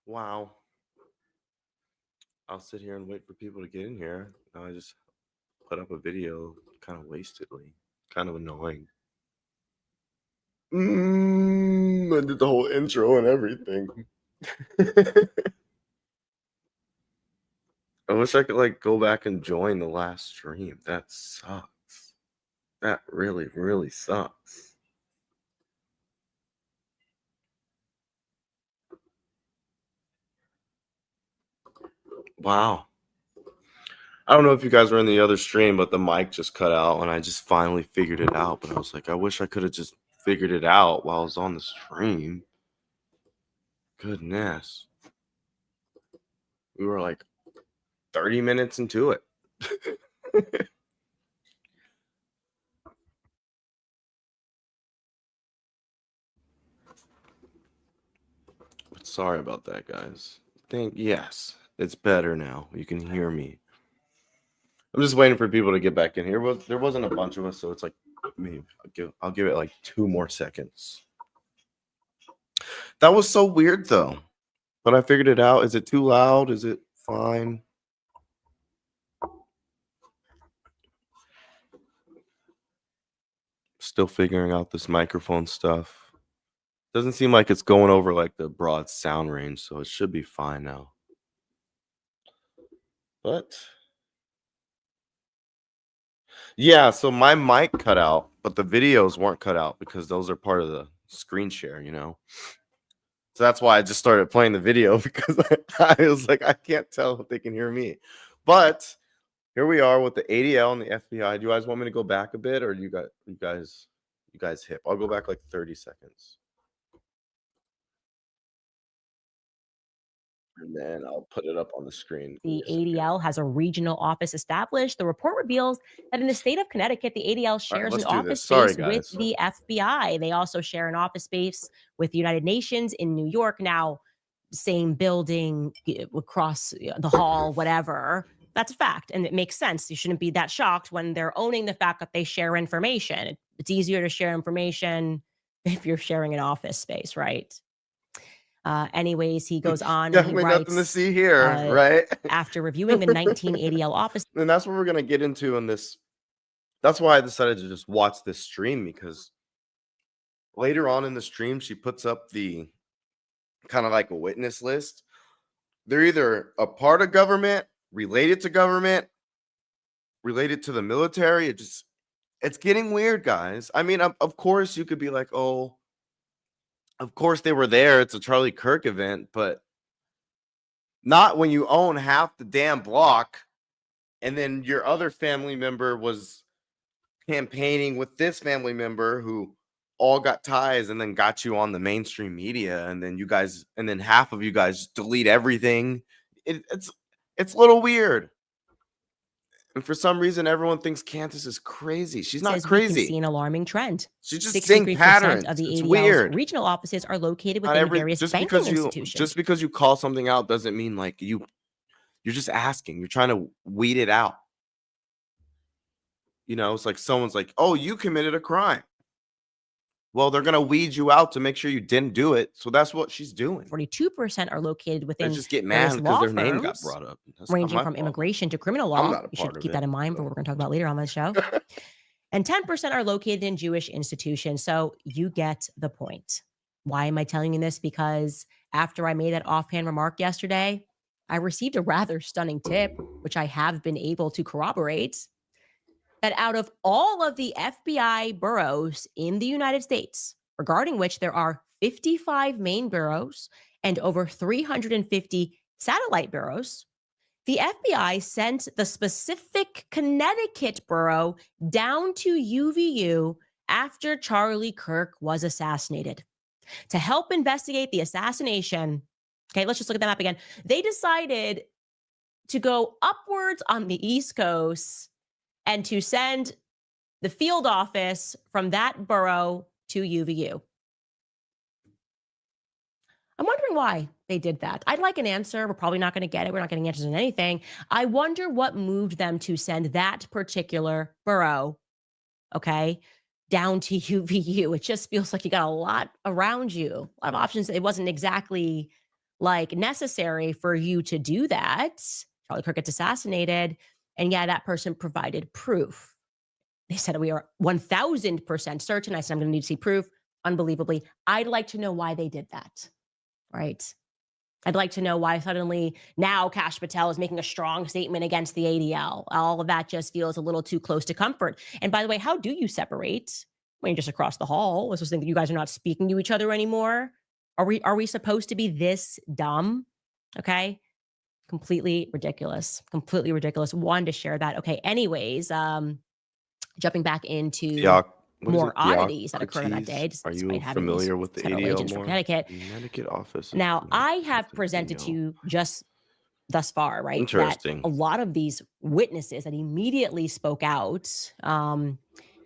Wow. I'll sit here and wait for people to get in here. Now I just put up a video kind of wastedly. Kind of annoying. I did the whole intro and everything. I wish I could like go back and join the last stream. That sucks. That really, really sucks. Wow. I don't know if you guys were in the other stream, but the mic just cut out and I just finally figured it out. But I was like, I wish I could have just figured it out while I was on the stream. Goodness. We were like 30 minutes into it. But sorry about that, guys. Yes, it's better now. You can hear me. I'm just waiting for people to get back in here. But there wasn't a bunch of us, so it's like maybe I'll give it like 2 more seconds. That was so weird though. But I figured it out. Is it too loud? Is it fine? Still figuring out this microphone stuff. Doesn't seem like it's going over like the broad sound range, so it should be fine now. But yeah, so my mic cut out, but the videos weren't cut out because those are part of the screen share, you know. So that's why I just started playing the video because I was like, I can't tell if they can hear me. But here we are with the ADL and the FBI. Do you guys want me to go back a bit, or do you guys hip? I'll go back like 30 seconds. And then I'll put it up on the screen. The ADL has a regional office established. The report reveals that in the state of Connecticut, the ADL shares an office space with the FBI. They also share an office space with the United Nations in New York. Now, same building, across the hall, whatever. That's a fact, and it makes sense. You shouldn't be that shocked when they're owning the fact that they share information. It's easier to share information if you're sharing an office space, right? Anyways, he goes on. Definitely nothing to see here, right? After reviewing the 19 ADL office. And that's what we're going to get into in this. That's why I decided to just watch this stream, because later on in the stream, she puts up the kind of like a witness list. They're either a part of government, related to the military. It's getting weird, guys. I mean, of course you could be like, oh, of course they were there. It's a Charlie Kirk event, but not when you own half the damn block and then your other family member was campaigning with this family member who all got ties and then got you on the mainstream media, and then half of you guys delete everything. It's a little weird. And for some reason, everyone thinks Candace is crazy. She's not crazy. We can see an alarming trend. She's just seeing patterns. Of the it's ADL's weird. Regional offices are located within various banking institutions. Just because you call something out doesn't mean like you're just asking. You're trying to weed it out. You know, it's like someone's like, "Oh, you committed a crime." Well, they're going to weed you out to make sure you didn't do it. So that's what she's doing. 42% are located within. They just get mad because their name got brought up. Ranging from immigration to criminal law. You should keep that in mind for what we're going to talk about later on the show. And 10% are located in Jewish institutions. So you get the point. Why am I telling you this? Because after I made that offhand remark yesterday, I received a rather stunning tip, which I have been able to corroborate, that out of all of the FBI boroughs in the United States, regarding which there are 55 main boroughs and over 350 satellite boroughs, the FBI sent the specific Connecticut borough down to UVU after Charlie Kirk was assassinated. To help investigate the assassination, okay, let's just look at that map again. They decided to go upwards on the East Coast and to send the field office from that borough to UVU. I'm wondering why they did that. I'd like an answer. We're probably not going to get it. We're not getting answers on anything. I wonder what moved them to send that particular borough, okay, down to UVU. It just feels like you got a lot around you, a lot of options. It wasn't exactly like necessary for you to do that. Charlie Kirk gets assassinated. And yeah, that person provided proof. They said we are 1000% certain. I said, I'm going to need to see proof. Unbelievably. I'd like to know why they did that. Right. I'd like to know why suddenly now Kash Patel is making a strong statement against the ADL. All of that just feels a little too close to comfort. And by the way, how do you separate when you're just across the hall? Let's just think that you guys are not speaking to each other anymore. Are we supposed to be this dumb? Okay. Completely ridiculous. Completely ridiculous. Wanted to share that. Okay. Anyways, jumping back into more oddities that occurred on that day. Are you familiar with the ADL more? Connecticut office. Now, I have presented to you just thus far, right? Interesting. That a lot of these witnesses that immediately spoke out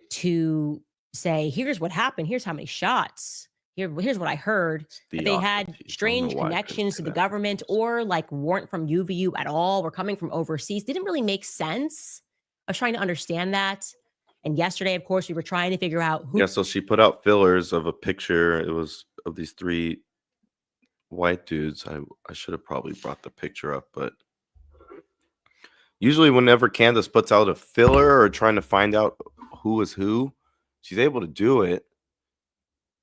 to say, here's what happened. Here's how many shots. Here's what I heard. They had strange connections to the government or like weren't from UVU at all, were coming from overseas. Didn't really make sense. I was trying to understand that. And yesterday, of course, we were trying to figure out who. Yeah, so she put out fillers of a picture. It was of these 3 white dudes. I should have probably brought the picture up, but usually whenever Candace puts out a filler or trying to find out who is who, she's able to do it.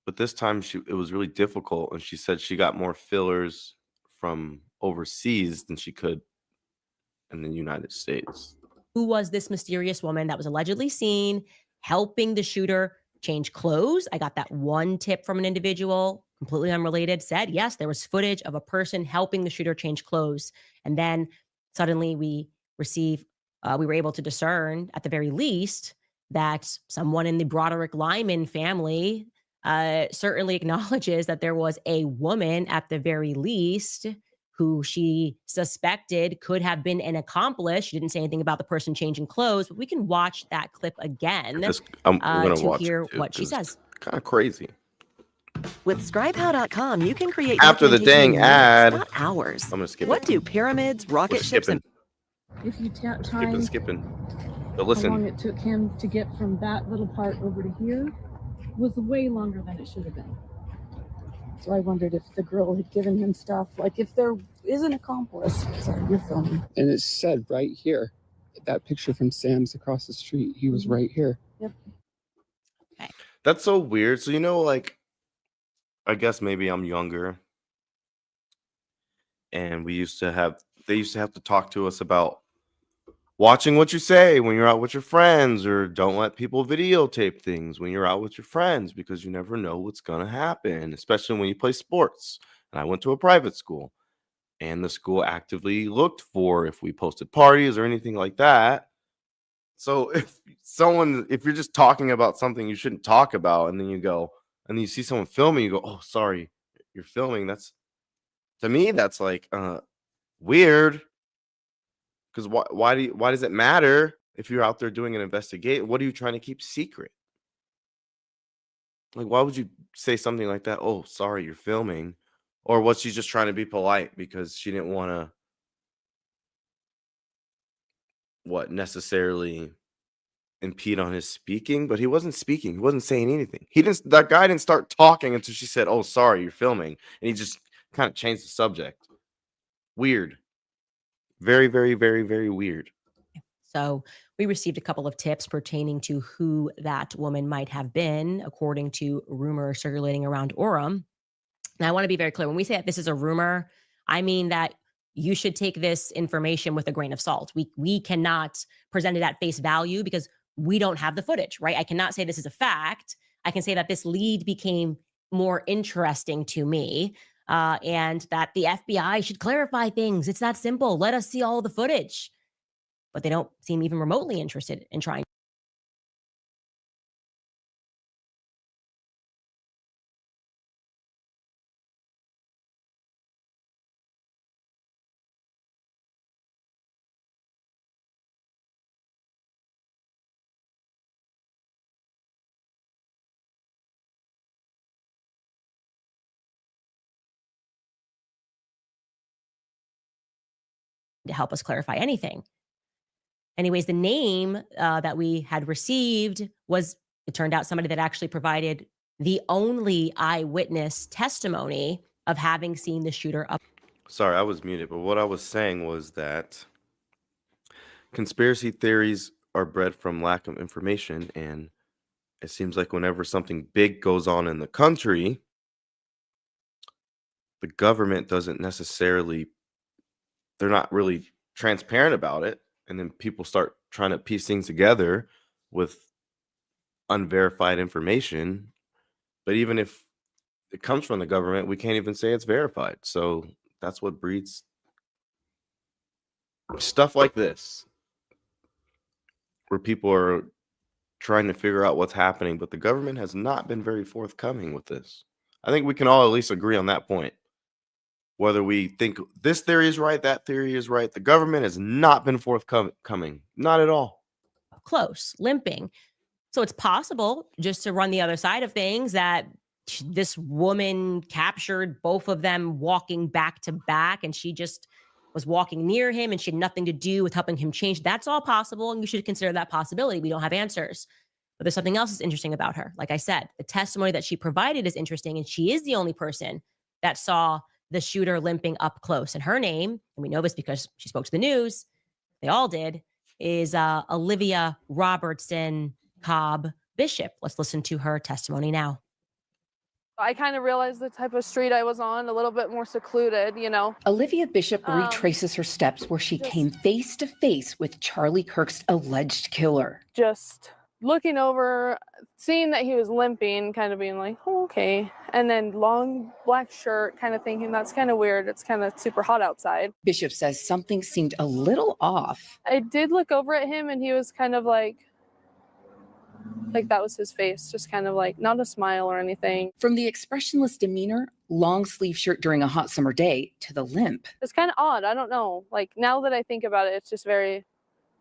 But this time it was really difficult, and she said she got more fillers from overseas than she could in the United States. Who was this mysterious woman that was allegedly seen helping the shooter change clothes? I got that one tip from an individual, completely unrelated, said, yes, there was footage of a person helping the shooter change clothes. And then suddenly we were able to discern, at the very least, that someone in the Broderick Lyman family certainly acknowledges that there was a woman, at the very least, who she suspected could have been an accomplice. She didn't say anything about the person changing clothes, but we can watch that clip again to hear what she says. Kind of crazy. With ScribeHow.com, you can create after the dang ad. Not hours. I'm gonna skip what do pyramids, rocket ships, and if you time skipping. But listen, how long it took him to get from that little part over to here was way longer than it should have been. So I wondered if the girl had given him stuff, like if there is an accomplice. Sorry, you're filming. And it said right here, that picture from Sam's across the street, he was right here. Yep. Okay. That's so weird. So, like, I guess maybe I'm younger. And they used to have to talk to us about watching what you say when you're out with your friends, or don't let people videotape things when you're out with your friends, because you never know what's going to happen, especially when you play sports. And I went to a private school, and the school actively looked for if we posted parties or anything like that. So if you're just talking about something you shouldn't talk about, and then you see someone filming, you go, oh, sorry, you're filming. To me, that's like weird. Because why does it matter if you're out there doing an investigation? What are you trying to keep secret? Like, why would you say something like that? Oh, sorry, you're filming. Or was she just trying to be polite because she didn't want to, necessarily impede on his speaking? But he wasn't speaking. He wasn't saying anything. That guy didn't start talking until she said, oh, sorry, you're filming. And he just kind of changed the subject. Weird. Very, very, very, very weird. So we received a couple of tips pertaining to who that woman might have been, according to rumors circulating around Orem. Now, I want to be very clear. When we say that this is a rumor, I mean that you should take this information with a grain of salt. We cannot present it at face value because we don't have the footage, right? I cannot say this is a fact. I can say that this lead became more interesting to me. And that the FBI should clarify things. It's that simple. Let us see all the footage. But they don't seem even remotely interested in trying to help us clarify anything. Anyways, the name that we had received was, it turned out, somebody that actually provided the only eyewitness testimony of having seen the shooter up. Sorry, I was muted, but what I was saying was that conspiracy theories are bred from lack of information, and it seems like whenever something big goes on in the country, the government doesn't necessarily, they're not really transparent about it, and then people start trying to piece things together with unverified information. But even if it comes from the government, we can't even say it's verified. So that's what breeds stuff like this, where people are trying to figure out what's happening, but the government has not been very forthcoming with this. I think we can all at least agree on that point. Whether we think this theory is right, that theory is right, the government has not been forthcoming. Not at all. Close, limping. So it's possible, just to run the other side of things, that this woman captured both of them walking back to back, and she just was walking near him and she had nothing to do with helping him change. That's all possible, and you should consider that possibility. We don't have answers. But there's something else that's interesting about her. Like I said, the testimony that she provided is interesting, and she is the only person that saw the shooter limping up close. And her name, and we know this because she spoke to the news, they all did, is Olivia Robertson Cobb Bishop. Let's listen to her testimony now. I kind of realized the type of street I was on, a little bit more secluded, you know. Olivia Bishop retraces her steps where she came face to face with Charlie Kirk's alleged killer. Just looking over, seeing that he was limping, kind of being like, oh, okay. And then long black shirt, kind of thinking that's kind of weird. It's kind of super hot outside. Bishop says something seemed a little off. I did look over at him and he was kind of like that was his face, just kind of like not a smile or anything. From the expressionless demeanor, long sleeve shirt during a hot summer day, to the limp. It's kind of odd. I don't know. Like now that I think about it, it's just very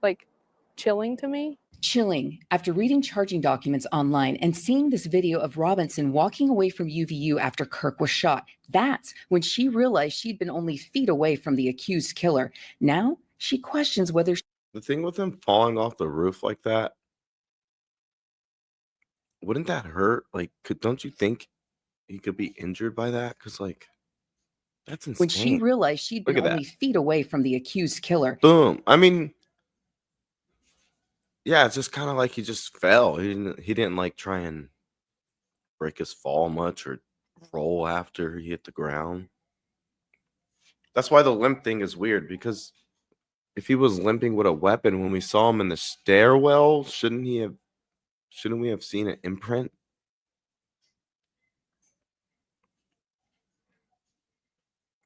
like chilling to me. Chilling after reading charging documents online and seeing this video of Robinson walking away from UVU after Kirk was shot. That's when she realized she'd been only feet away from the accused killer. Now she questions whether the thing with him falling off the roof like that, wouldn't that hurt? Like, don't you think he could be injured by that? Because, like, that's insane. When she realized she'd been only feet away from the accused killer. Boom. I mean, yeah, it's just kind of like he just fell. He didn't like try and break his fall much or roll after he hit the ground. That's why the limp thing is weird, because if he was limping with a weapon when we saw him in the stairwell, shouldn't we have seen an imprint?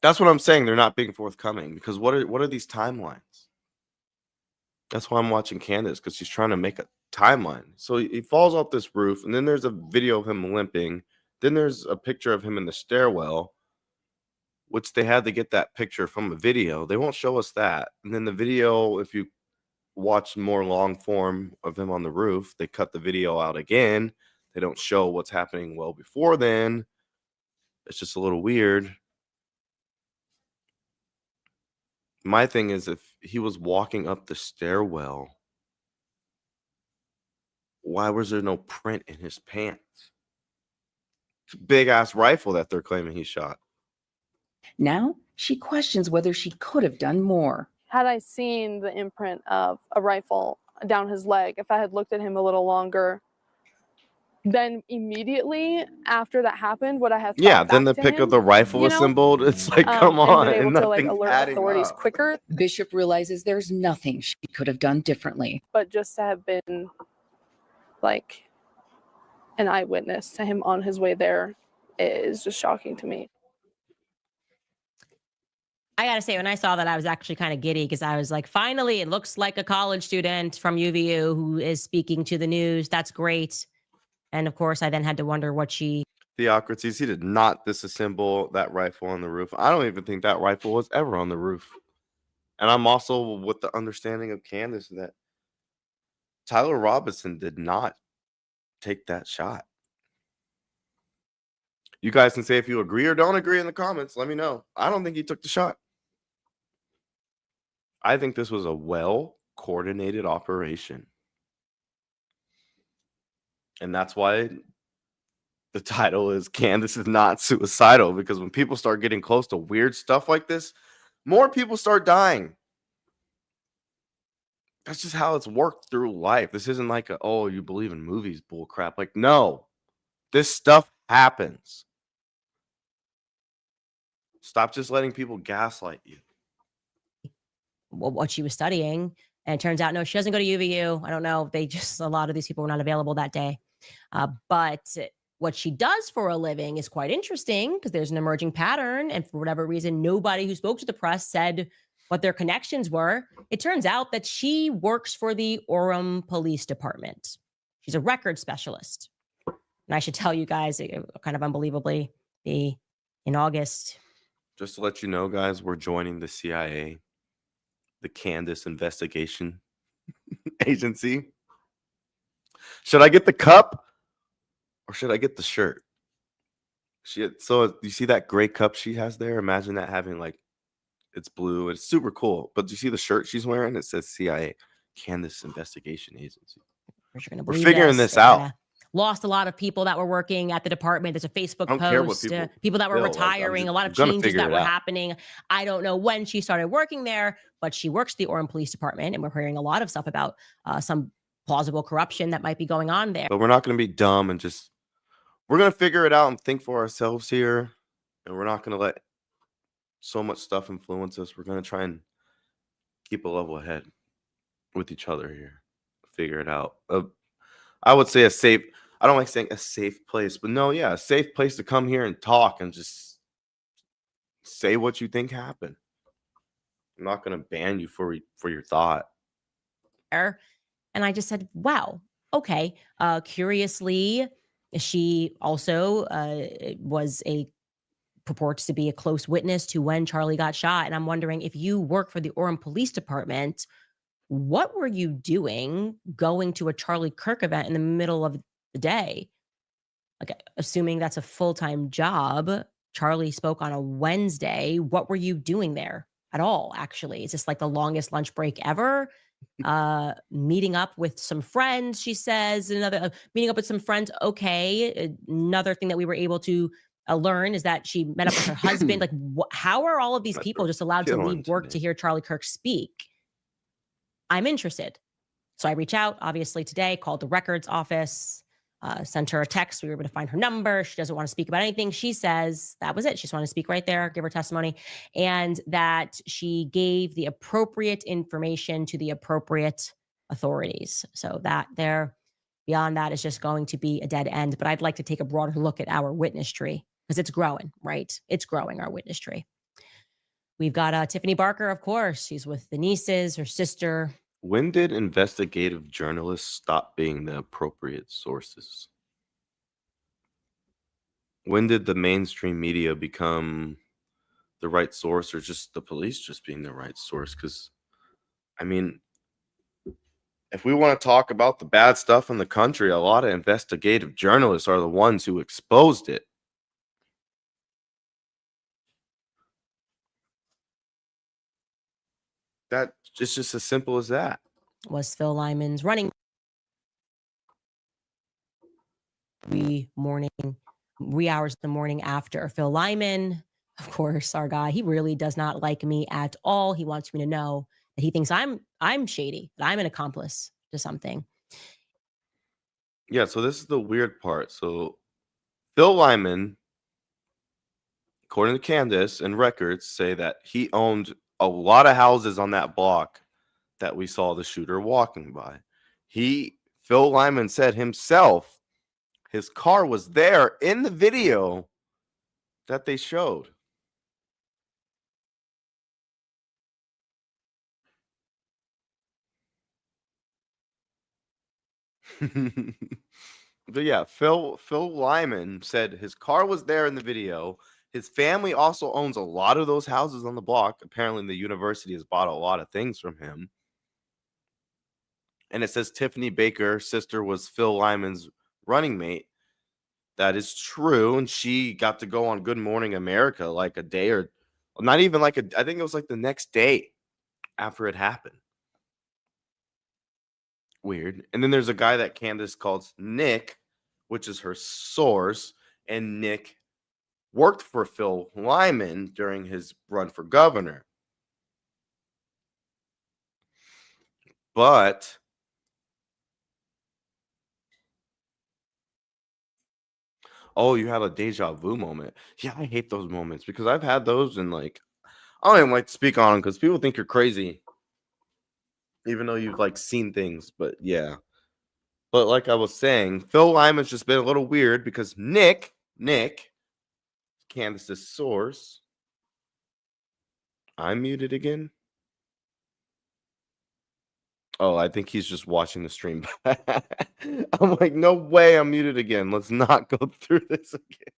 That's what I'm saying. They're not being forthcoming, because what are these timelines? That's why I'm watching Candace, because she's trying to make a timeline. So he falls off this roof, and then there's a video of him limping. Then there's a picture of him in the stairwell, which they had to get that picture from a video. They won't show us that. And then the video, if you watch more long form of him on the roof, they cut the video out again. They don't show what's happening well before then. It's just a little weird. My thing is, if he was walking up the stairwell, why was there no print in his pants? It's a big ass rifle that they're claiming he shot. Now she questions whether she could have done more. Had I seen the imprint of a rifle down his leg, if I had looked at him a little longer, then immediately after that happened, would I have? Yeah, then the pic of the rifle assembled. It's like, come on, and been able to alert authorities quicker. Bishop realizes there's nothing she could have done differently. But just to have been like an eyewitness to him on his way there is just shocking to me. I got to say, when I saw that, I was actually kind of giddy, because I was like, finally, it looks like a college student from UVU who is speaking to the news. That's great. And of course, I then had to wonder what she... Theocracies, he did not disassemble that rifle on the roof. I don't even think that rifle was ever on the roof. And I'm also with the understanding of Candace that Tyler Robinson did not take that shot. You guys can say if you agree or don't agree in the comments. Let me know. I don't think he took the shot. I think this was a well-coordinated operation. And that's why The title is "Candace is not suicidal," because when people start getting close to weird stuff like this, more people start dying. That's just how it's worked through life. This isn't like a, oh, you believe in movies bull crap. Like, no, this stuff happens. Stop just letting people gaslight you. What she was studying. And it turns out, no, she doesn't go to UVU. I don't know. A lot of these people were not available that day. But what she does for a living is quite interesting because there's an emerging pattern. And for whatever reason, nobody who spoke to the press said what their connections were. It turns out that she works for the Orem Police Department. She's a record specialist. And I should tell you guys, kind of unbelievably, in August. Just to let you know, guys, we're joining the CIA, the CANDACE investigation agency. Should I get the cup or should I get the shirt? So you see that gray cup she has there? Imagine that having like, it's blue. It's super cool. But do you see the shirt she's wearing? It says CIA, CANDACE investigation agency. We're figuring this out. Lost a lot of people that were working at the department. There's a Facebook post, people that were retiring, a lot of changes that were happening. I don't know when she started working there, but she works the Orem Police Department, and we're hearing a lot of stuff about some plausible corruption that might be going on there. But we're not going to be dumb and we're going to figure it out and think for ourselves here, and we're not going to let so much stuff influence us. We're going to try and keep a level head with each other here, figure it out. I would say I don't like saying a safe place, but no, yeah, a safe place to come here and talk and just say what you think happened. I'm not going to ban you for your thought. And I just said, wow, okay. Curiously, she also purports to be a close witness to when Charlie got shot. And I'm wondering, if you work for the Orem Police Department, what were you doing going to a Charlie Kirk event in the middle of the day? Like, assuming that's a full-time job, Charlie spoke on a Wednesday. What were you doing there at all, actually? Is this like the longest lunch break ever? Meeting up with some friends, she says. Meeting up with some friends. Okay. Another thing that we were able to learn is that she met up with her husband. Like, how are all of these people just allowed to leave work to hear Charlie Kirk speak? I'm interested. So I reach out, obviously, today, called the records office, sent her a text. We were able to find her number. She doesn't want to speak about anything. She says that was it. She just wanted to speak right there, give her testimony, and that she gave the appropriate information to the appropriate authorities. So that beyond that is just going to be a dead end. But I'd like to take a broader look at our witness tree because it's growing, right? It's growing, our witness tree. We've got Tiffany Barker, of course. She's with the nieces, her sister. When did investigative journalists stop being the appropriate sources? When did the mainstream media become the right source, or just the police just being the right source? Because, I mean, if we want to talk about the bad stuff in the country, a lot of investigative journalists are the ones who exposed it. That it's just as simple as that. Was Phil Lyman's running wee hours the morning after. Phil Lyman, of course, our guy, he really does not like me at all. He wants me to know that he thinks I'm shady, that I'm an accomplice to something. Yeah, so this is the weird part. So Phil Lyman, according to Candace and records, say that he owned a lot of houses on that block that we saw the shooter walking by. Phil Lyman said himself, his car was there in the video that they showed. But yeah, Phil Lyman said his car was there in the video. His family also owns a lot of those houses on the block. Apparently, the university has bought a lot of things from him. And it says Tiffany Baker, sister, was Phil Lyman's running mate. That is true. And she got to go on Good Morning America like a day or not even like I think it was like the next day after it happened. Weird. And then there's a guy that Candace calls Nick, which is her source. and Nick worked for Phil Lyman during his run for governor. But oh, you had a deja vu moment. Yeah, I hate those moments because I've had those, and like I don't even like to speak on them because people think you're crazy, even though you've like seen things. But yeah. But like I was saying, Phil Lyman's just been a little weird because Nick, Candace's source. I'm muted again. Oh, I think he's just watching the stream. I'm like, no way I'm muted again. Let's not go through this again.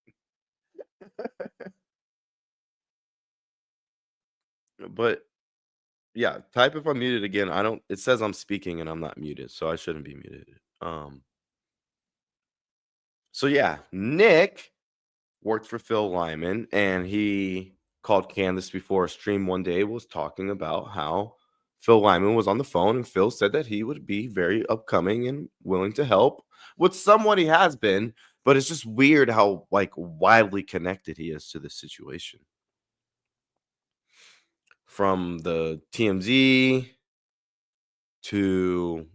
But yeah, type if I'm muted again. It says I'm speaking and I'm not muted, so I shouldn't be muted. So yeah, Nick worked for Phil Lyman, and he called Candace before a stream one day, was talking about how Phil Lyman was on the phone, and Phil said that he would be very upcoming and willing to help, which somewhat he has been, but it's just weird how like wildly connected he is to this situation. From the TMZ to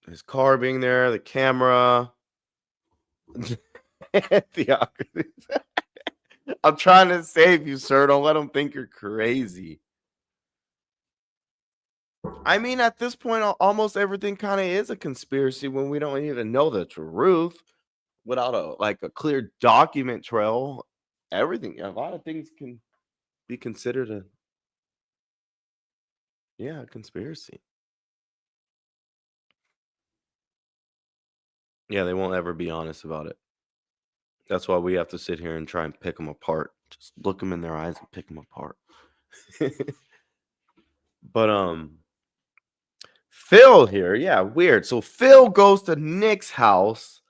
his car being there, the camera, theocracy. I'm trying to save you, sir. Don't let them think you're crazy. I mean, at this point, almost everything kind of is a conspiracy when we don't even know the truth without a clear document trail. Everything, a lot of things can be considered a conspiracy. Yeah, they won't ever be honest about it. That's why we have to sit here and try and pick them apart. Just look them in their eyes and pick them apart. But Phil here, yeah, weird. So Phil goes to Nick's house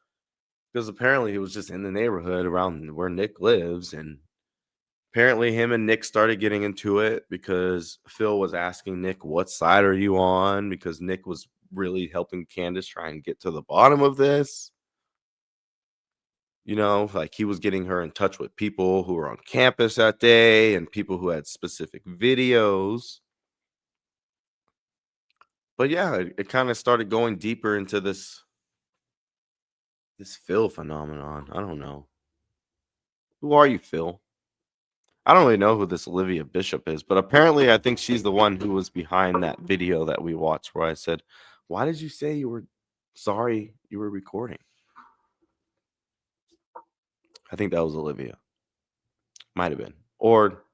because apparently he was just in the neighborhood around where Nick lives, and apparently him and Nick started getting into it because Phil was asking Nick, what side are you on? Because Nick was really helping Candace try and get to the bottom of this. You know, like he was getting her in touch with people who were on campus that day and people who had specific videos. But yeah, it kind of started going deeper into this Phil phenomenon. I don't know. Who are you, Phil? I don't really know who this Olivia Bishop is, but apparently I think she's the one who was behind that video that we watched where I said, why did you say you were sorry you were recording? I think that was Olivia. Might have been. Or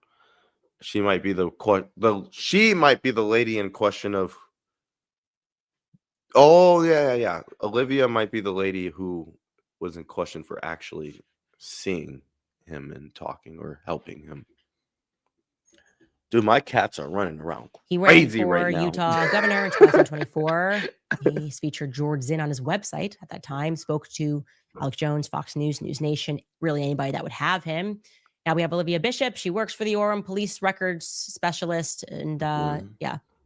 she might be the lady in question of. Oh, yeah. Olivia might be the lady who was in question for actually seeing him and talking or helping him. Dude, my cats are running around He ran crazy for right now. Utah governor in 2024. He's featured George Zinn on his website at that time, spoke to Alex Jones, Fox News, News Nation, really anybody that would have him. Now we have Olivia Bishop. She works for the Orem Police Records Specialist. And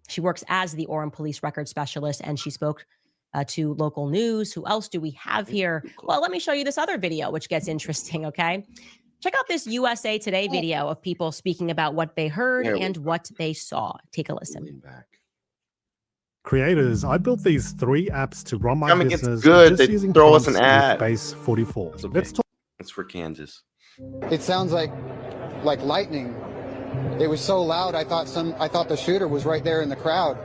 she works as the Orem Police Records Specialist. And she spoke to local news. Who else do we have here? Well, let me show you this other video, which gets interesting, okay? Check out this USA Today video of people speaking about what they heard and what they saw. Take a listen. Creators, I built these 3 apps to run my business. It's good. Just They using throw us an prompts with ad. Base 44. Okay. Let's talk. It's for Kansas. It sounds like lightning. It was so loud. I thought the shooter was right there in the crowd,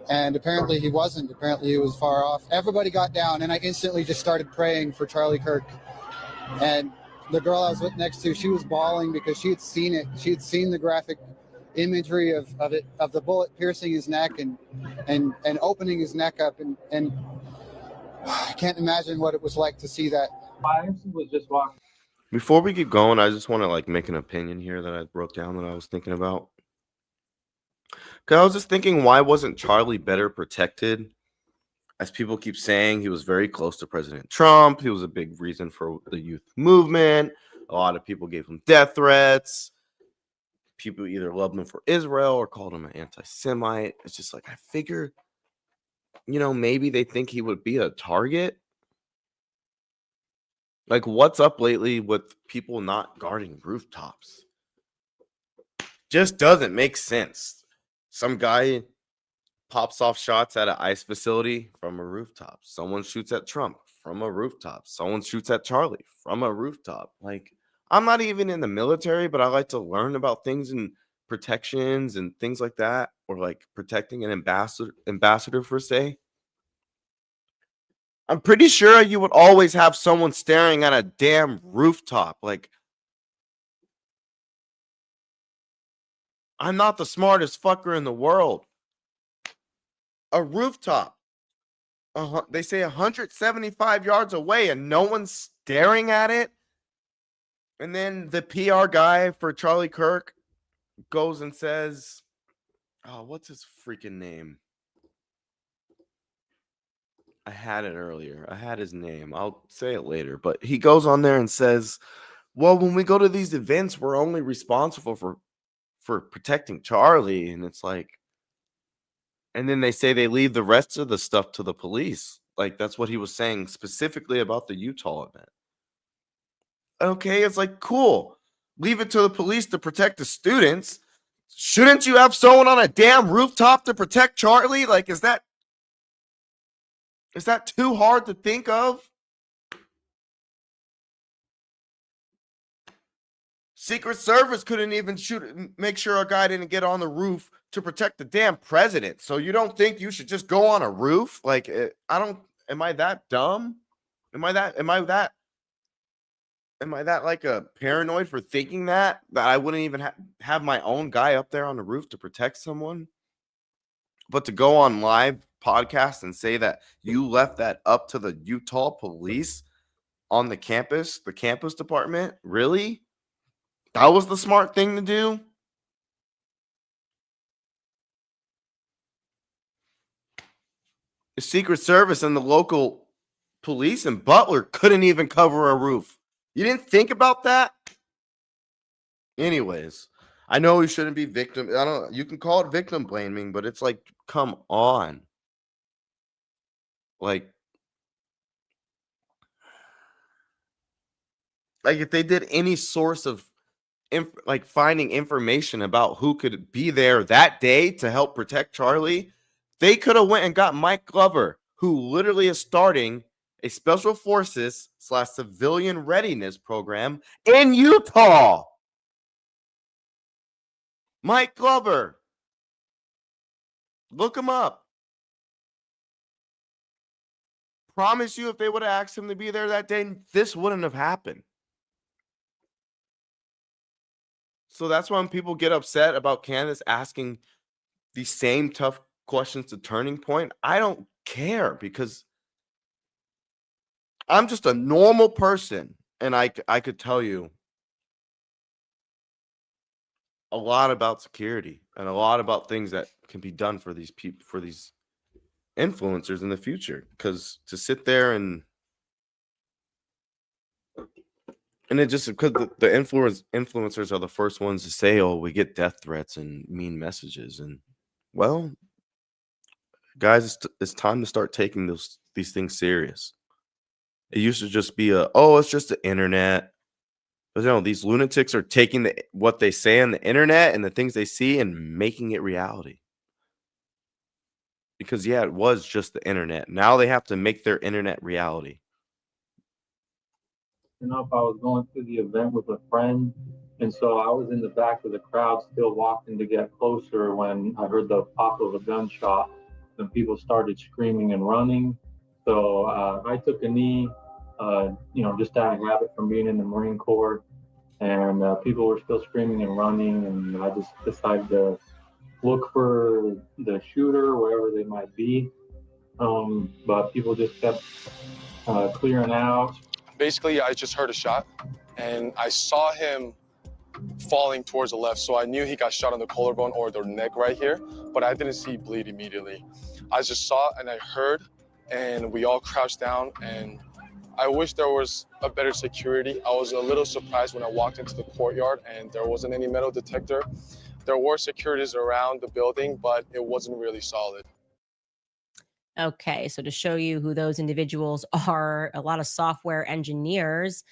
and apparently he wasn't. Apparently he was far off. Everybody got down, and I instantly just started praying for Charlie Kirk. And the girl I was with next to, she was bawling because she had seen it. She had seen the graphic imagery of the bullet piercing his neck and opening his neck up, and I can't imagine what it was like to see that. I was just walking. Before we keep going, I just want to make an opinion here that I wrote down that I was thinking about. Because I was just thinking, why wasn't Charlie better protected? As people keep saying, he was very close to President Trump. He was a big reason for the youth movement. A lot of people gave him death threats. People either loved him for Israel or called him an anti-Semite. It's just like, I figure, maybe they think he would be a target. Like, what's up lately with people not guarding rooftops? Just doesn't make sense. Some guy pops off shots at an ICE facility from a rooftop. Someone shoots at Trump from a rooftop. Someone shoots at Charlie from a rooftop. Like, I'm not even in the military, but I like to learn about things and protections and things like that, or like protecting an ambassador per se. I'm pretty sure you would always have someone staring at a damn rooftop. Like, I'm not the smartest fucker in the world. A rooftop. They say 175 yards away and no one's staring at it. And then the PR guy for Charlie Kirk goes and says, oh, what's his freaking name? I had it earlier. I had his name. I'll say it later. But he goes on there and says, well, when we go to these events, we're only responsible for protecting Charlie. And it's like, and then they say they leave the rest of the stuff to the police. Like, that's what he was saying specifically about the Utah event. Okay, it's like, cool. Leave it to the police to protect the students. Shouldn't you have someone on a damn rooftop to protect Charlie? Like, is that too hard to think of? Secret Service couldn't even make sure a guy didn't get on the roof to protect the damn president. So you don't think you should just go on a roof? Like, am I that dumb? Am I that like a paranoid for thinking that I wouldn't even have my own guy up there on the roof to protect someone? But to go on live podcast and say that you left that up to the Utah police on the campus department, really? That was the smart thing to do? The Secret Service and the local police in Butler couldn't even cover a roof. You didn't think about that? Anyways, I know we shouldn't be victim. I don't. You can call it victim blaming, but it's like, come on. Like if they did any source of finding information about who could be there that day to help protect Charlie, they could have went and got Mike Glover, who literally is starting a special forces / civilian readiness program in Utah. Mike Glover. Look him up. Promise you, if they would have asked him to be there that day, this wouldn't have happened. So that's why when people get upset about Candace asking the same tough questions to Turning Point, I don't care, because I'm just a normal person, and I could tell you a lot about security and a lot about things that can be done for these people, for these influencers in the future. Because to sit there and it just, because the influencers are the first ones to say, oh, we get death threats and mean messages. And, well, guys, it's time to start taking these things serious. It used to just be it's just the internet. But no, these lunatics are taking what they say on the internet and the things they see and making it reality. Because, yeah, it was just the internet. Now they have to make their internet reality. If I was going to the event with a friend, and so I was in the back of the crowd still walking to get closer when I heard the pop of a gunshot, and people started screaming and running. So I took a knee, just out of habit from being in the Marine Corps, and people were still screaming and running, and I just decided to look for the shooter wherever they might be. But people just kept clearing out. Basically, I just heard a shot, and I saw him falling towards the left, so I knew he got shot on the collarbone or the neck right here, but I didn't see bleed immediately. I just saw and I heard, and we all crouched down, and I wish there was a better security. I was a little surprised when I walked into the courtyard and there wasn't any metal detector. There were securities around the building, but it wasn't really solid. Okay, so to show you who those individuals are, a lot of software engineers.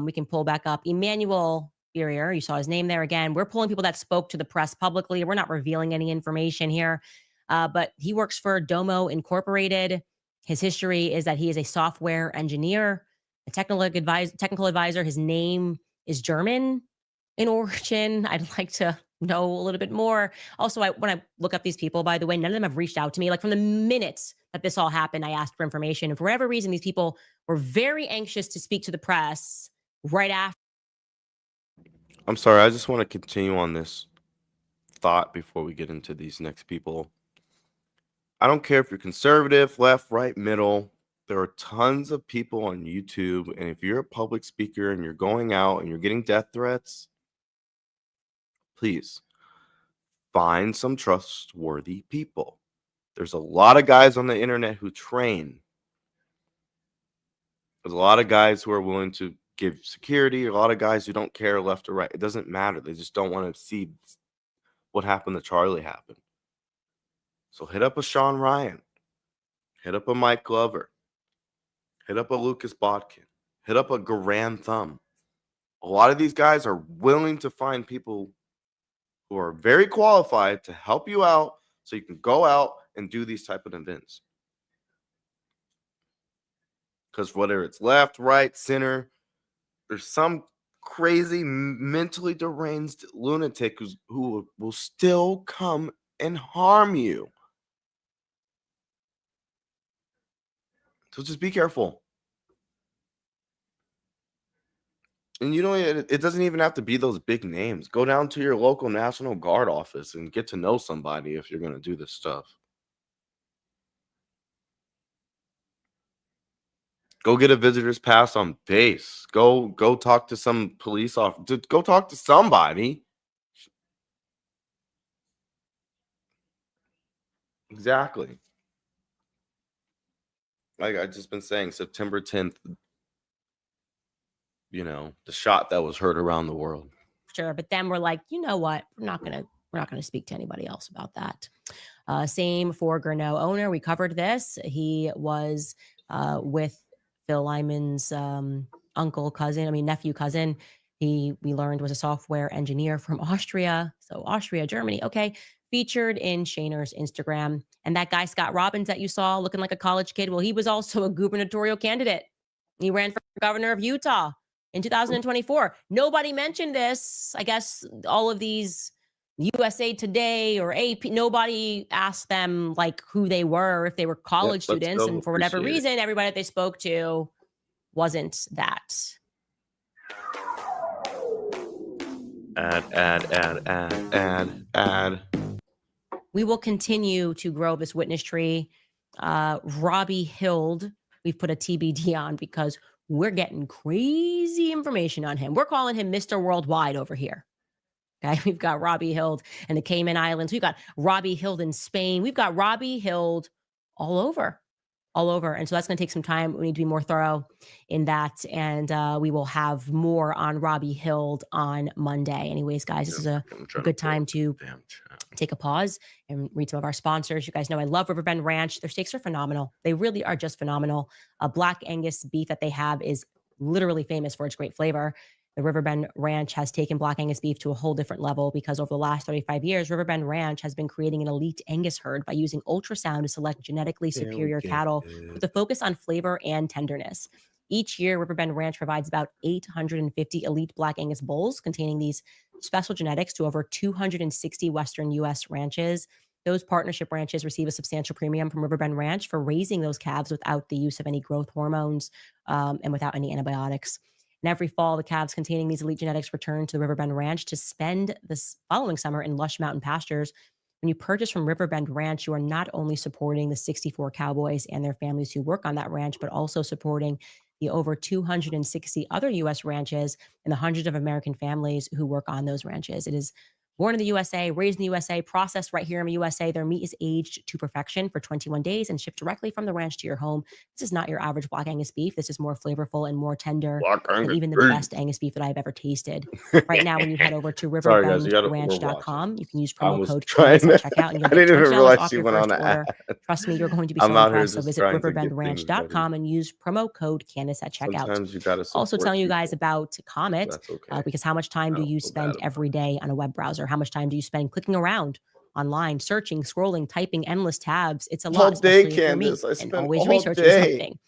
We can pull back up Emmanuel Furier. You saw his name there again. We're pulling people that spoke to the press publicly. We're not revealing any information here, but he works for Domo Incorporated. His history is that he is a software engineer, a technical advisor. His name is German in origin. I'd like to know a little bit more. Also, when I look up these people, by the way, none of them have reached out to me. Like from the minute that this all happened, I asked for information. And for whatever reason, these people were very anxious to speak to the press right after. I'm sorry. I just want to continue on this thought before we get into these next people. I don't care if you're conservative, left, right, middle. There are tons of people on YouTube. And if you're a public speaker and you're going out and you're getting death threats, please find some trustworthy people. There's a lot of guys on the internet who train. There's a lot of guys who are willing to give security, a lot of guys who don't care left or right. It doesn't matter. They just don't want to see what happened to Charlie happen. So hit up a Sean Ryan. Hit up a Mike Glover. Hit up a Lucas Bodkin. Hit up a Garand Thumb. A lot of these guys are willing to find people who are very qualified to help you out so you can go out and do these type of events. Because whether it's left, right, center, there's some crazy, mentally deranged lunatic who will still come and harm you. So just be careful. And you know, it doesn't even have to be those big names. Go down to your local National Guard office and get to know somebody if you're going to do this stuff. Go get a visitor's pass on base. Go talk to some police officer. Go talk to somebody. Exactly. Like I've just been saying, September 10th, you know, the shot that was heard around the world. Sure, but then we're like, you know what? We're not gonna speak to anybody else about that. Same for Gurno owner. We covered this. He was with Phil Lyman's nephew cousin. We learned was a software engineer from Austria. So Austria, Germany. Okay. Featured in Shaner's Instagram. And that guy, Scott Robbins, that you saw looking like a college kid, well, he was also a gubernatorial candidate. He ran for governor of Utah in 2024. Nobody mentioned this. I guess all of these USA Today or AP, nobody asked them like who they were, if they were college students. And for whatever reason, everybody that they spoke to wasn't that. Add. We will continue to grow this witness tree. Robbie Hild, we've put a TBD on because we're getting crazy information on him. We're calling him Mr. Worldwide over here. Okay, we've got Robbie Hild in the Cayman Islands. We've got Robbie Hild in Spain. We've got Robbie Hild all over. And so that's going to take some time. We need to be more thorough in that. And we will have more on Robbie Hild on Monday. Anyways, guys, this is a good time to take a pause and read some of our sponsors. You guys know I love Riverbend Ranch. Their steaks are phenomenal. They really are just phenomenal. A Black Angus beef that they have is literally famous for its great flavor. The Riverbend Ranch has taken Black Angus beef to a whole different level because over the last 35 years, Riverbend Ranch has been creating an elite Angus herd by using ultrasound to select genetically superior cattle with a focus on flavor and tenderness. Each year, Riverbend Ranch provides about 850 elite Black Angus bulls containing these special genetics to over 260 Western U.S. ranches. Those partnership ranches receive a substantial premium from Riverbend Ranch for raising those calves without the use of any growth hormones and without any antibiotics. And every fall, the calves containing these elite genetics return to the Riverbend Ranch to spend this following summer in lush mountain pastures. When you purchase from Riverbend Ranch, you are not only supporting the 64 cowboys and their families who work on that ranch, but also supporting the over 260 other U.S. ranches and the hundreds of American families who work on those ranches. It is Born in the USA, raised in the USA, processed right here in the USA. Their meat is aged to perfection for 21 days and shipped directly from the ranch to your home. This is not your average Black Angus beef. This is more flavorful and more tender than even the best Angus beef that I've ever tasted. Right now, when you head over to riverbendranch.com, you can use promo code CANDACE at checkout and you'll get $20 off your first order. Trust me, you're going to be so impressed. So visit riverbendranch.com and use promo code CANDACE at checkout. Sometimes you gotta Also telling you guys people. about Comet, because how much time do you spend every day on a web browser? How much time do you spend clicking around online, searching, scrolling, typing endless tabs? It's a lot, All day, especially if you're me Candace. I and spent always all researching day. something.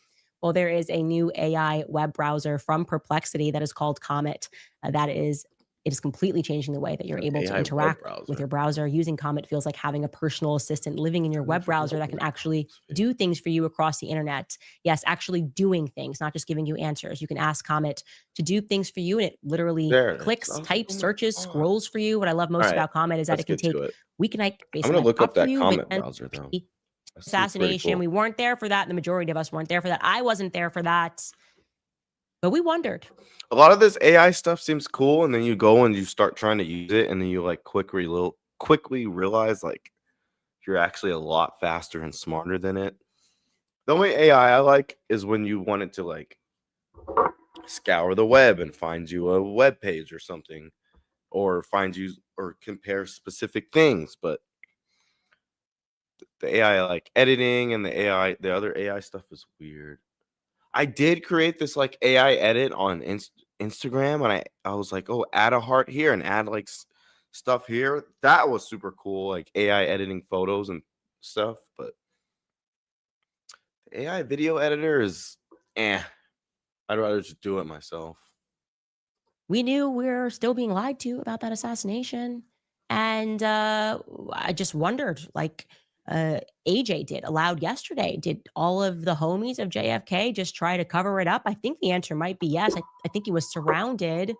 Well, there is a new AI web browser from Perplexity that is called Comet. It is completely changing the way that you're able to interact with your browser. Using Comet feels like having a personal assistant living in your web browser that can actually do things for you across the internet. Yes, actually doing things, not just giving you answers. You can ask Comet to do things for you, and it literally clicks, types, searches, scrolls for you. What I love most about Comet is that it can take weeknight I'm gonna look up that Comet but browser though. Assassination. Cool. We weren't there for that. The majority of us weren't there for that. I wasn't there for that. But we wondered. A lot of this AI stuff seems cool, and then you go and you start trying to use it, and then you like quickly realize like you're actually a lot faster and smarter than it. The only AI I like is when you want it to like scour the web and find you a web page or something, or find you or compare specific things. But the AI like editing and the other AI stuff is weird. I did create this like AI edit on Instagram, and I was like, oh, add a heart here and add like stuff here. That was super cool, like AI editing photos and stuff. But the AI video editor is I'd rather just do it myself. We knew we were still being lied to about that assassination, and I just wondered, like AJ did, Allowed yesterday, did all of the homies of JFK just try to cover it up? I think the answer might be yes. I think he was surrounded.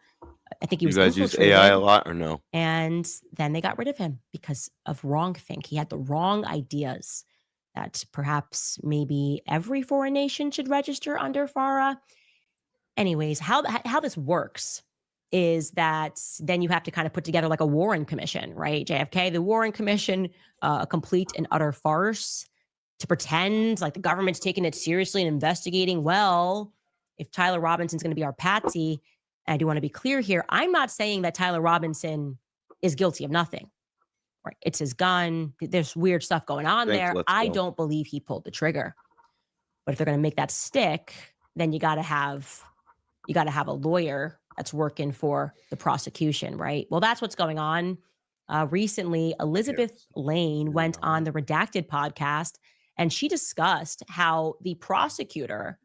I think he was infiltrated. You guys use AI a lot or no? And then they got rid of him because of wrongthink. He had the wrong ideas that perhaps maybe every foreign nation should register under FARA. Anyways, how this works is that then you have to kind of put together like a Warren Commission, right? JFK, the Warren Commission, a complete and utter farce to pretend like the government's taking it seriously and investigating. Well, if Tyler Robinson's going to be our patsy, and I do want to be clear here, I'm not saying that Tyler Robinson is guilty of nothing. Right? It's his gun. There's weird stuff going on there. I don't believe he pulled the trigger. But if they're going to make that stick, then you got to have a lawyer that's working for the prosecution, right? Well, that's what's going on. Recently, Elizabeth Lane went on the Redacted podcast, and she discussed how the prosecutor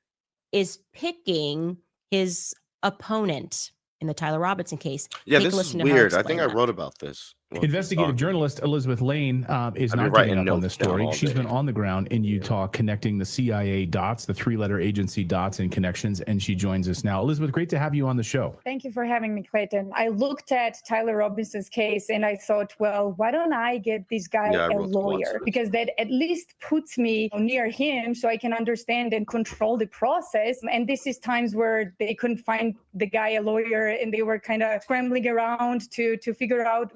is picking his opponent in the Tyler Robinson case. Yeah, this is weird. I think I wrote about this. Investigative journalist Elizabeth Lane is not giving up on this story. She's been on the ground in Utah connecting the CIA dots, the three-letter agency dots and connections, and she joins us now. Elizabeth, great to have you on the show. Thank you for having me, Clayton. I looked at Tyler Robinson's case and I thought, well, why don't I get this guy a lawyer? Because that at least puts me near him so I can understand and control the process. And this is times where they couldn't find the guy a lawyer and they were kind of scrambling around to figure out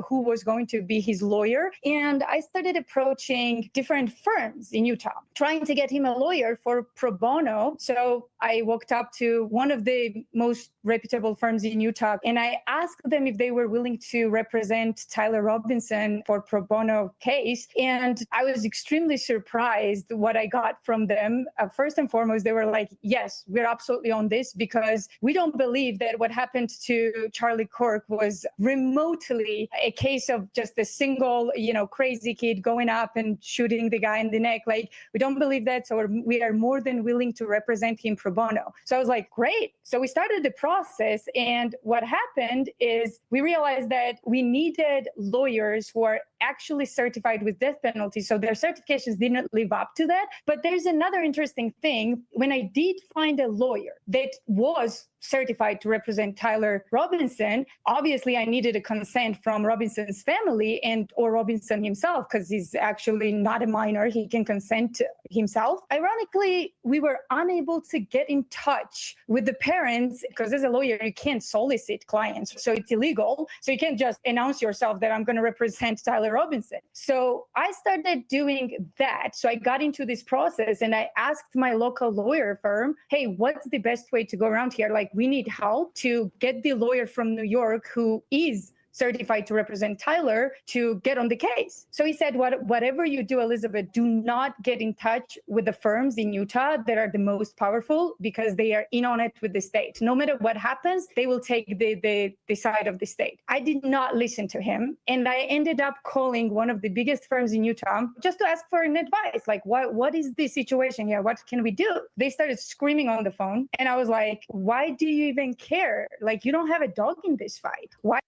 who was going to be his lawyer. And I started approaching different firms in Utah, trying to get him a lawyer for pro bono. So I walked up to one of the most reputable firms in Utah, and I asked them if they were willing to represent Tyler Robinson for pro bono case. And I was extremely surprised what I got from them. First and foremost, they were like, yes, we're absolutely on this because we don't believe that what happened to Charlie Kirk was remotely a case of just a single, crazy kid going up and shooting the guy in the neck. Like, we don't believe that. So we are more than willing to represent him pro bono. So I was like, great. So we started the process. And what happened is we realized that we needed lawyers who are actually certified with death penalty. So their certifications didn't live up to that. But there's another interesting thing. When I did find a lawyer that was certified to represent Tyler Robinson. Obviously, I needed a consent from Robinson's family or Robinson himself, because he's actually not a minor. He can consent himself. Ironically, we were unable to get in touch with the parents because as a lawyer, you can't solicit clients. So it's illegal. So you can't just announce yourself that I'm going to represent Tyler Robinson. So I started doing that. So I got into this process and I asked my local lawyer firm, hey, what's the best way to go around here? Like, we need help to get the lawyer from New York who is certified to represent Tyler to get on the case. So he said, whatever you do, Elizabeth, do not get in touch with the firms in Utah that are the most powerful, because they are in on it with the state. No matter what happens, they will take the side of the state. I did not listen to him. And I ended up calling one of the biggest firms in Utah just to ask for an advice. Like, what is the situation here? What can we do? They started screaming on the phone. And I was like, why do you even care? Like, you don't have a dog in this fight. Why?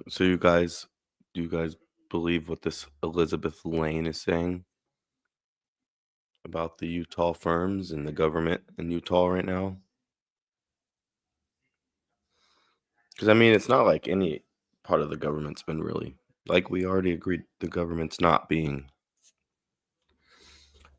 So do you guys believe what this Elizabeth Lane is saying about the Utah firms and the government in Utah right now? Because, I mean, it's not like any part of the government's been really, like we already agreed, the government's not being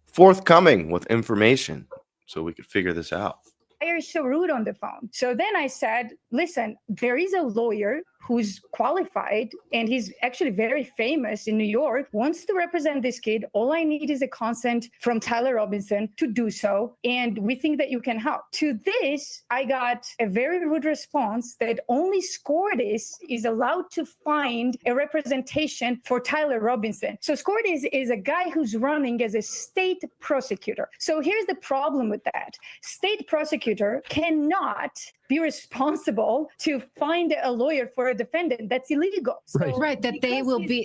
forthcoming with information so we could figure this out. Why are you so rude on the phone? So then I said, listen, there is a lawyer who's qualified and he's actually very famous in New York, wants to represent this kid. All I need is a consent from Tyler Robinson to do so. And we think that you can help. To this, I got a very rude response that only SCORDIS is allowed to find a representation for Tyler Robinson. So SCORDIS is a guy who's running as a state prosecutor. So here's the problem with that. State prosecutor cannot be responsible to find a lawyer for a defendant. That's illegal. So right, that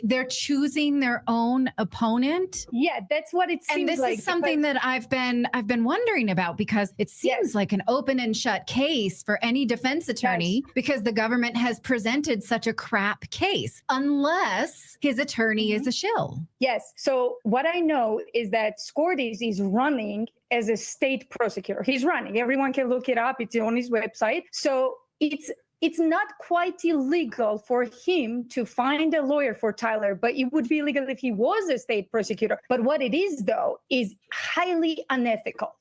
they're choosing their own opponent. Yeah, that's what it seems like. And this is something that I've been wondering about, because it seems like an open and shut case for any defense attorney, because the government has presented such a crap case, unless his attorney is a shill. Yes. So what I know is that SCORDIS is running as a state prosecutor. He's running. Everyone can look it up. It's on his website. So it's not quite illegal for him to find a lawyer for Tyler, but it would be illegal if he was a state prosecutor. But what it is, though, is highly unethical.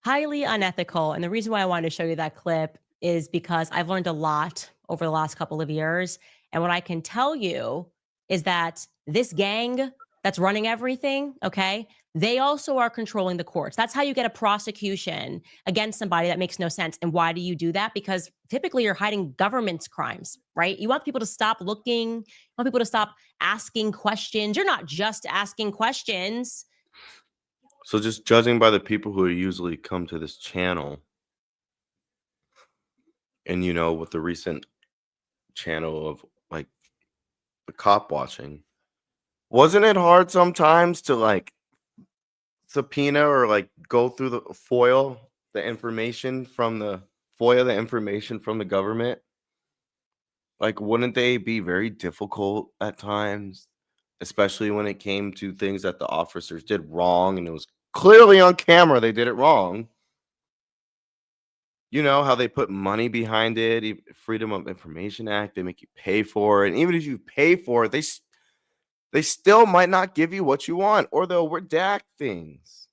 Highly unethical. And the reason why I wanted to show you that clip is because I've learned a lot over the last couple of years. And what I can tell you is that this gang that's running everything, okay, they also are controlling the courts. That's how you get a prosecution against somebody that makes no sense. And why do you do that? Because typically you're hiding government's crimes, right? You want people to stop looking, you want people to stop asking questions. You're not just asking questions. So just judging by the people who usually come to this channel, and with the recent channel of like the cop watching, wasn't it hard sometimes to like subpoena or like go through the FOIA, the information from the government? Like, wouldn't they be very difficult at times, especially when it came to things that the officers did wrong and it was clearly on camera they did it wrong? You know how they put money behind it, Freedom of Information Act, they make you pay for it. And even if you pay for it, they still might not give you what you want, or they'll redact things.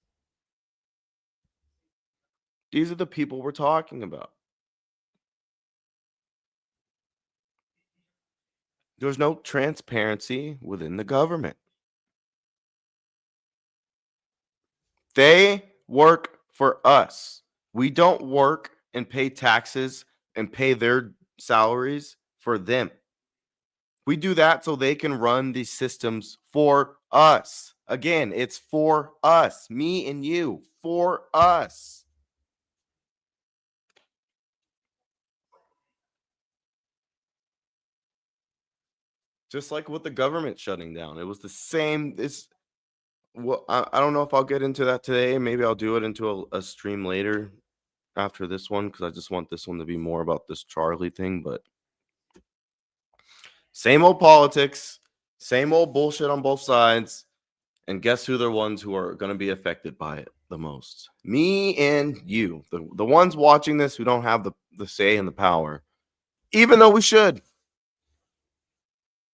These are the people we're talking about. There's no transparency within the government. They work for us. We don't work and pay taxes and pay their salaries for them. We do that so they can run these systems for us. Again, it's for us, me and you, for us. Just like with the government shutting down, it was the same. I don't know if I'll get into that today. Maybe I'll do it into a stream later after this one, because I just want this one to be more about this Charlie thing. But same old politics, same old bullshit on both sides. And guess who the ones who are going to be affected by it the most? Me and you. The ones watching this who don't have the say and the power. Even though we should.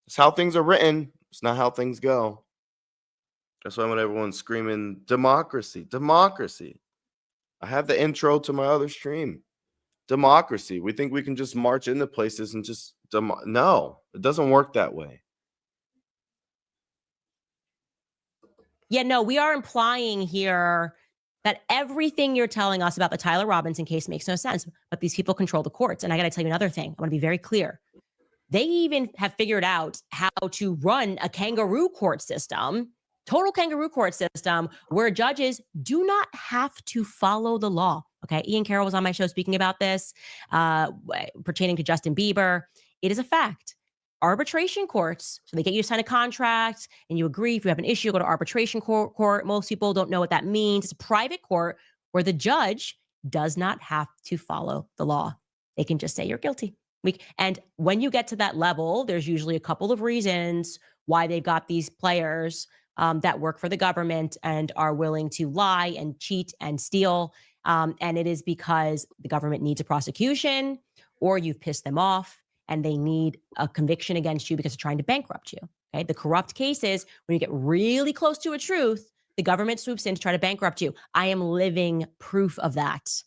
It's how things are written. It's not how things go. That's why when everyone's screaming, democracy, democracy. I have the intro to my other stream. Democracy. We think we can just march into places and just... No, it doesn't work that way. Yeah, no, we are implying here that everything you're telling us about the Tyler Robinson case makes no sense, but these people control the courts. And I got to tell you another thing. I want to be very clear. They even have figured out how to run a kangaroo court system, total kangaroo court system, where judges do not have to follow the law. Okay, Ian Carroll was on my show speaking about this, pertaining to Justin Bieber. It is a fact. Arbitration courts, so they get you to sign a contract and you agree. If you have an issue, go to arbitration court. Most people don't know what that means. It's a private court where the judge does not have to follow the law. They can just say you're guilty. And when you get to that level, there's usually a couple of reasons why they've got these players that work for the government and are willing to lie and cheat and steal. And it is because the government needs a prosecution, or you've pissed them off and they need a conviction against you because they're trying to bankrupt you. Okay. The corrupt cases, when you get really close to a truth, the government swoops in to try to bankrupt you. I am living proof of that.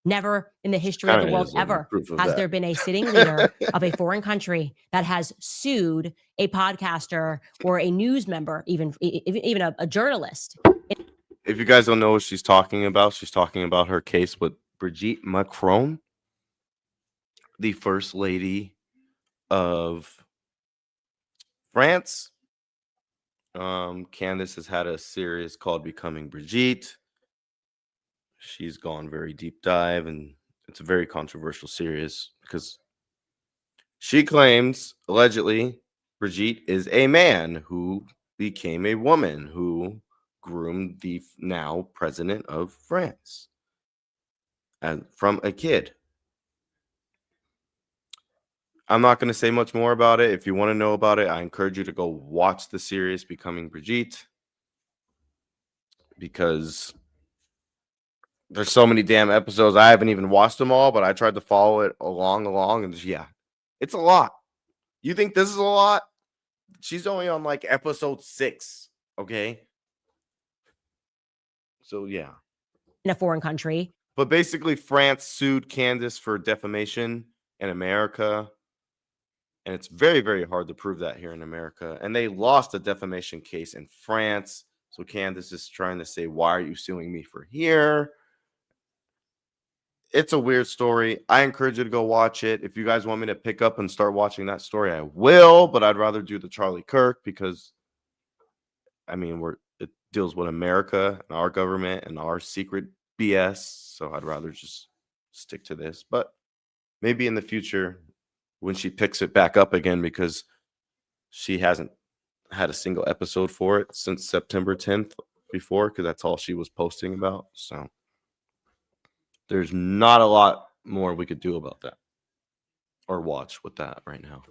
Never in the history of the world ever has there been a sitting leader of a foreign country that has sued a podcaster or a news member, even a journalist. If you guys don't know what she's talking about her case with Brigitte Macron, the first lady of France. Candace has had a series called Becoming Brigitte. She's gone very deep dive, and it's a very controversial series because she claims, allegedly, Brigitte is a man who became a woman who groomed the now president of France and from a kid. I'm not going to say much more about it. If you want to know about it, I encourage you to go watch the series Becoming Brigitte, because there's so many damn episodes. I haven't even watched them all, but I tried to follow it along, and yeah, it's a lot. You think this is a lot? She's only on like episode 6, okay? So yeah. In a foreign country. But basically, France sued Candace for defamation in America. And it's very, very hard to prove that here in America. And they lost a defamation case in France. So Candace is trying to say, why are you suing me for here? It's a weird story. I encourage you to go watch it. If you guys want me to pick up and start watching that story, I will. But I'd rather do the Charlie Kirk because, I mean, it deals with America and our government and our secret BS. So I'd rather just stick to this. But maybe in the future, when she picks it back up again, because she hasn't had a single episode for it since September 10th before, because that's all she was posting about. So there's not a lot more we could do about that or watch with that right now.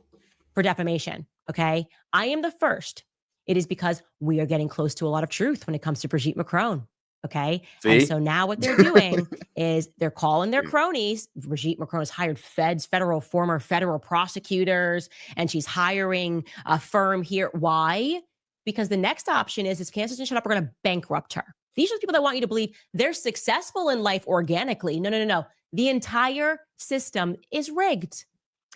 For defamation, okay? I am the first. It is because we are getting close to a lot of truth when it comes to Brigitte Macron. Okay. See? And so now what they're doing is they're calling their cronies. Brigitte Macron has hired former federal prosecutors, and she's hiring a firm here. Why? Because the next option is Candace doesn't shut up, we're going to bankrupt her. These are the people that want you to believe they're successful in life organically. No. The entire system is rigged.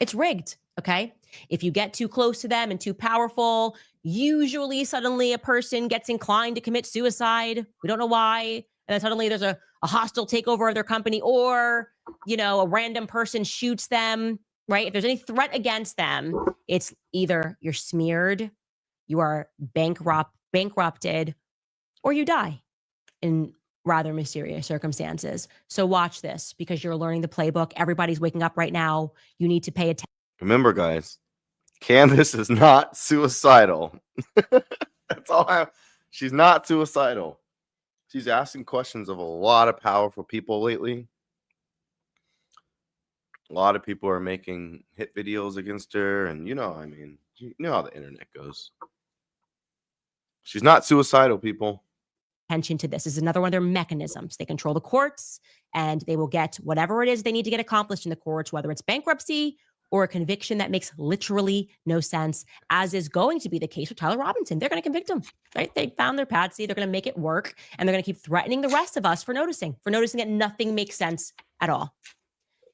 It's rigged. Okay. If you get too close to them and too powerful, usually suddenly a person gets inclined to commit suicide. We don't know why. And then suddenly there's a hostile takeover of their company, or, a random person shoots them, right? If there's any threat against them, it's either you're smeared, you are bankrupted, or you die in rather mysterious circumstances. So watch this, because you're learning the playbook. Everybody's waking up right now. You need to pay attention. Remember, guys, Candace is not suicidal. That's all she's not suicidal. She's asking questions of a lot of powerful people lately. A lot of people are making hit videos against her, and you know how the internet goes. She's not suicidal, people. Attention to this. This is another one of their mechanisms. They control the courts, and they will get whatever it is they need to get accomplished in the courts, whether it's bankruptcy or a conviction that makes literally no sense, as is going to be the case with Tyler Robinson. They're going to convict him, right? They found their patsy. They're going to make it work, and they're going to keep threatening the rest of us for noticing that nothing makes sense at all.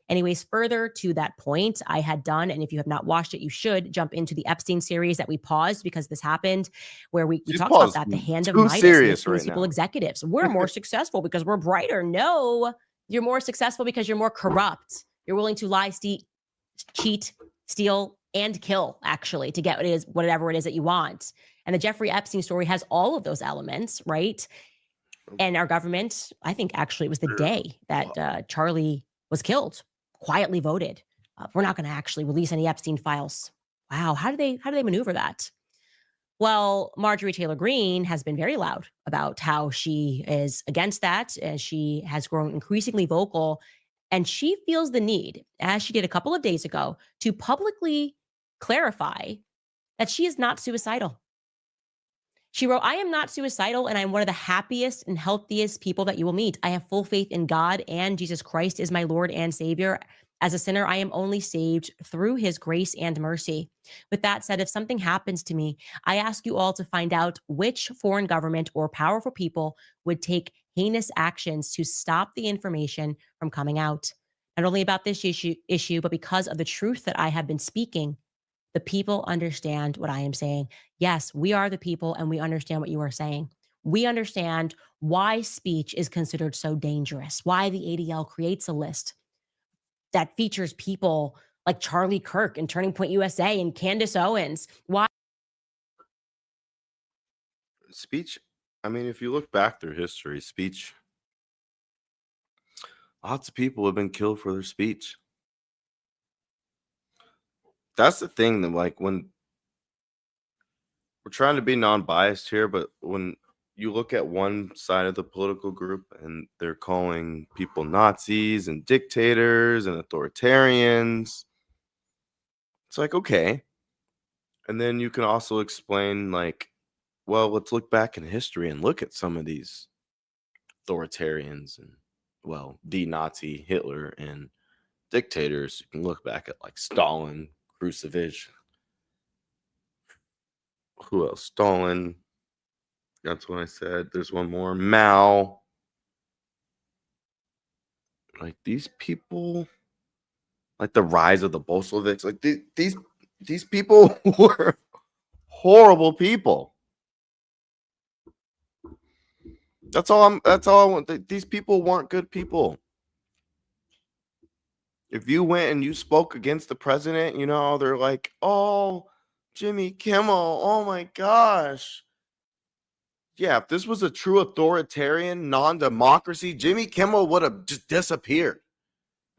Anyways, further to that point, I had done, and if you have not watched it, you should jump into the Epstein series that we paused because this happened, where we talked about that, the hand of Midas, municipal executives. We're more successful because we're brighter. No, you're more successful because you're more corrupt. You're willing to lie, cheat, steal, and kill, actually, to get whatever it is that you want. And the Jeffrey Epstein story has all of those elements, right? And our government, I think actually it was the day that Charlie was killed, quietly voted. We're not going to actually release any Epstein files. Wow, how do they maneuver that? Well, Marjorie Taylor Greene has been very loud about how she is against that, and she has grown increasingly vocal, and she feels the need, as she did a couple of days ago, to publicly clarify that she is not suicidal. She wrote, "I am not suicidal, and I'm one of the happiest and healthiest people that you will meet. I have full faith in God, and Jesus Christ is my Lord and Savior. As a sinner, I am only saved through his grace and mercy. With that said, if something happens to me, I ask you all to find out which foreign government or powerful people would take heinous actions to stop the information from coming out. Not only about this issue, but because of the truth that I have been speaking, the people understand what I am saying. Yes, we are the people, and we understand what you are saying. We understand why speech is considered so dangerous, why the ADL creates a list that features people like Charlie Kirk and Turning Point USA and Candace Owens. Why? Speech, I mean, if you look back through history, speech, lots of people have been killed for their speech. That's the thing that, like, when we're trying to be non-biased here, but when you look at one side of the political group and they're calling people Nazis and dictators and authoritarians, it's like, okay. And then you can also explain, like, well, let's look back in history and look at some of these authoritarians and, well, the-Nazi Hitler and dictators. You can look back at, like, Stalin, Khrushchev. Who else? Stalin. That's what I said. There's one more. Mao. Like, these people, like the rise of the Bolsheviks, like these people were horrible people. That's all I want. These people weren't good people. If you went and you spoke against the president, you know, they're like, oh, Jimmy Kimmel, oh my gosh. Yeah, if this was a true authoritarian non-democracy, Jimmy Kimmel would have just disappeared.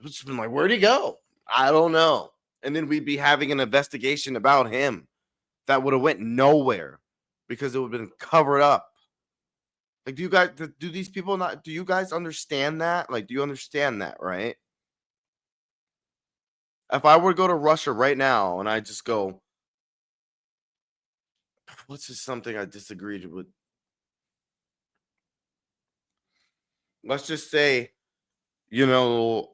It's been like, where'd he go? I don't know. And then we'd be having an investigation about him that would have went nowhere because it would have been covered up. Like, do you guys understand that? Like, do you understand that, right? If I were to go to Russia right now and I just go, what's just something I disagreed with? Let's just say, you know,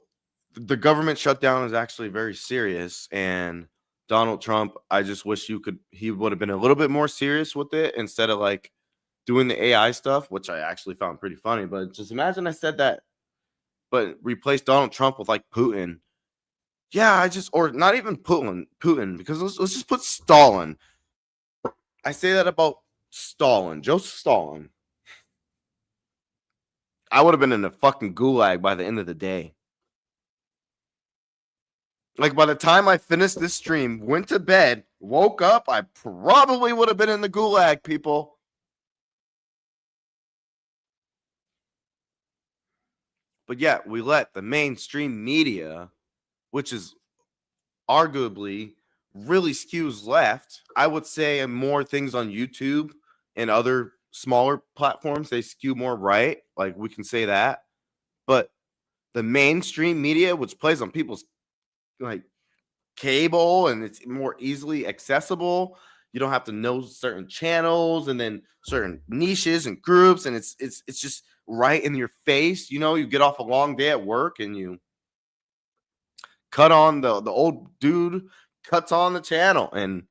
the government shutdown is actually very serious, and Donald Trump, I just wish he would have been a little bit more serious with it instead of like doing the AI stuff, which I actually found pretty funny. But just imagine I said that, but replace Donald Trump with like Putin. Yeah, or not even Putin, because let's just put Stalin. I say that about Stalin, Joseph Stalin. I would have been in the fucking gulag by the end of the day. Like, by the time I finished this stream, went to bed, woke up, I probably would have been in the gulag, people. But yet, we let the mainstream media, which is arguably really skews left, I would say more things on YouTube and other smaller platforms, they skew more right. Like, we can say that. But the mainstream media, which plays on people's like cable and it's more easily accessible, You don't have to know certain channels and then certain niches and groups, and it's just right in your face. You know, you get off a long day at work and you cut on the old dude cuts on the channel and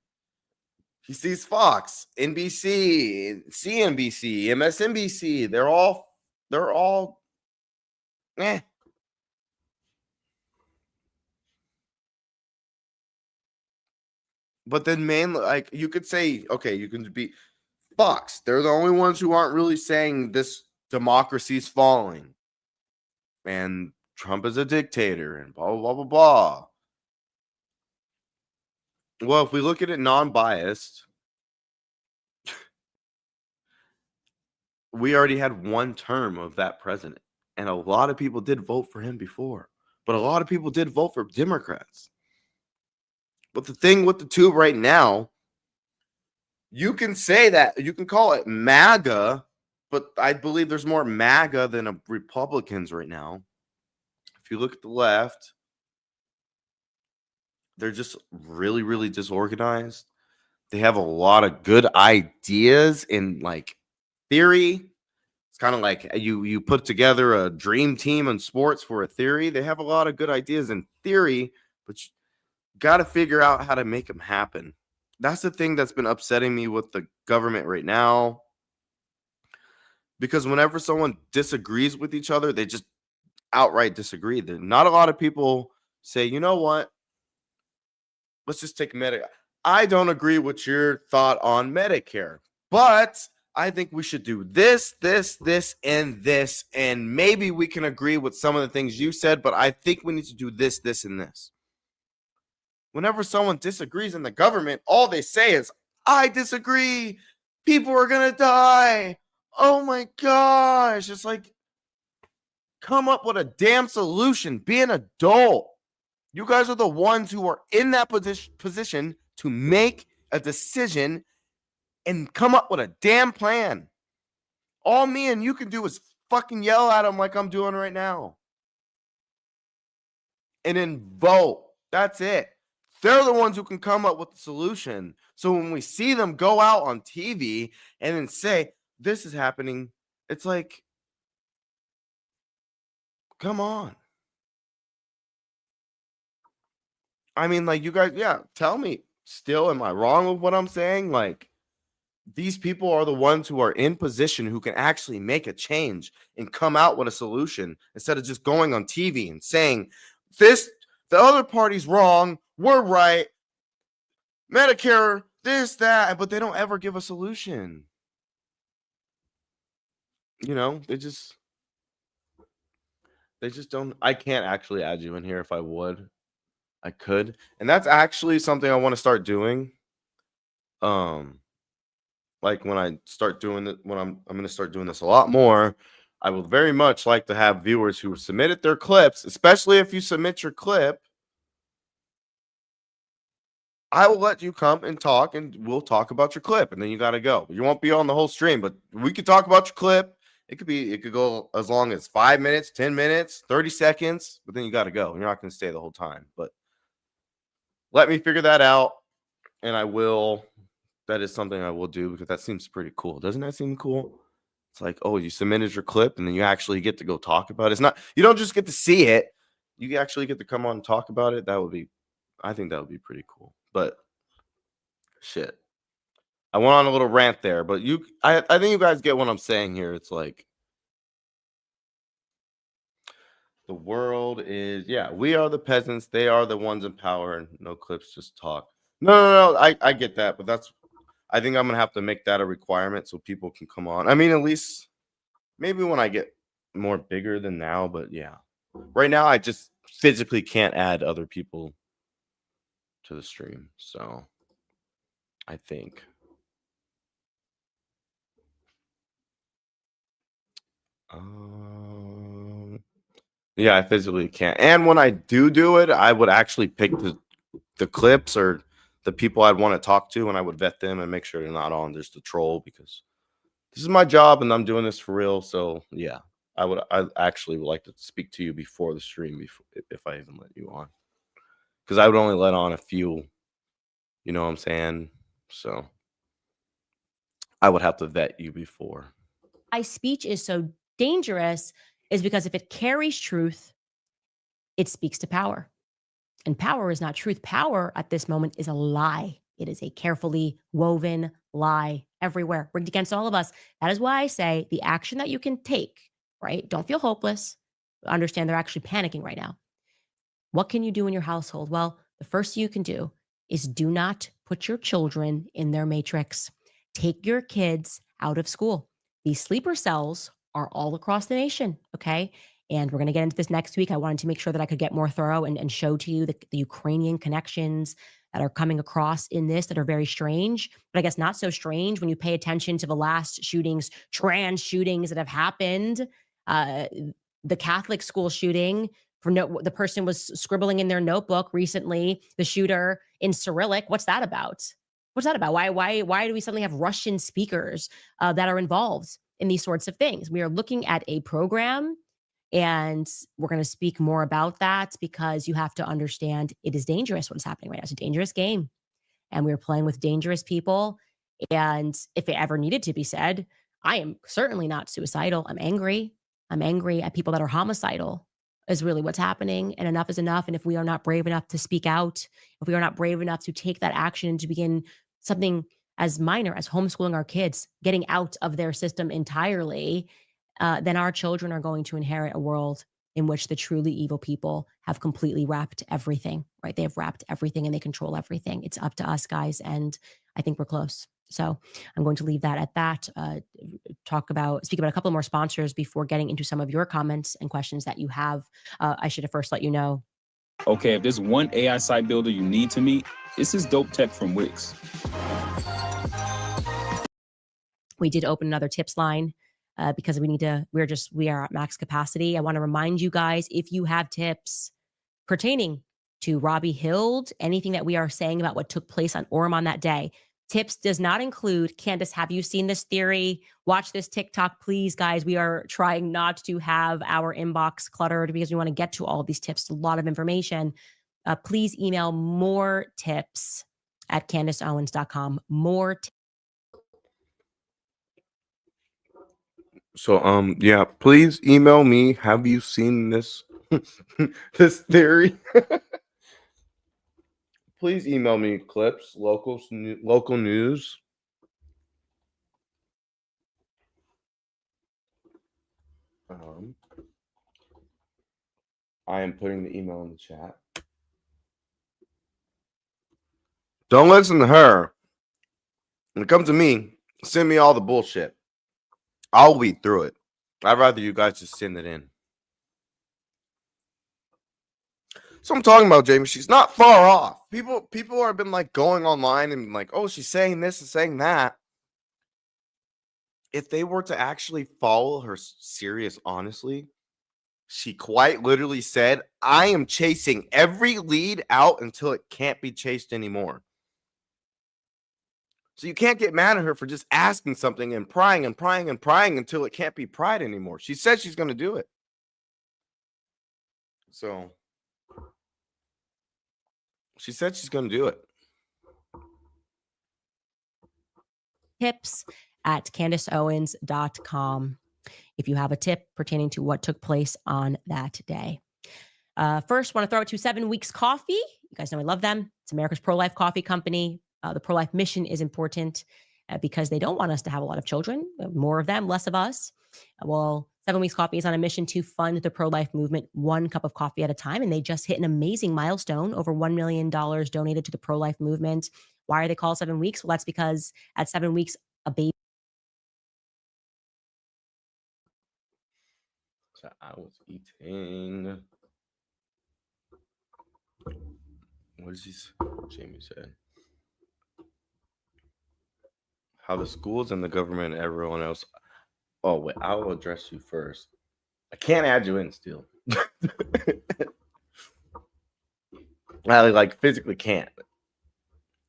he sees Fox, NBC, CNBC, MSNBC. They're all eh. But then mainly, like, you could say, okay, you can be Fox. They're the only ones who aren't really saying this democracy's falling. And Trump is a dictator and blah, blah, blah, blah, blah. Well, if we look at it non-biased, we already had one term of that president. And a lot of people did vote for him before. But a lot of people did vote for Democrats. But the thing with the tube right now, you can say that, you can call it MAGA, but I believe there's more MAGA than Republicans right now. If you look at the left, they're just really, really disorganized. They have a lot of good ideas in like theory. It's kind of like you put together a dream team in sports for a theory. They have a lot of good ideas in theory, but you got to figure out how to make them happen. That's the thing that's been upsetting me with the government right now. Because whenever someone disagrees with each other, they just outright disagree. Not a lot of people say, you know what? Let's just take Medicare. I don't agree with your thought on Medicare, but I think we should do this, this, this, and this. And maybe we can agree with some of the things you said, but I think we need to do this, this, and this. Whenever someone disagrees in the government, all they say is, I disagree. People are going to die. Oh my gosh. It's like, come up with a damn solution. Be an adult. You guys are the ones who are in that position to make a decision and come up with a damn plan. All me and you can do is fucking yell at them like I'm doing right now. And then vote. That's it. They're the ones who can come up with the solution. So when we see them go out on TV and then say, this is happening, it's like, come on. I mean, like, you guys, yeah, tell me, still, am I wrong with what I'm saying? Like, these people are the ones who are in position who can actually make a change and come out with a solution instead of just going on TV and saying, the other party's wrong, we're right, Medicare, this, that, but they don't ever give a solution. You know, they just don't. I can't actually add you in here. If I would, I could. And that's actually something I want to start doing. Like when I start doing it, when I'm going to start doing this a lot more, I would very much like to have viewers who submitted their clips, especially if you submit your clip. I will let you come and talk, and we'll talk about your clip, and then you got to go. You won't be on the whole stream, but we could talk about your clip. It could go as long as 5 minutes, 10 minutes, 30 seconds, but then you got to go. You're not going to stay the whole time. But let me figure that out, and I will. That is something I will do because that seems pretty cool. Doesn't that seem cool? It's like, oh, you submitted your clip, and then you actually get to go talk about it. It's not, you don't just get to see it. You actually get to come on and talk about it. I think that would be pretty cool. But shit, I went on a little rant there, but I think you guys get what I'm saying here. It's like the world is, yeah, we are the peasants. They are the ones in power, and no clips, just talk. No. I get that, but I think I'm going to have to make that a requirement so people can come on. I mean, at least maybe when I get more bigger than now, but yeah. Right now, I just physically can't add other people to the stream. So I think. Yeah, I physically can't. And when I do it, I would actually pick the clips or the people I'd want to talk to, and I would vet them and make sure they're not on just the troll, because this is my job and I'm doing this for real. So yeah, I actually would like to speak to you before the stream, if I even let you on, because I would only let on a few, you know what I'm saying, So I would have to vet you before. Why speech is so dangerous is because if it carries truth, it speaks to power. And power is not truth. Power at this moment is a lie. It is a carefully woven lie everywhere, rigged against all of us. That is why I say the action that you can take, right? Don't feel hopeless. Understand they're actually panicking right now. What can you do in your household? Well, the first thing you can do is do not put your children in their matrix. Take your kids out of school. These sleeper cells are all across the nation, okay? And we're going to get into this next week. I wanted to make sure that I could get more thorough and show to you the Ukrainian connections that are coming across in this that are very strange, but I guess not so strange when you pay attention to the last shootings, trans shootings that have happened. The Catholic school shooting, the person was scribbling in their notebook recently, the shooter in Cyrillic. What's that about? What's that about? Why do we suddenly have Russian speakers that are involved in these sorts of things? We are looking at a program, and we're going to speak more about that because you have to understand it is dangerous what is happening right now. It's a dangerous game, and we're playing with dangerous people. And if it ever needed to be said, I am certainly not suicidal. I'm angry. I'm angry at people that are homicidal is really what's happening. And enough is enough. And if we are not brave enough to speak out, if we are not brave enough to take that action and to begin something as minor as homeschooling our kids, getting out of their system entirely, then our children are going to inherit a world in which the truly evil people have completely wrapped everything, right? They have wrapped everything and they control everything. It's up to us, guys. And I think we're close. So I'm going to leave that at that. Speak about a couple more sponsors before getting into some of your comments and questions that you have. I should have first let you know. Okay, if there's one AI site builder you need to meet, this is Dope Tech from Wix. We did open another tips line because we are at max capacity. I want to remind you guys, if you have tips pertaining to Robbie Hild, anything that we are saying about what took place on Orem on that day, tips does not include, Candace, have you seen this theory? Watch this TikTok, please, guys. We are trying not to have our inbox cluttered because we want to get to all of these tips. A lot of information. Please email more tips at CandaceOwens.com. More tips. So, yeah, please email me. Have you seen this, this theory? Please email me clips, local news. I am putting the email in the chat. Don't listen to her. When it comes to me, send me all the bullshit. I'll weed through it. I'd rather you guys just send it in. So I'm talking about, Jamie. She's not far off. People have been like going online and like, oh, she's saying this and saying that. If they were to actually follow her serious, honestly, she quite literally said, I am chasing every lead out until it can't be chased anymore. So you can't get mad at her for just asking something and prying and prying and prying until it can't be pried anymore. She said she's going to do it. So she said she's going to do it. Tips at CandaceOwens.com if you have a tip pertaining to what took place on that day. First, want to throw it to 7 Weeks Coffee. You guys know I love them. It's America's pro-life coffee company. The pro-life mission is important because they don't want us to have a lot of children, more of them, less of us. Well, 7 Weeks Coffee is on a mission to fund the pro-life movement one cup of coffee at a time, and they just hit an amazing milestone, over $1 million donated to the pro-life movement. Why are they called 7 weeks? Well, that's because at 7 weeks, a baby. So I was eating. What is this? Jamie said. How the schools and the government and everyone else. Oh, wait, I will address you first. I can't add you in still. I like physically can't.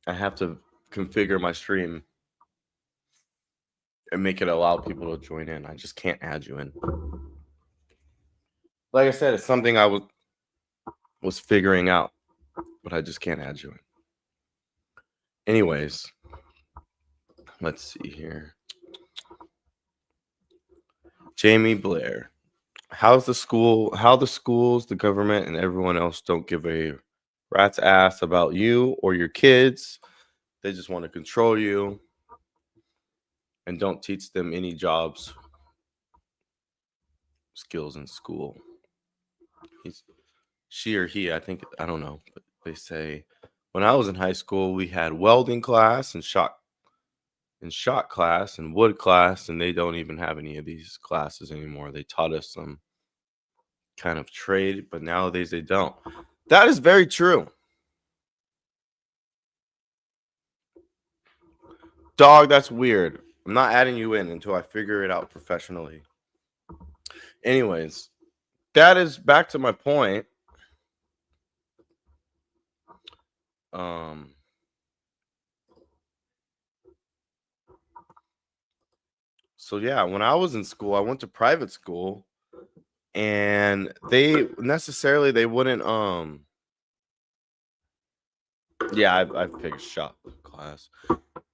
I have to configure my stream and make it allow people to join in. I just can't add you in. Like I said, it's something I was figuring out, but I just can't add you in. Anyways, Let's see here. Jamie Blair. How the schools, the government, and everyone else don't give a rat's ass about you or your kids. They just want to control you and don't teach them any jobs, skills in school. She or he, I think, I don't know, but they say, when I was in high school, we had welding class and shot class and wood class, and they don't even have any of these classes anymore. They taught us some kind of trade, but nowadays they don't. That is very true. Dog, that's weird. I'm not adding you in until I figure it out professionally. Anyways, that is back to my point. So yeah, when I was in school, I went to private school, and they wouldn't yeah, I've taken shop class,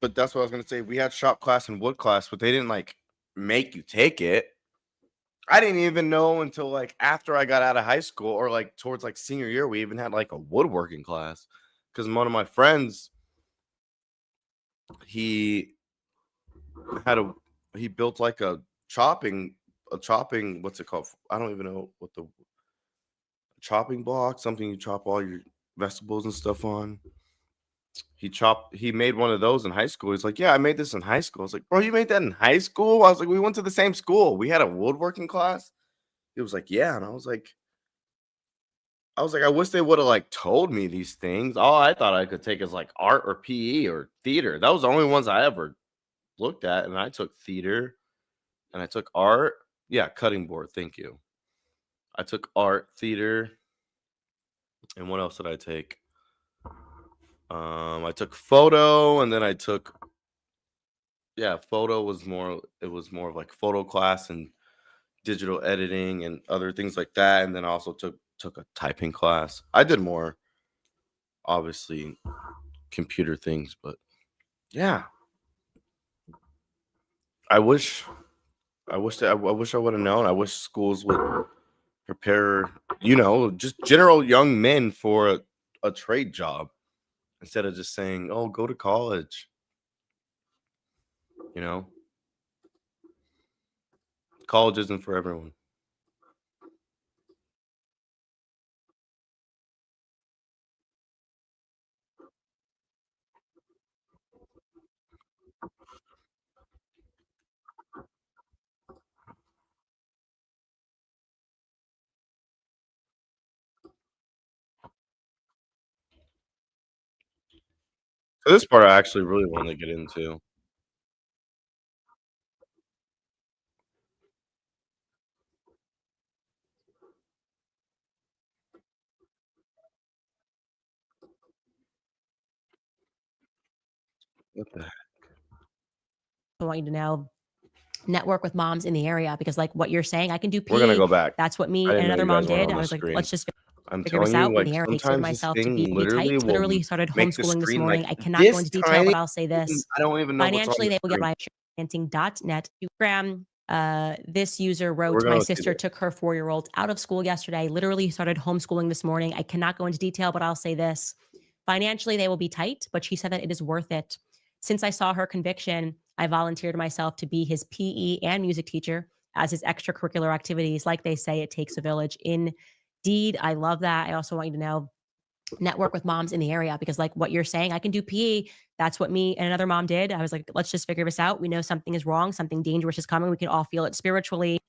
but that's what I was gonna say. We had shop class and wood class, but they didn't like make you take it. I didn't even know until like after I got out of high school, or like towards like senior year, we even had like a woodworking class, because one of my friends, he built like a chopping, what's it called? I don't even know what the chopping block, something you chop all your vegetables and stuff on. He made one of those in high school. He's like, yeah, I made this in high school. I was like, bro, you made that in high school? I was like, we went to the same school. We had a woodworking class. He was like, yeah. And I was like, I wish they would have like told me these things. All I thought I could take is like art or PE or theater. That was the only ones I ever looked at. And I took theater and I took art. Yeah, cutting board. Thank you. I took art, theater, and what else did I take? I took photo, and then I took, photo was more. It was more of like photo class and digital editing and other things like that. And then I also took a typing class. I did more, obviously, computer things, but yeah. I wish I would have known. I wish schools would prepare, just general young men for a trade job, instead of just saying, oh, go to college. College isn't for everyone. So this part I actually really want to get into. What the heck? I want you to know, network with moms in the area, because like what you're saying, I can do PE. We're gonna go back. That's what me I and didn't know another you mom guys weren't did. on I the was like, screen. let's just I'm figure this telling out you, in the like, area. I told sometimes this myself to thing be literally tight. will Literally started make the homeschooling this screen, morning. like, I cannot go this into detail, tiny. but I'll say this. I don't even know what's on Financially, the they will get screen. by parenting.net. This user wrote, We're my gonna see sister this. took her 4-year-old out of school yesterday, literally started homeschooling this morning. I cannot go into detail, but I'll say this. Financially, they will be tight, but she said that it is worth it. Since I saw her conviction, I volunteered myself to be his PE and music teacher as his extracurricular activities. Like they say, it takes a village. Indeed, I love that. I also want you to know, network with moms in the area, because like what you're saying, I can do PE. That's what me and another mom did. I was like, let's just figure this out. We know something is wrong. Something dangerous is coming. We can all feel it spiritually.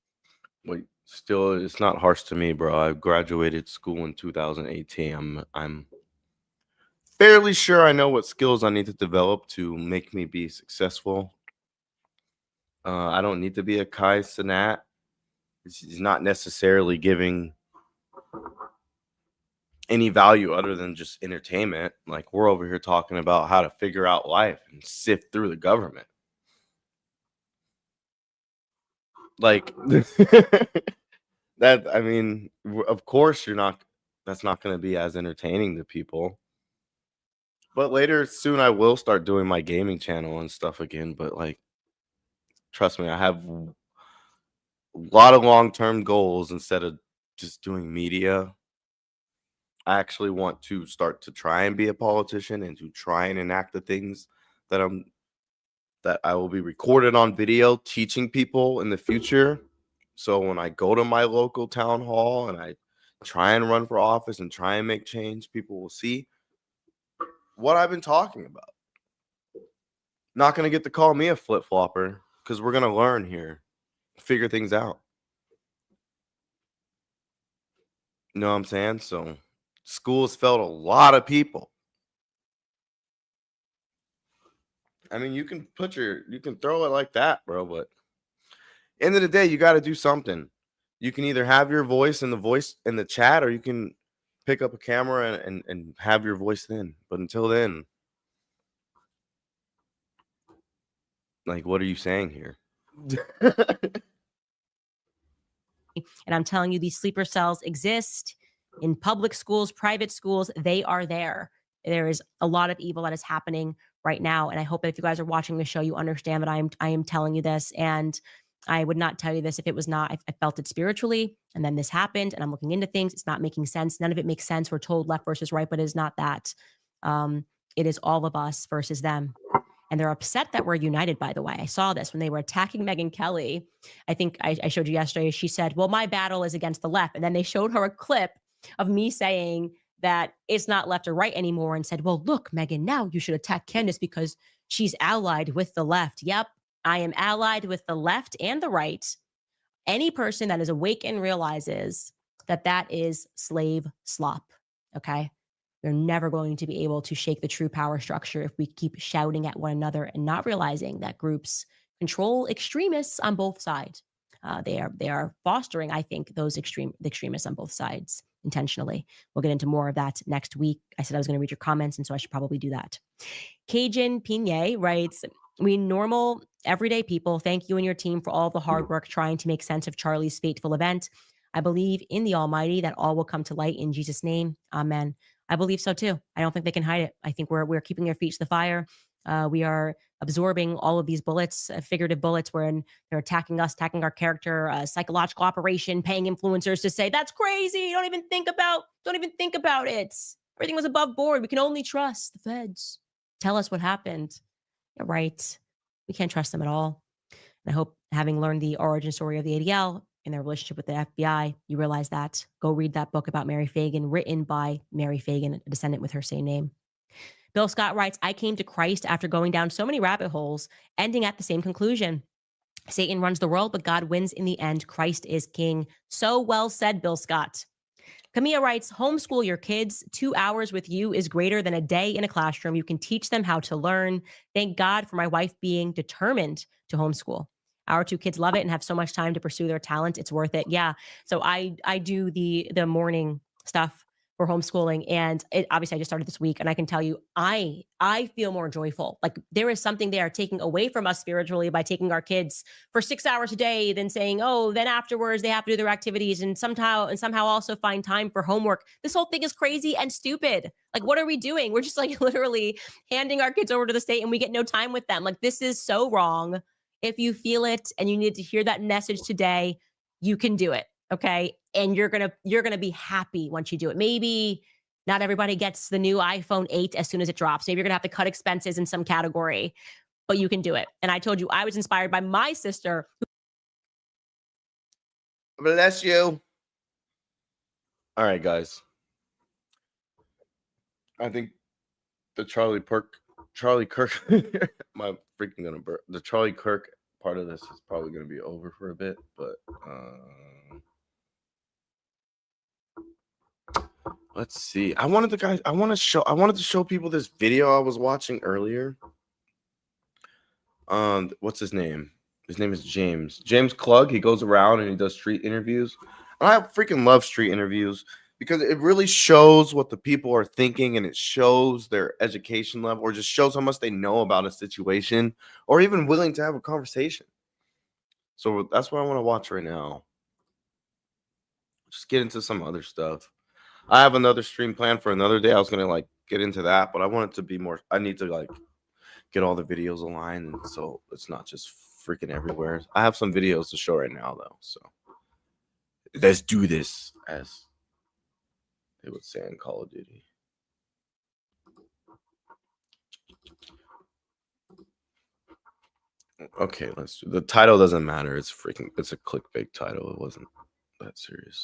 Wait, still, it's not harsh to me, bro. I graduated school in 2018. I'm fairly sure I know what skills I need to develop to make me be successful. I don't need to be a Kai Cenat. He's not necessarily giving any value other than just entertainment. Like, we're over here talking about how to figure out life and sift through the government. Like, that, I mean, of course that's not going to be as entertaining to people. But later, soon, I will start doing my gaming channel and stuff again. But like, trust me, I have a lot of long-term goals instead of just doing media. I actually want to start to try and be a politician and to try and enact the things that I will be recorded on video teaching people in the future. So when I go to my local town hall and I try and run for office and try and make change, people will see what I've been talking about. Not going to get to call me a flip-flopper because we're going to learn here, figure things out. You know what I'm saying? So school has failed a lot of people. I mean, you can throw it like that, bro, but end of the day, you got to do something. You can either have your voice in the chat, or you can pick up a camera and have your voice then. But until then, like, what are you saying here? And I'm telling you, these sleeper cells exist in public schools, private schools. They are there. There is a lot of evil that is happening right now. And I hope that if you guys are watching the show, you understand that I am telling you this. And I would not tell you this if it was not. I felt it spiritually. And then this happened. And I'm looking into things. It's not making sense. None of it makes sense. We're told left versus right, but it is not that. It is all of us versus them. And they're upset that we're united, by the way. I saw this when they were attacking Megyn Kelly. I think I showed you yesterday. She said, well, my battle is against the left. And then they showed her a clip of me saying that it's not left or right anymore, and said, well, look, Megyn, now you should attack Candace because she's allied with the left. Yep, I am allied with the left and the right. Any person that is awake and realizes that that is slave slop, okay? We're never going to be able to shake the true power structure if we keep shouting at one another and not realizing that groups control extremists on both sides. They are fostering, I think, the extremists on both sides intentionally. We'll get into more of that next week. I said I was going to read your comments, and so I should probably do that. Cajun Pigne writes, we normal, everyday people, thank you and your team for all the hard work trying to make sense of Charlie's fateful event. I believe in the Almighty that all will come to light in Jesus' name. Amen. I believe so too. I don't think they can hide it. I think we're keeping our feet to the fire. We are absorbing all of these bullets, figurative bullets, wherein they're attacking us, attacking our character, psychological operation, paying influencers to say, that's crazy. Don't even think about it. Everything was above board. We can only trust the feds. Tell us what happened. Yeah, right. We can't trust them at all. And I hope, having learned the origin story of the ADL and their relationship with the FBI, you realize that. Go read that book about Mary Fagan, written by Mary Fagan, a descendant with her same name. Bill Scott writes, I came to Christ after going down so many rabbit holes, ending at the same conclusion. Satan runs the world, but God wins in the end. Christ is king. So well said, Bill Scott. Camilla writes, homeschool your kids. 2 hours with you is greater than a day in a classroom. You can teach them how to learn. Thank God for my wife being determined to homeschool. Our 2 kids love it and have so much time to pursue their talent. It's worth it. Yeah. So I do the morning stuff for homeschooling, and obviously I just started this week, and I can tell you, I feel more joyful. Like, there is something they are taking away from us spiritually by taking our kids for 6 hours a day, then saying, oh, then afterwards they have to do their activities and somehow also find time for homework. This whole thing is crazy and stupid. Like, what are we doing? We're just like literally handing our kids over to the state, and we get no time with them. Like, this is so wrong. If you feel it and you need to hear that message today, you can do it. Okay. And you're going to be happy once you do it. Maybe not everybody gets the new iPhone 8 as soon as it drops. Maybe you're going to have to cut expenses in some category, but you can do it. And I told you, I was inspired by my sister. Bless you. All right, guys. I think the Charlie Kirk, my freaking gonna burp. The Charlie Kirk part of this is probably gonna be over for a bit, but let's see. I wanted to show people this video I was watching earlier. What's his name? His name is James. James Klug. He goes around and he does street interviews. And I freaking love street interviews because it really shows what the people are thinking, and it shows their education level, or just shows how much they know about a situation, or even willing to have a conversation. So that's what I want to watch right now. Just get into some other stuff. I have another stream planned for another day. I was going to get into that, but I want it to be more. I need to like get all the videos aligned, and so it's not just freaking everywhere. I have some videos to show right now though, so let's do this, as they would say in Call of Duty. Okay, let's do the title. Doesn't matter. It's a clickbait title. It wasn't that serious.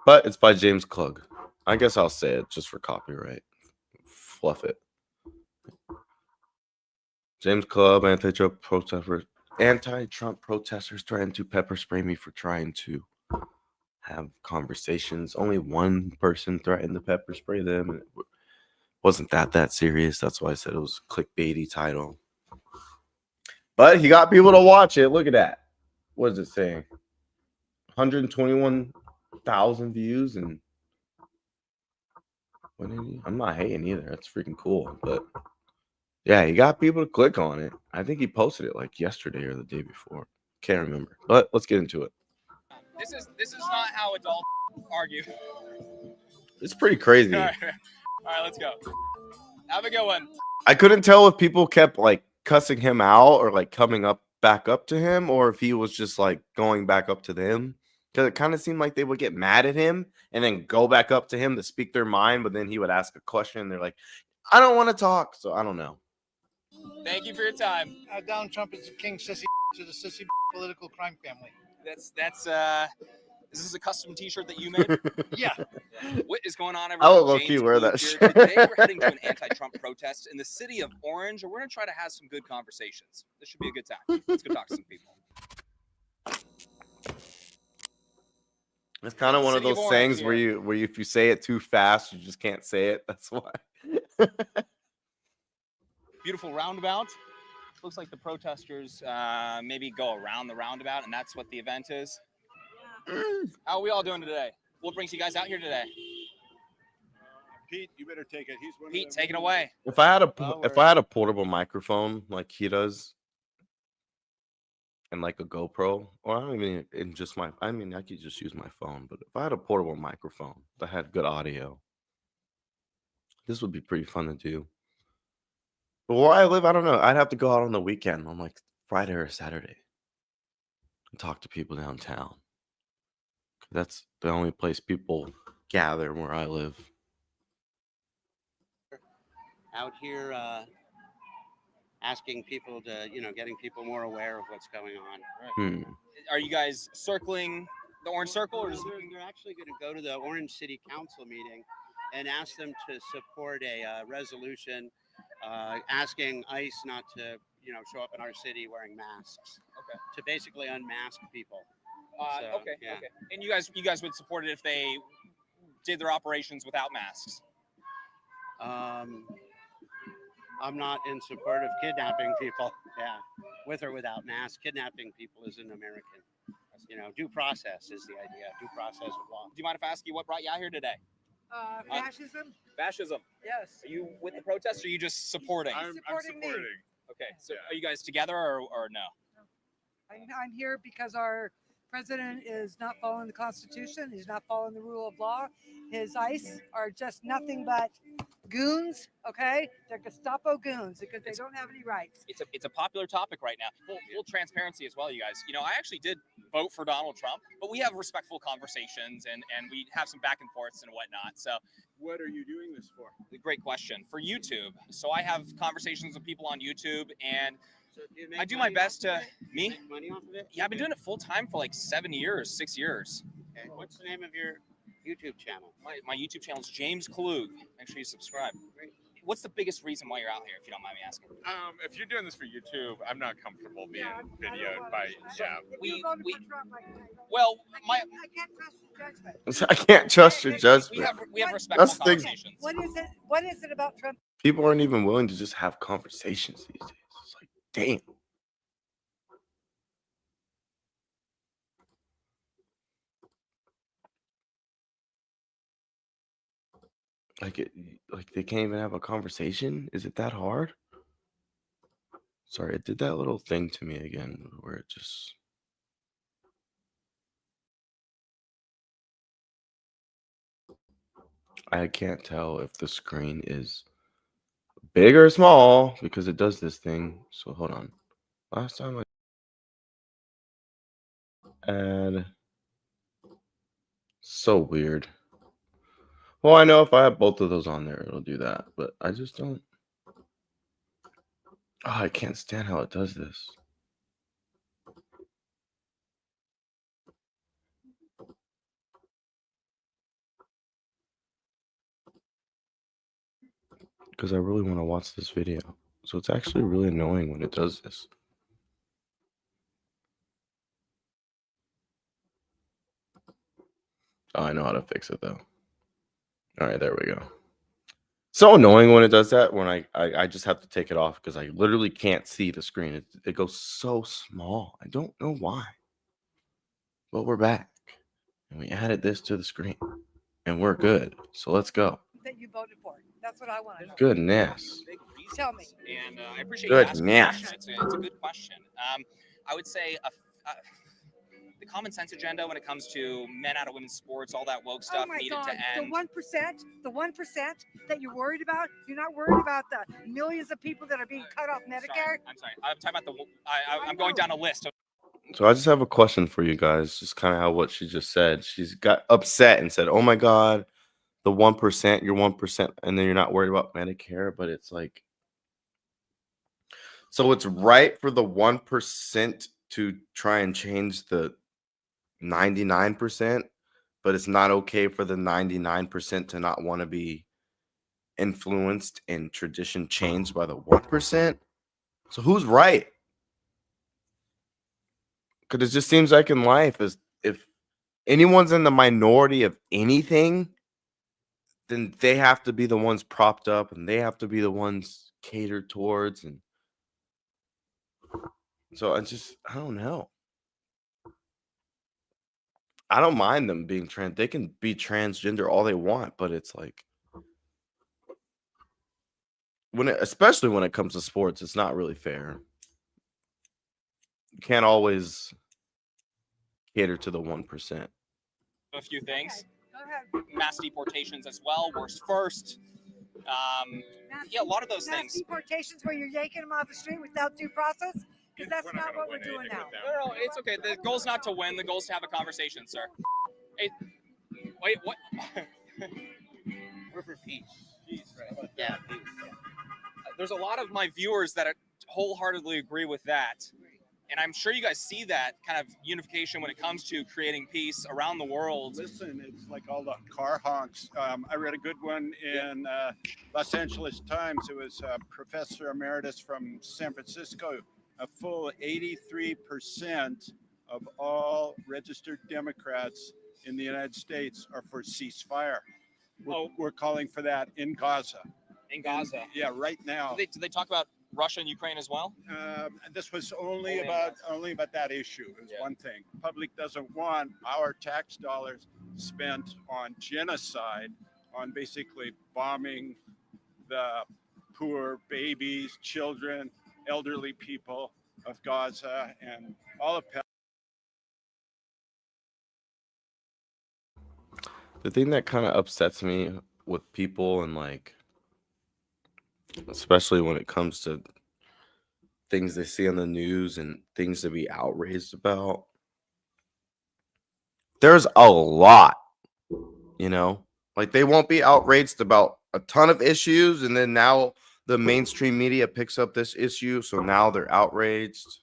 But it's by James Klug. I guess I'll say it just for copyright. Fluff it. James Klug, anti-Trump protesters threatened to pepper spray me for trying to have conversations. Only one person threatened to pepper spray them, and it wasn't that serious. That's why I said it was a clickbaity title. But he got people to watch it. Look at that. What is it saying? 121,000 views, and I'm not hating either. That's freaking cool. But yeah, he got people to click on it. I think he posted it like yesterday or the day before. Can't remember. But let's get into it. This is not how adults argue. It's pretty crazy. All right, let's go. Have a good one. I couldn't tell if people kept like cussing him out or like coming back up to him, or if he was just like going back up to them. Because it kind of seemed like they would get mad at him and then go back up to him to speak their mind, but then he would ask a question and they're like, I don't want to talk. So I don't know. Thank you for your time. Donald Trump is a king sissy to the sissy political crime family. That's is this a custom T-shirt that you made? Yeah. What is going on, I will everyone? low-key wear that Here. shirt. Today we're heading to an anti-Trump protest in the city of Orange, and we're going to try to have some good conversations. This should be a good time. Let's go talk to some people. It's kind of one of City of those Orange things here. where if you say it too fast, you just can't say it. That's why. Beautiful roundabout. Looks like the protesters maybe go around the roundabout, and that's what the event is. How are we all doing today? What brings you guys out here today? Pete, you better take it. He's one Pete, take it away. If I had a portable microphone like he does, and like a GoPro, or I don't even in just my. I mean, I could just use my phone. But if I had a portable microphone that had good audio, this would be pretty fun to do. But where I live, I don't know. I'd have to go out on the weekend on like Friday or Saturday and talk to people downtown. That's the only place people gather where I live. Out here asking people to, getting people more aware of what's going on. Are you guys circling the orange circle? Or just... They're actually going to go to the Orange City Council meeting and ask them to support a resolution asking ICE not to, show up in our city wearing masks. Okay. To basically unmask people. Okay. And you guys would support it if they did their operations without masks? I'm not in support of kidnapping people. Yeah, with or without masks. Kidnapping people is un-American. Due process is the idea. Due process of law. Do you mind if I ask you what brought you out here today? Fascism. Fascism. Yes. Are you with the protest, or are you just supporting? I'm supporting. Okay. So are you guys together or no? I'm here because our president is not following the Constitution. He's not following the rule of law. His ICE are just nothing but goons. Okay, they're Gestapo goons because they don't have any rights. It's a popular topic right now. Full transparency as well, you guys. I actually did vote for Donald Trump, but we have respectful conversations and we have some back and forths and whatnot. So, what are you doing this for? Great question. For YouTube. So I have conversations with people on YouTube, and I do my best to make money off of it. Yeah, I've been doing it full time for like 6 years. Okay. What's the name of your YouTube channel? My YouTube channel is James Klug. Make sure you subscribe. Great. What's the biggest reason why you're out here, if you don't mind me asking? If you're doing this for YouTube, I'm not comfortable being videoed by. Well, I can't trust your judgment. I can't trust your judgment. We have respectful That's the thing. conversations. What is it about Trump? People aren't even willing to just have conversations these days. It's like, damn. Like they can't even have a conversation. Is it that hard? Sorry, it did that little thing to me again where it just. I can't tell if the screen is big or small because it does this thing. So hold on. Last time add. So weird. Well, I know if I have both of those on there, it'll do that, but I just don't. Oh, I can't stand how it does this. Because I really want to watch this video. So it's actually really annoying when it does this. Oh, I know how to fix it though. All right, there we go. So annoying when it does that, when I just have to take it off because I literally can't see the screen. It goes so small. I don't know why. But we're back. And we added this to the screen. And we're good. So let's go. That you voted for. That's what I want to know. Goodness. Tell me. And I appreciate you asking the Goodness. question. It's a good question. I would say the common sense agenda when it comes to men out of women's sports, all that woke stuff needed to end. The 1% that you're worried about, you're not worried about the millions of people that are being cut off Medicare. I'm sorry. I'm talking about I'm going down a list. So I just have a question for you guys. Just kind of how what she just said. She's got upset and said, "Oh my God, the 1%, you're 1%, and then you're not worried about Medicare." But it's like, so it's right for the 1% to try and change the 99%, but it's not okay for the 99% to not want to be influenced and tradition changed by the 1%. So who's right? Because it just seems like in life, is if anyone's in the minority of anything, then they have to be the ones propped up and they have to be the ones catered towards. And so I don't know. I don't mind them being trans. They can be transgender all they want, but it's like especially when it comes to sports, it's not really fair. You can't always cater to the 1%. A few things. Go ahead. Mass deportations as well. Worst first. Yeah, a lot of those things. Deportations where you're yanking them off the street without due process, because that's not what we're doing now. No, it's okay. The goal's not to win. The goal's to have a conversation, sir. Hey, wait, what? We're for peace. Right. Yeah, peace. There's a lot of my viewers that wholeheartedly agree with that. And I'm sure you guys see that kind of unification when it comes to creating peace around the world. Listen, it's like all the car honks. I read a good one in Los Angeles Times. It was a professor emeritus from San Francisco. A full 83% of all registered Democrats in the United States are for ceasefire. We're calling for that in Gaza. In Gaza? Yeah, right now. Did they talk about Russia and Ukraine as well? This was only about that issue. It was one thing. Public doesn't want our tax dollars spent on genocide, on basically bombing the poor babies, children, elderly people of Gaza and all of Palestine. The thing that kind of upsets me with people, and like, especially when it comes to things they see on the news and things to be outraged about, there's a lot, like they won't be outraged about a ton of issues, and then now the mainstream media picks up this issue, so now they're outraged.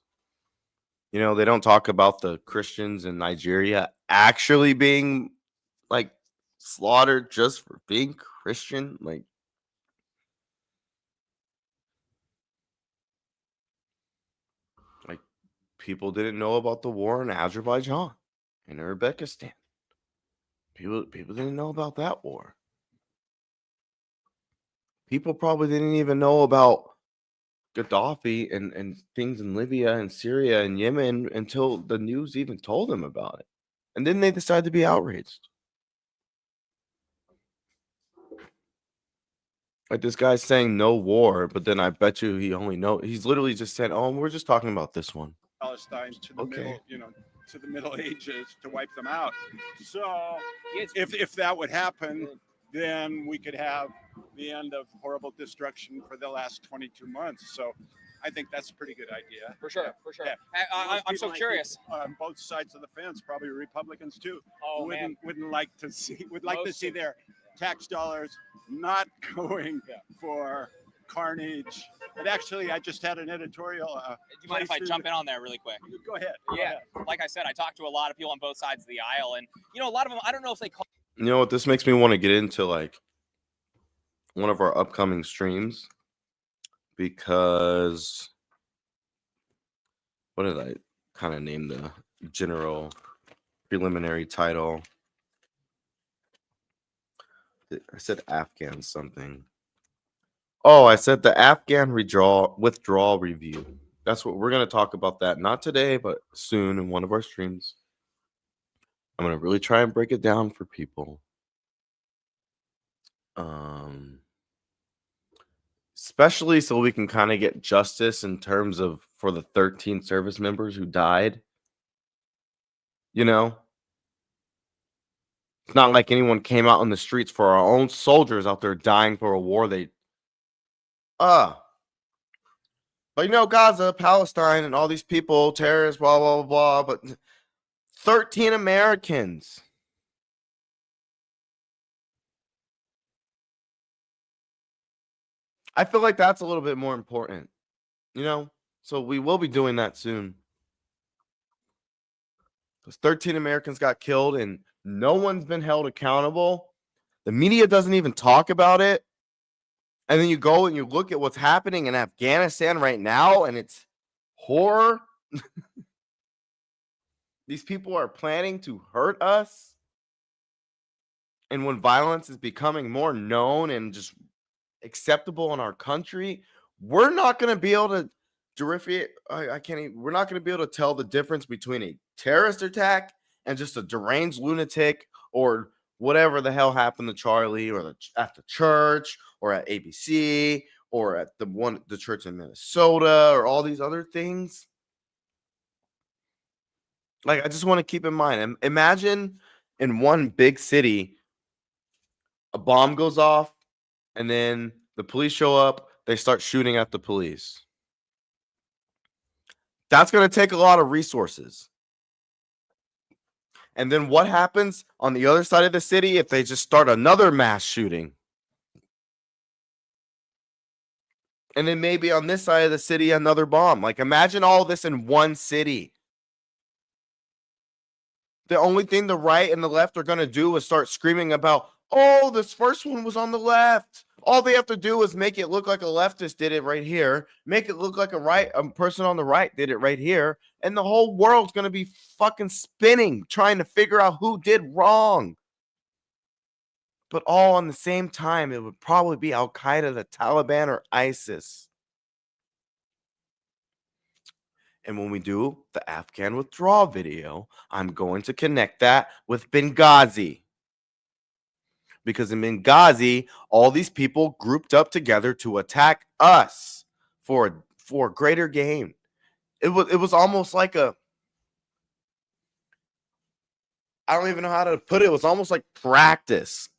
They don't talk about the Christians in Nigeria actually being like slaughtered just for being Christian. Like people didn't know about the war in Azerbaijan and Uzbekistan. People didn't know about that war. People probably didn't even know about Gaddafi and things in Libya and Syria and Yemen until the news even told them about it. And then they decided to be outraged. Like this guy's saying no war, but then I bet you he's literally just saying, "Oh, we're just talking about this one." Palestine to the middle, to the Middle Ages to wipe them out. So if that would happen, then we could have the end of horrible destruction for the last 22 months. So I think that's a pretty good idea. For sure, for sure. Yeah. I'm so curious. On both sides of the fence, probably Republicans too, Oh, man. would like to see their tax dollars not going for carnage. And actually, I just had an editorial. Do you mind if I jump in on there really quick? Go ahead. Yeah. Like I said, I talked to a lot of people on both sides of the aisle, and a lot of them, I don't know if they call. You know what? This makes me want to get into like one of our upcoming streams, because what did I kind of name the general preliminary title? I said Afghan something. Oh, I said the Afghan withdrawal review. That's what we're going to talk about. That not today, but soon in one of our streams. I'm going to really try and break it down for people. Especially so we can kind of get justice in terms of for the 13 service members who died. You know, it's not like anyone came out on the streets for our own soldiers out there dying for a war but Gaza, Palestine, and all these people, terrorists, blah, blah, blah, but 13 Americans. I feel like that's a little bit more important, so we will be doing that soon. Because 13 Americans got killed and no one's been held accountable. The media doesn't even talk about it. And then you go and you look at what's happening in Afghanistan right now, and it's horror. These people are planning to hurt us. And when violence is becoming more known and just acceptable in our country, we're not going to be able to we're not going to be able to tell the difference between a terrorist attack and just a deranged lunatic or whatever the hell happened to Charlie, or at the church, or at ABC, or at the church in Minnesota, or all these other things. Like, I just want to keep in mind, imagine in one big city, a bomb goes off, and then the police show up, they start shooting at the police. That's going to take a lot of resources. And then what happens on the other side of the city if they just start another mass shooting? And then maybe on this side of the city, another bomb. Like, imagine all this in one city. The only thing the right and the left are going to do is start screaming about, oh, this first one was on the left. All they have to do is make it look like a leftist did it right here. Make it look like a person on the right did it right here. And the whole world's going to be fucking spinning, trying to figure out who did wrong. But all on the same time, it would probably be Al-Qaeda, the Taliban, or ISIS. And when we do the Afghan withdrawal video, I'm going to connect that with Benghazi. Because in Benghazi, all these people grouped up together to attack us for greater gain. It was almost like I don't even know how to put it. It was almost like practice.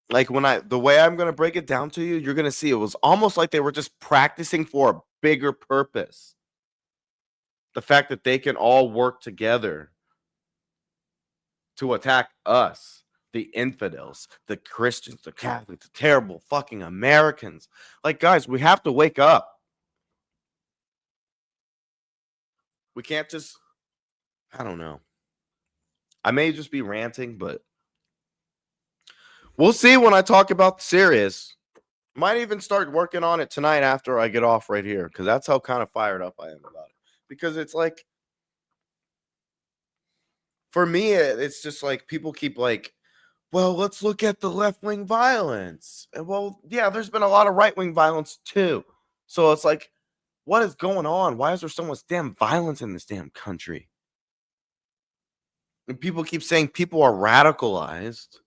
Like the way I'm going to break it down to you, you're going to see it was almost like they were just practicing for a bigger purpose. The fact that they can all work together to attack us. The infidels, the Christians, the Catholics, the terrible fucking Americans. Like, guys, we have to wake up. We can't just, I don't know. I may just be ranting, but we'll see when I talk about serious. Might even start working on it tonight after I get off right here, because that's how kind of fired up I am about it. Because it's like, for me, it's just like people keep like, well, let's look at the left-wing violence. And well, yeah, there's been a lot of right-wing violence too. So it's like, what is going on? Why is there so much damn violence in this damn country? And people keep saying people are radicalized.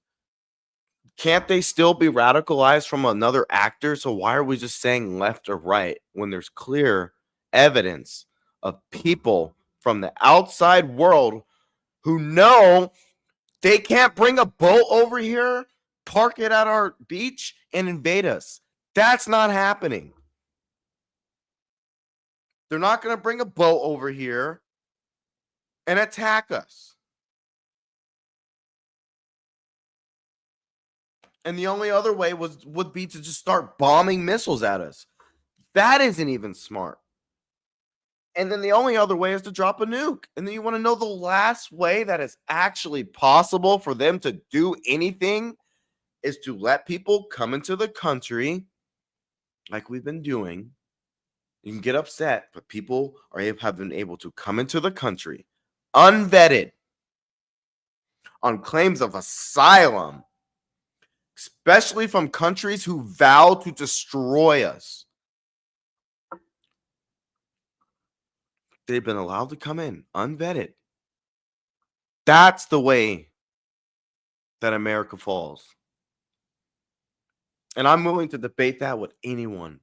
Can't they still be radicalized from another actor? So why are we just saying left or right when there's clear evidence of people from the outside world who know they can't bring a boat over here park it at our beach and invade us. That's not happening. They're not going to bring a boat over here and attack us. And the only other way would be to just start bombing missiles at us. That isn't even smart. And then the only other way is to drop a nuke. And then you want to know the last way that is actually possible for them to do anything is to let people come into the country like we've been doing. You can get upset, but people have been able to come into the country unvetted on claims of asylum, especially from countries who vow to destroy us. They've been allowed to come in unvetted. That's the way that America falls. And I'm willing to debate that with anyone.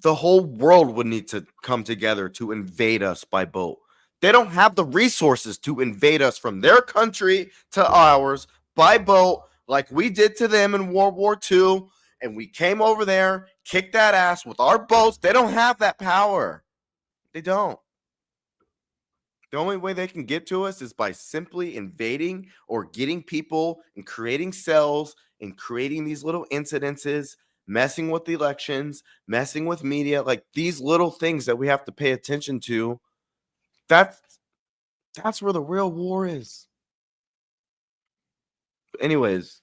The whole world would need to come together to invade us by boat. They don't have the resources to invade us from their country to ours by boat like we did to them in World War II. And we came over there, kicked that ass with our boats. They don't have that power. They don't. The only way they can get to us is by simply invading or getting people and creating cells and creating these little incidences, messing with the elections, messing with media, like these little things that we have to pay attention to. That's where the real war is. Anyways,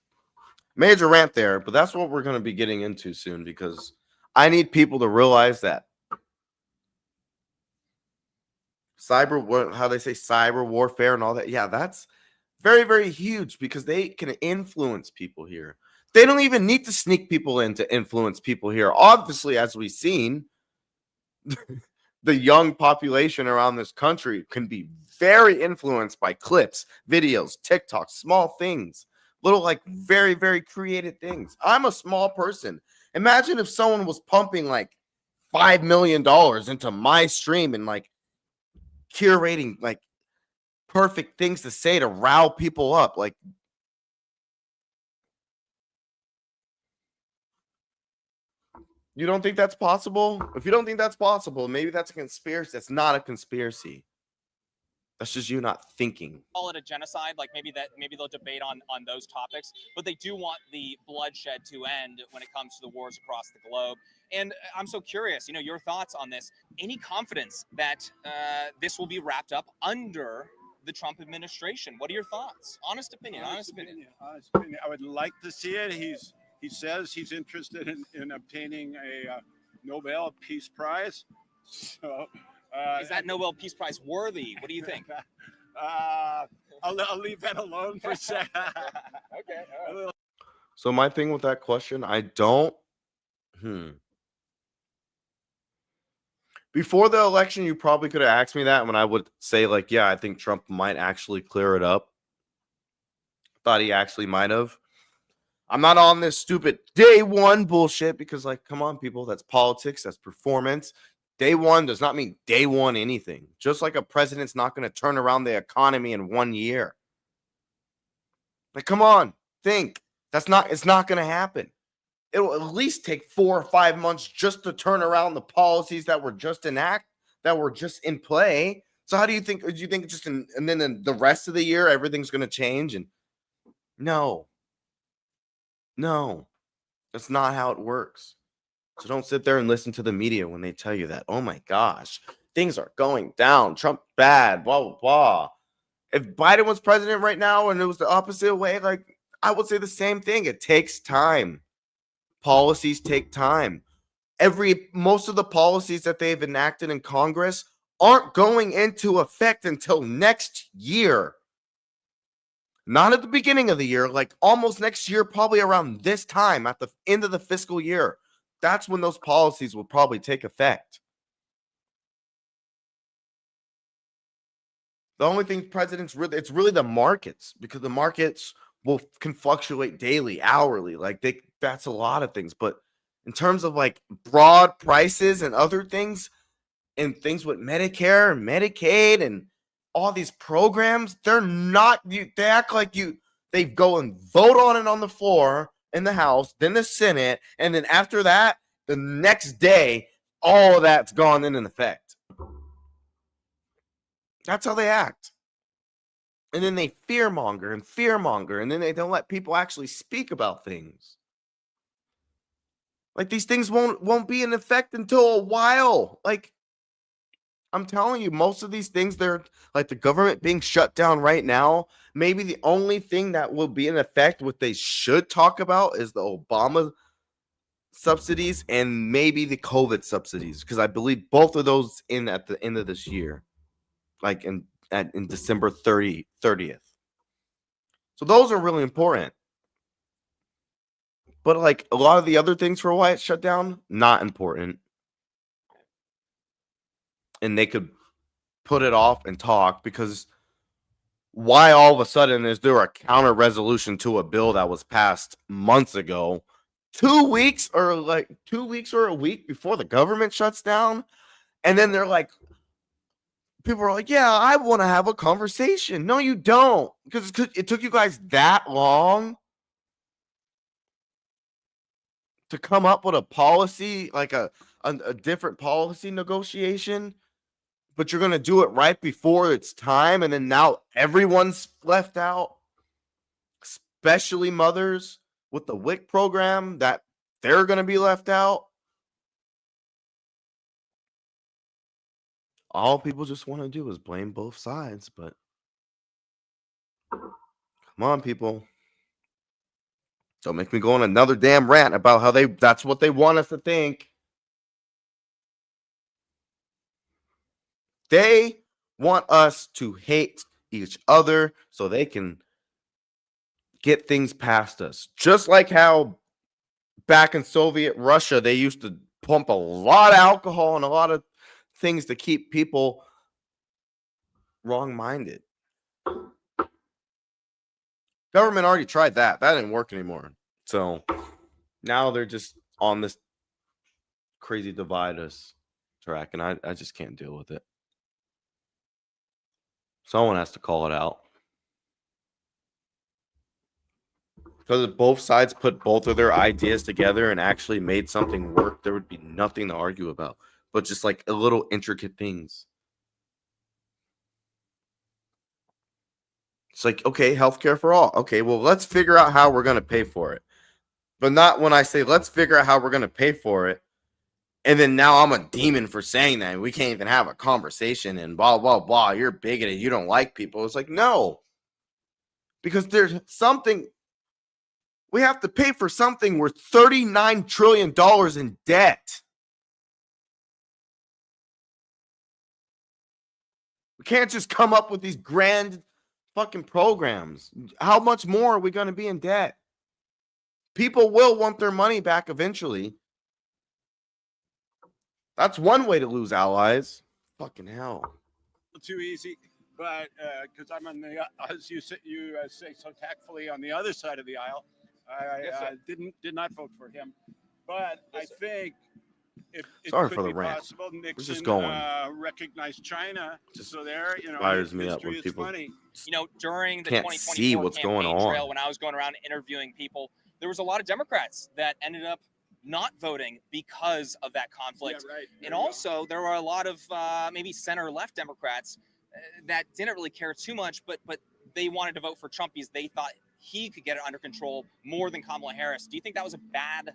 major rant there, but that's what we're going to be getting into soon because I need people to realize that how they say cyber warfare and all that. Yeah, that's very, very huge because they can influence people here. They don't even need to sneak people in to influence people here. Obviously, as we've seen, the young population around this country can be very influenced by clips, videos, TikTok, small things, little like very, very creative things. I'm a small person. Imagine if someone was pumping like $5 million into my stream and like curating like perfect things to say to rile people up. Like, you don't think that's possible? If you don't think that's possible, maybe that's a conspiracy. That's not a conspiracy. That's just you not thinking. Call it a genocide, like maybe they'll debate on those topics, but they do want the bloodshed to end when it comes to the wars across the globe. And I'm so curious, your thoughts on this. Any confidence that this will be wrapped up under the Trump administration? What are your thoughts? Honest opinion. Honest opinion. I would like to see it. He says he's interested in obtaining a Nobel Peace Prize. So. Is that Nobel Peace Prize worthy? What do you think? I'll leave that alone for a second. Okay. All right. So my thing with that question, I don't. Before the election, you probably could have asked me that when I would say like, yeah, I think Trump might actually clear it up. Thought he actually might have. I'm not on this stupid day one bullshit because like, come on, people, that's politics, that's performance. Day one does not mean day one anything. Just like a president's not going to turn around the economy in 1 year. Like, come on, think. It's not going to happen. It will at least take 4 or 5 months just to turn around the policies that were just in play. So how do you think just and then in the rest of the year, everything's going to change? And no, that's not how it works. So don't sit there and listen to the media when they tell you that, oh my gosh, things are going down. Trump bad, blah, blah, blah. If Biden was president right now and it was the opposite way, like I would say the same thing. It takes time. Policies take time. Most of the policies that they've enacted in Congress aren't going into effect until next year. Not at the beginning of the year, like almost next year, probably around this time at the end of the fiscal year. That's when those policies will probably take effect. The only thing it's really the markets, because the markets can fluctuate daily, hourly. Like that's a lot of things. But in terms of like broad prices and other things and things with Medicare and Medicaid and all these programs, they act like They go and vote on it on the floor in the House, then the Senate, and then after that, the next day, all of that's gone in effect. That's how they act. And then they fearmonger, and then they don't let people actually speak about things. Like, these things won't be in effect until a while. Like, I'm telling you, most of these things, they're like the government being shut down right now. Maybe the only thing that will be in effect, what they should talk about, is the Obama subsidies and maybe the COVID subsidies, because I believe both of those in at the end of this year, like in December 30th. So those are really important. But like a lot of the other things for why it's shut down, not important. And they could put it off and talk, because why all of a sudden is there a counter resolution to a bill that was passed months ago, 2 weeks or a week before the government shuts down? And then they're like, people are like, yeah, I want to have a conversation. No, you don't, because it took you guys that long to come up with a policy, like a different policy negotiation, but you're going to do it right before it's time, and then now everyone's left out, especially mothers with the WIC program, that they're going to be left out. All people just want to do is blame both sides, but come on, people. Don't make me go on another damn rant about how that's what they want us to think. They want us to hate each other so they can get things past us. Just like how back in Soviet Russia, they used to pump a lot of alcohol and a lot of things to keep people wrong-minded. Government already tried that. That didn't work anymore. So now they're just on this crazy divide us track, and I just can't deal with it. Someone has to call it out. Because if both sides put both of their ideas together and actually made something work, there would be nothing to argue about, but just like a little intricate things. It's like, okay, healthcare for all. Okay, well, let's figure out how we're going to pay for it. But not when I say, let's figure out how we're going to pay for it, and then now I'm a demon for saying that. We can't even have a conversation and blah, blah, blah. You're bigoted. You don't like people. It's like, no. Because there's something. We have to pay for something worth $39 trillion in debt. We can't just come up with these grand fucking programs. How much more are we going to be in debt? People will want their money back eventually. That's one way to lose allies. Fucking hell. Too easy, but because I'm on the, as you say so tactfully, on the other side of the aisle, I did not vote for him. But I think it could be possible Nixon recognized China. So there, fires me up when people funny. During the can't 2024 see what's going trail, on. when I was going around interviewing people, there was a lot of Democrats that ended up not voting because of that conflict. Yeah, right. And also there were a lot of maybe center left Democrats that didn't really care too much, but they wanted to vote for Trump because they thought he could get it under control more than Kamala Harris. Do you think that was a bad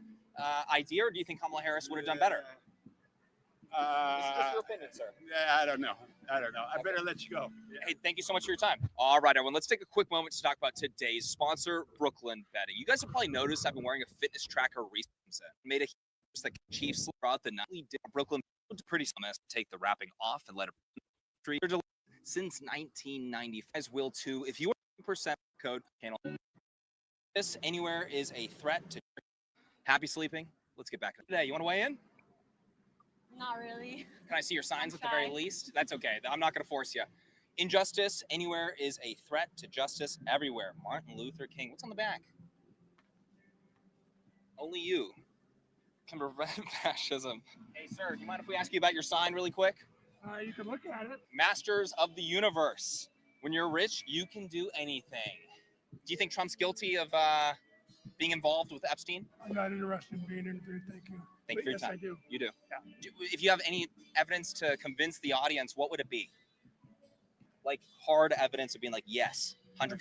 idea, or do you think Kamala Harris would have done better? This is just your opinion, sir. Yeah, I don't know. I better let you go. Yeah. Hey, thank you so much for your time. All right, everyone, let's take a quick moment to talk about today's sponsor, Brooklyn Betting. You guys have probably noticed I've been wearing a fitness tracker recently. Made a just like Chiefs throughout the night. Brooklyn pretty mess. Take the wrapping off and let it since 1995. As will too. If you are 1% code channel, this anywhere is a threat to happy sleeping. Let's get back to today. You want to weigh in? Not really. Can I see your signs at the very least? That's okay. I'm not going to force you. Injustice anywhere is a threat to justice everywhere. Martin Luther King. What's on the back? Only you can prevent fascism. Hey, sir, do you mind if we ask you about your sign really quick? You can look at it. Masters of the universe. When you're rich, you can do anything. Do you think Trump's guilty of being involved with Epstein? I'm not interested in being interviewed. Thank you. Thank you for your Yes, time. I do. You do? Yeah. If you have any evidence to convince the audience, what would it be? Like hard evidence of being like, yes, 100%.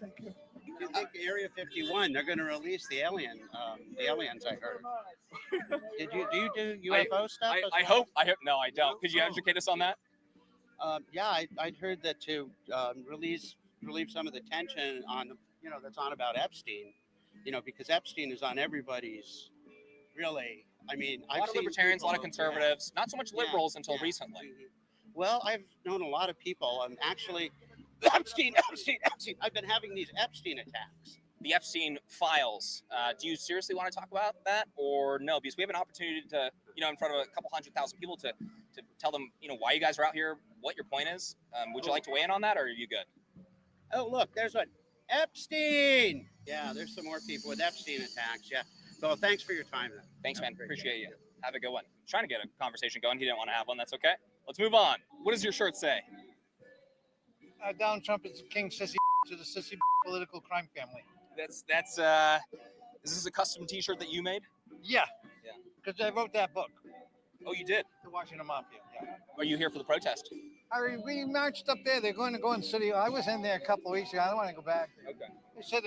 Thank you. I think Area 51, they're going to release the aliens, I heard. Do you do UFO stuff? I hope. No, I don't. Could you educate us on that? Yeah, I'd heard that to relieve some of the tension on, that's on about Epstein, because Epstein is on everybody's, really. I mean, A lot of libertarians, a lot of conservatives, not so much liberals until recently. Well, I've known a lot of people, and actually, Epstein. I've been having these Epstein attacks. The Epstein files. Do you seriously want to talk about that or no? Because we have an opportunity to, in front of a couple 100,000 people to tell them, why you guys are out here, what your point is. Would you like to weigh in on that or are you good? Oh, look, there's one. Epstein. Yeah, there's some more people with Epstein attacks. Yeah. So thanks for your time. Then. Thanks, man. Appreciate you. Have a good one. Trying to get a conversation going. He didn't want to have one. That's okay. Let's move on. What does your shirt say? Donald Trump is king sissy to the sissy political crime family. Is this a custom T-shirt that you made? Yeah. Because I wrote that book. Oh, you did? The Washington Mafia. Yeah. Are you here for the protest? We marched up there. They're going to go in the city. I was in there a couple of weeks ago. I don't want to go back. Okay. They said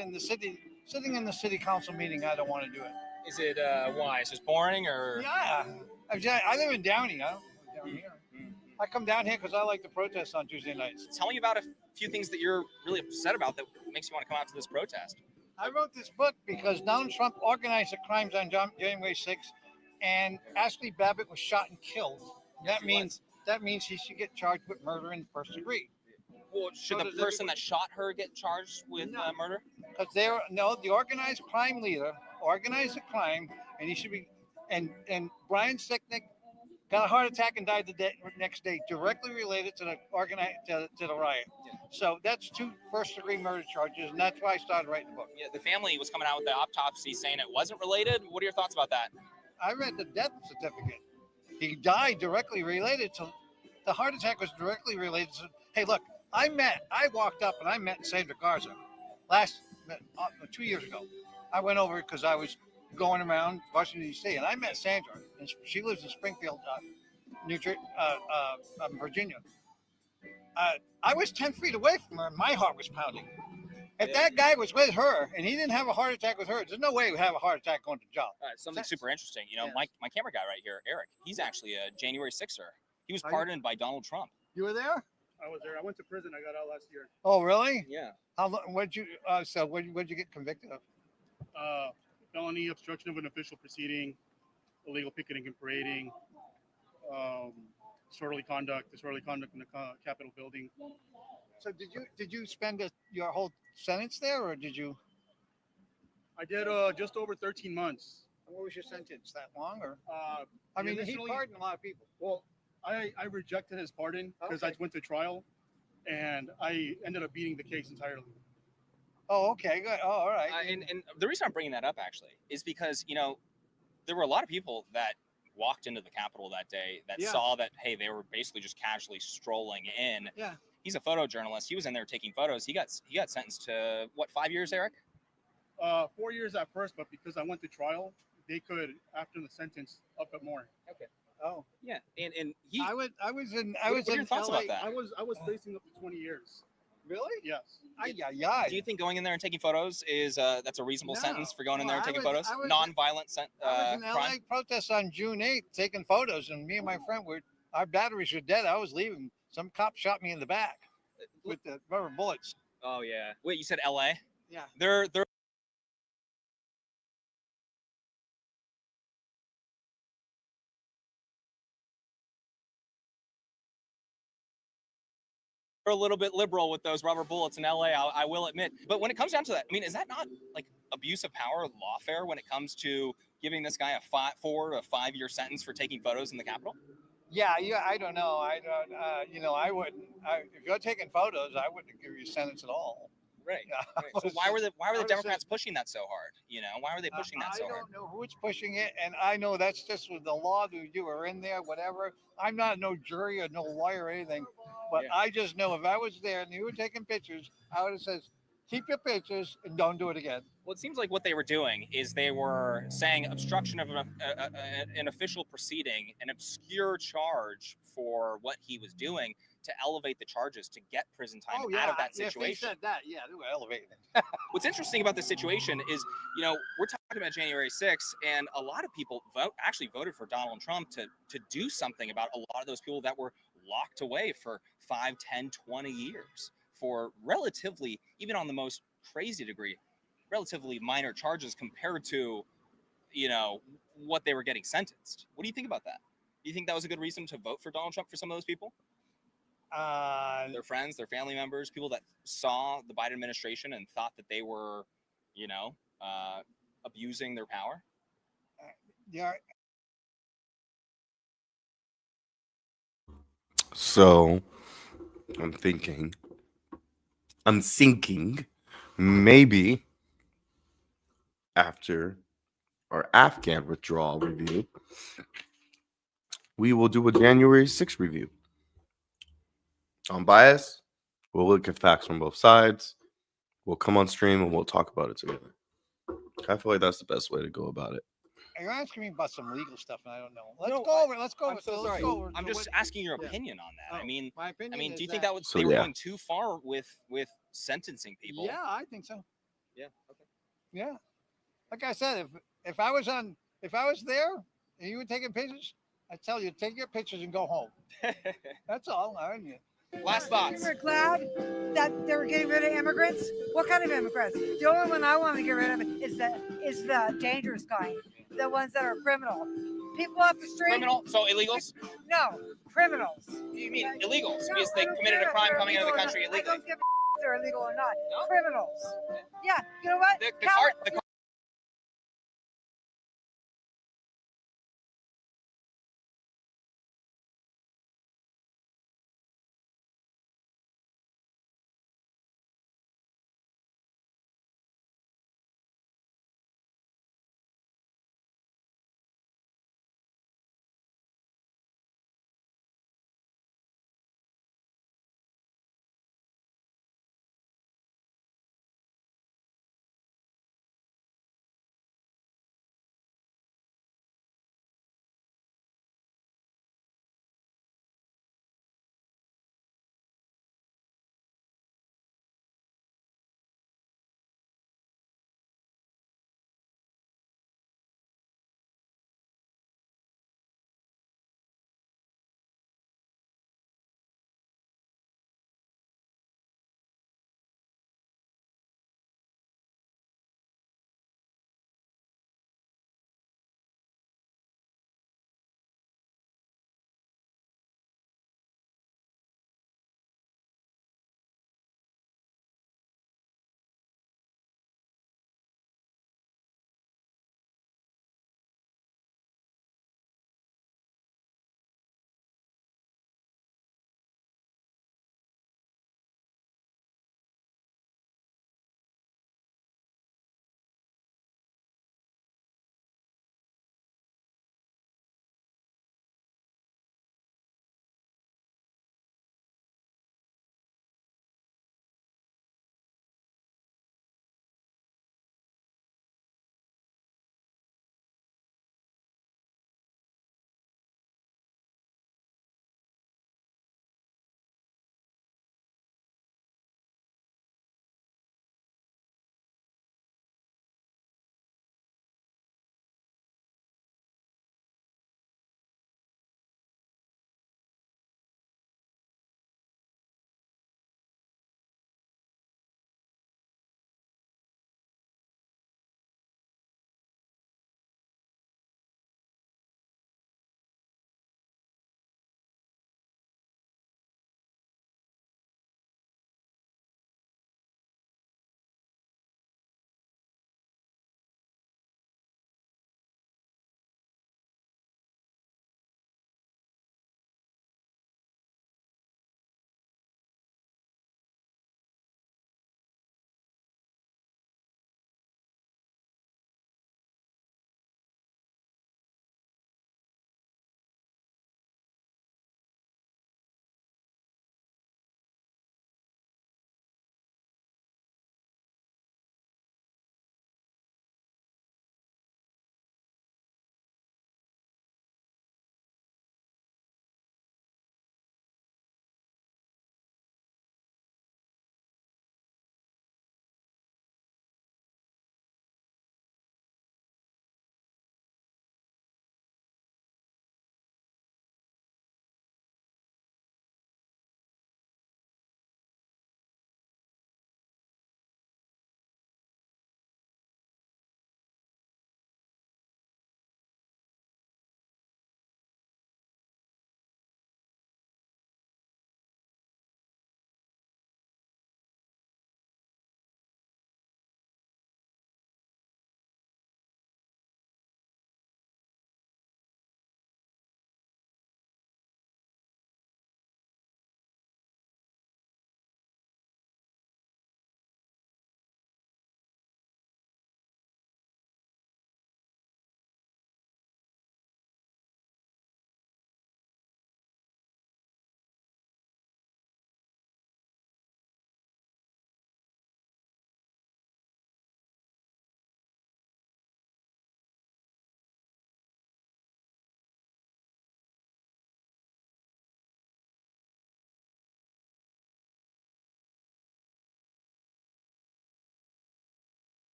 sitting in the city council meeting. I don't want to do it. Is it why? Is it just boring or? Yeah. I live in Downey. I don't live down here. I come down here because I like to protest on Tuesday nights. Tell me about a few things that you're really upset about that makes you want to come out to this protest. I wrote this book because Donald Trump organized the crimes on January 6th, and Ashley Babbitt was shot and killed. That means he should get charged with murder in the first degree. Well, should the person that shot her get charged with murder? Because the organized crime leader organized the crime, and he should be. And Brian Sicknick got a heart attack and died the next day, directly related to the riot. Yeah. So that's 2 first-degree murder charges, and that's why I started writing the book. Yeah, the family was coming out with the autopsy saying it wasn't related. What are your thoughts about that? I read the death certificate. He died directly related to the heart attack was directly related to. Hey, look, I walked up and I met Sandra Garza 2 years ago. I went over because I was going around Washington, D.C., and I met Sandra, and she lives in Springfield, Virginia. I was 10 feet away from her, and my heart was pounding. If that guy was with her, and he didn't have a heart attack with her, there's no way he would have a heart attack going to job. Something super interesting. My camera guy right here, Eric, he's actually a January 6er. He was pardoned by Donald Trump. You were there? I was there. I went to prison. I got out last year. Oh, really? Yeah. What'd you get convicted of? Felony obstruction of an official proceeding, illegal picketing and parading, disorderly conduct in the Capitol building. So did you spend your whole sentence there, or did you? I did just over 13 months. What was your sentence? That long, or? He pardoned a lot of people. Well, I rejected his pardon because I went to trial, and I ended up beating the case entirely. Oh, okay, good. Oh, all right. And the reason I'm bringing that up actually is because there were a lot of people that walked into the Capitol that day that saw that they were basically just casually strolling in. Yeah. He's a photojournalist. He was in there taking photos. He got sentenced to what, 5 years, Eric? 4 years at first, but because I went to trial, they could, after the sentence, up it more. Okay. Oh. Yeah. And he. What are your thoughts about that? I was facing up to 20 years. Really? Yes. Do you think going in there and taking photos is that's a reasonable sentence for going in there and taking photos? Non-violent I was in LA protest on June 8th taking photos, and me and my friend our batteries were dead. I was leaving. Some cop shot me in the back with the rubber bullets. Oh yeah. Wait, you said LA? Yeah. They're a little bit liberal with those rubber bullets in LA, I will admit. But when it comes down to that, I mean, is that not like abuse of power, lawfare when it comes to giving this guy a 4 to 5 year sentence for taking photos in the Capitol? Yeah, I don't know. I don't. I wouldn't. If you're taking photos, I wouldn't give you a sentence at all. Right. Right. So why were the Democrats pushing that so hard? Why were they pushing that so hard? I don't know who's pushing it, and I know that's just with the law. You were in there, whatever. I'm not no jury or no lawyer or anything, but I just know if I was there and you were taking pictures, I would have said, keep your pictures and don't do it again. Well, it seems like what they were doing is they were saying obstruction of an official proceeding, an obscure charge for what he was doing to elevate the charges to get prison time out of that situation. If they said that, yeah, they were elevating it. What's interesting about this situation is, we're talking about January 6th, and a lot of people actually voted for Donald Trump to do something about a lot of those people that were locked away for 5, 10, 20 years for relatively, even on the most crazy degree, relatively minor charges compared to, what they were getting sentenced. What do you think about that? Do you think that was a good reason to vote for Donald Trump for some of those people? Their friends, their family members, people that saw the Biden administration and thought that they were, abusing their power? Yeah. So I'm thinking maybe after our Afghan withdrawal review, we will do a January 6th review. Unbiased. We'll look at facts from both sides. We'll come on stream and we'll talk about it together. I feel like that's the best way to go about it. You're asking me about some legal stuff, and I don't know. Let's go over. I'm so sorry. I'm just asking your opinion on that. My opinion. Do you think that was So, they were yeah. going too far with sentencing people? Yeah, I think so. Yeah. Okay. Yeah. Like I said, if I was there and you were taking pictures, I tell you, take your pictures and go home. That's all. Last thoughts. We were glad that they were getting rid of immigrants. What kind of immigrants? The only one I want to get rid of is the dangerous kind, the ones that are criminal. People off the street. Criminal? So illegals? No, criminals. You mean illegals? Because they committed a crime coming into the country I illegally. don't give a if they're illegal or not. No? Criminals. Yeah, you know what? The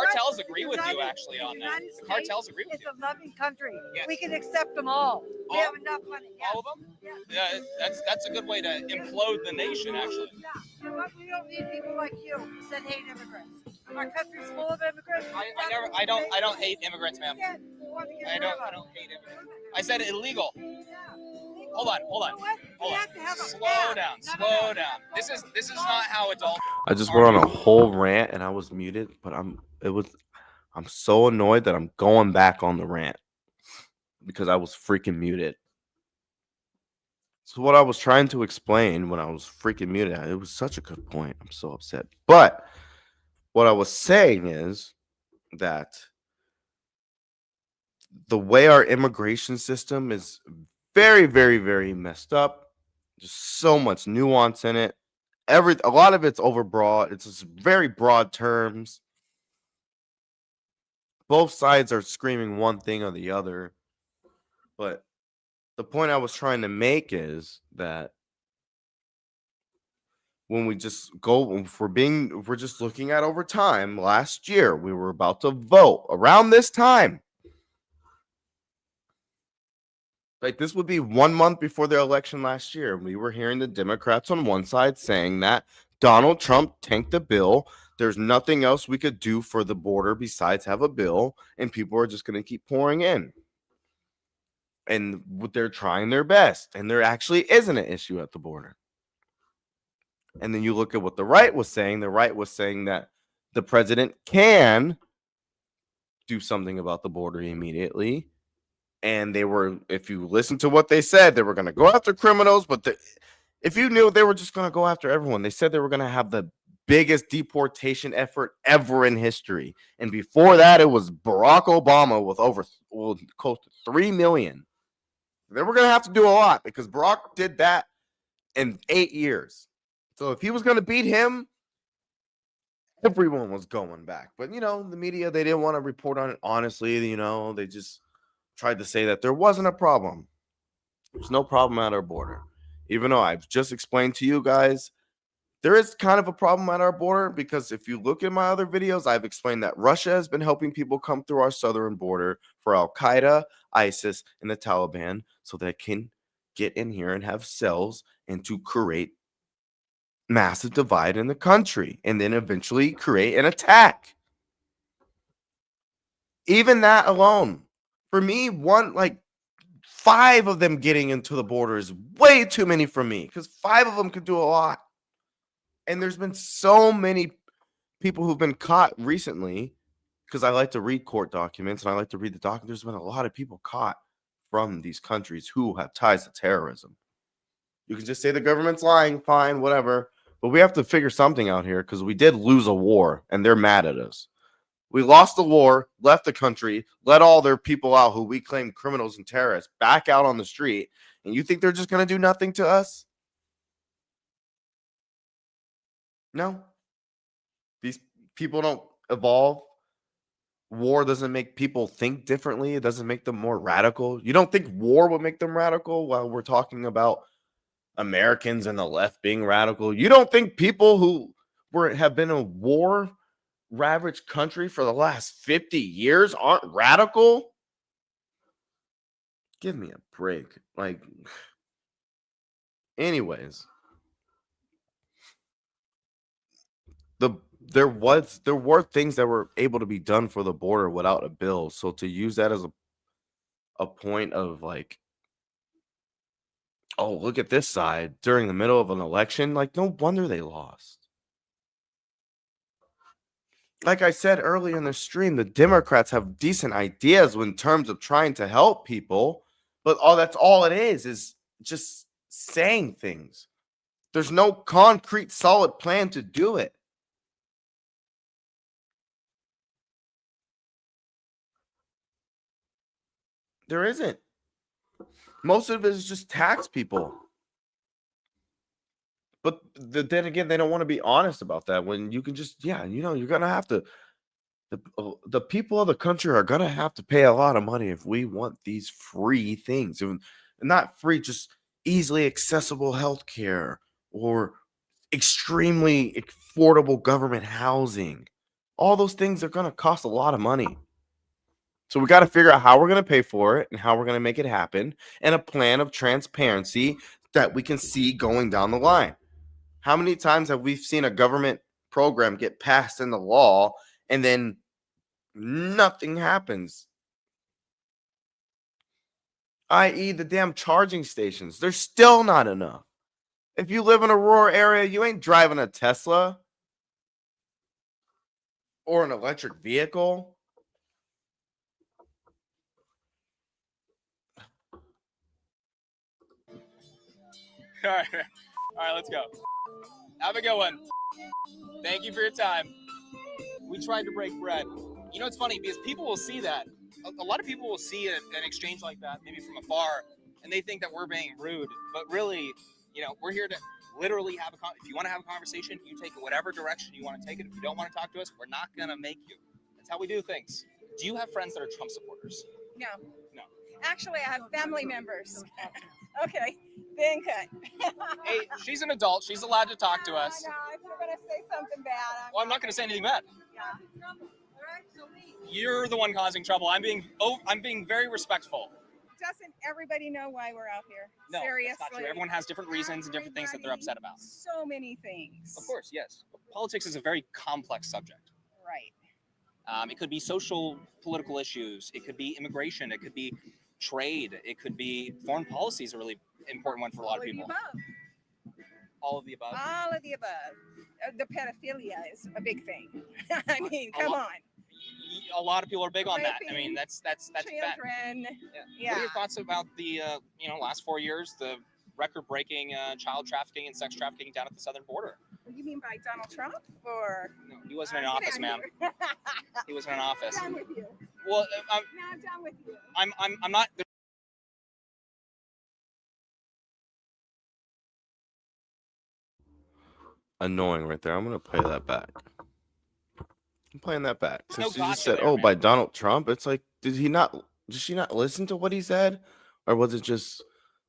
Cartels agree with you actually on that. The cartels agree with you. It's a loving country. Yes. We can accept them all. We have enough money. Yes. All of them? Yeah. That's a good way to implode the nation, actually. Yeah. But we don't need people like you that hate immigrants. Our country's full of immigrants. I don't hate immigrants, ma'am. I don't hate immigrants. I said illegal. Hold on. Slow down. This is not how adults. I just went on a whole rant and I was muted, but I'm so annoyed that I'm going back on the rant because I was freaking muted. So what I was trying to explain when I was freaking muted, it was such a good point. I'm so upset. But what I was saying is that the way our immigration system is very, very, very messed up. Just so much nuance in it. A lot of it's overbroad. It's just very broad terms. Both sides are screaming one thing or the other. But the point I was trying to make is that when we just go, if we're just looking at over time, last year we were about to vote around this time. Like this would be 1 month before the election last year. We were hearing the Democrats on one side saying that Donald Trump tanked the bill. There's nothing else we could do for the border besides have a bill, and people are just going to keep pouring in. And they're trying their best, and there actually isn't an issue at the border. And then you look at what the right was saying. The right was saying that the president can do something about the border immediately. And they were, if you listen to what they said, they were going to go after criminals. But if you knew, they were just going to go after everyone. They said they were going to have the biggest deportation effort ever in history. And before that, it was Barack Obama with close to 3 million. They were going to have to do a lot because Barack did that in 8 years. So if he was going to beat him, everyone was going back. But, the media, they didn't want to report on it honestly. They just tried to say that there wasn't a problem. There's no problem at our border. Even though I've just explained to you guys, there is kind of a problem at our border because if you look at my other videos, I've explained that Russia has been helping people come through our southern border for Al-Qaeda, ISIS, and the Taliban so they can get in here and have cells and to create massive divide in the country and then eventually create an attack. Even that alone. For me, 5 of them getting into the border is way too many for me because 5 of them could do a lot. And there's been so many people who've been caught recently because I like to read court documents and I like to read the documents. There's been a lot of people caught from these countries who have ties to terrorism. You can just say the government's lying, fine, whatever. But we have to figure something out here because we did lose a war and they're mad at us. We lost the war, left the country, let all their people out who we claim criminals and terrorists back out on the street. And you think they're just going to do nothing to us? No. These people don't evolve. War doesn't make people think differently. It doesn't make them more radical. You don't think war would make them radical while we're talking about Americans and the left being radical? You don't think people who have been in a war ravaged country for the last 50 years aren't radical? Give me a break. Anyways, there were things that were able to be done for the border without a bill. So to use that as a point of oh, look at this side during the middle of an election, no wonder they lost. Like I said earlier in the stream, the Democrats have decent ideas in terms of trying to help people, but that's all it is just saying things. There's no concrete, solid plan to do it. There isn't. Most of it is just tax people. But then again, they don't want to be honest about that when you can just, you're going to have to, the people of the country are going to have to pay a lot of money if we want these free things. And not free, just easily accessible healthcare or extremely affordable government housing. All those things are going to cost a lot of money. So we got to figure out how we're going to pay for it and how we're going to make it happen, and a plan of transparency that we can see going down the line. How many times have we seen a government program get passed into law and then nothing happens? I.e. the damn charging stations. There's still not enough. If you live in a rural area, you ain't driving a Tesla or an electric vehicle. All right, let's go. Have a good one. Thank you for your time. We tried to break bread. You know, it's funny because people will see that. A lot of people will see an exchange like that, maybe from afar, and they think that we're being rude. But really, you know, we're here to literally have a if you want to have a conversation, you take it whatever direction you want to take it. If you don't want to talk to us, we're not going to make you. That's how we do things. Do you have friends that are Trump supporters? No. No. Actually, I have family members. Okay, then cut. Hey, she's an adult. She's allowed to talk to us. I know, if you're going to say something bad. Well, I'm not going to say anything bad. Yeah. You're the one causing trouble. I'm being very respectful. Doesn't everybody know why we're out here? No, Seriously. that's not true. Everyone has different reasons and different things that they're upset about. So many things. Of course, yes. Politics is a very complex subject. Right. It could be social, political issues. It could be immigration. It could be trade. It could be foreign policy is a really important one for a lot of people. All of the above. All of the above. The pedophilia is a big thing. I mean, come on. A lot of people are big on that. I mean, that's children. bad. Yeah. What are your thoughts about the last 4 years, the record-breaking child trafficking and sex trafficking down at the southern border? What do you mean by Donald Trump? Or no, he wasn't in office, ma'am. He wasn't in office. I'm done with you. Well, I'm done with you. I'm not. Annoying right there. I'm going to play that back. I'm playing that back. No Because she just said, there, oh, man. by Donald Trump. It's like, did she not listen to what he said? Or was it just,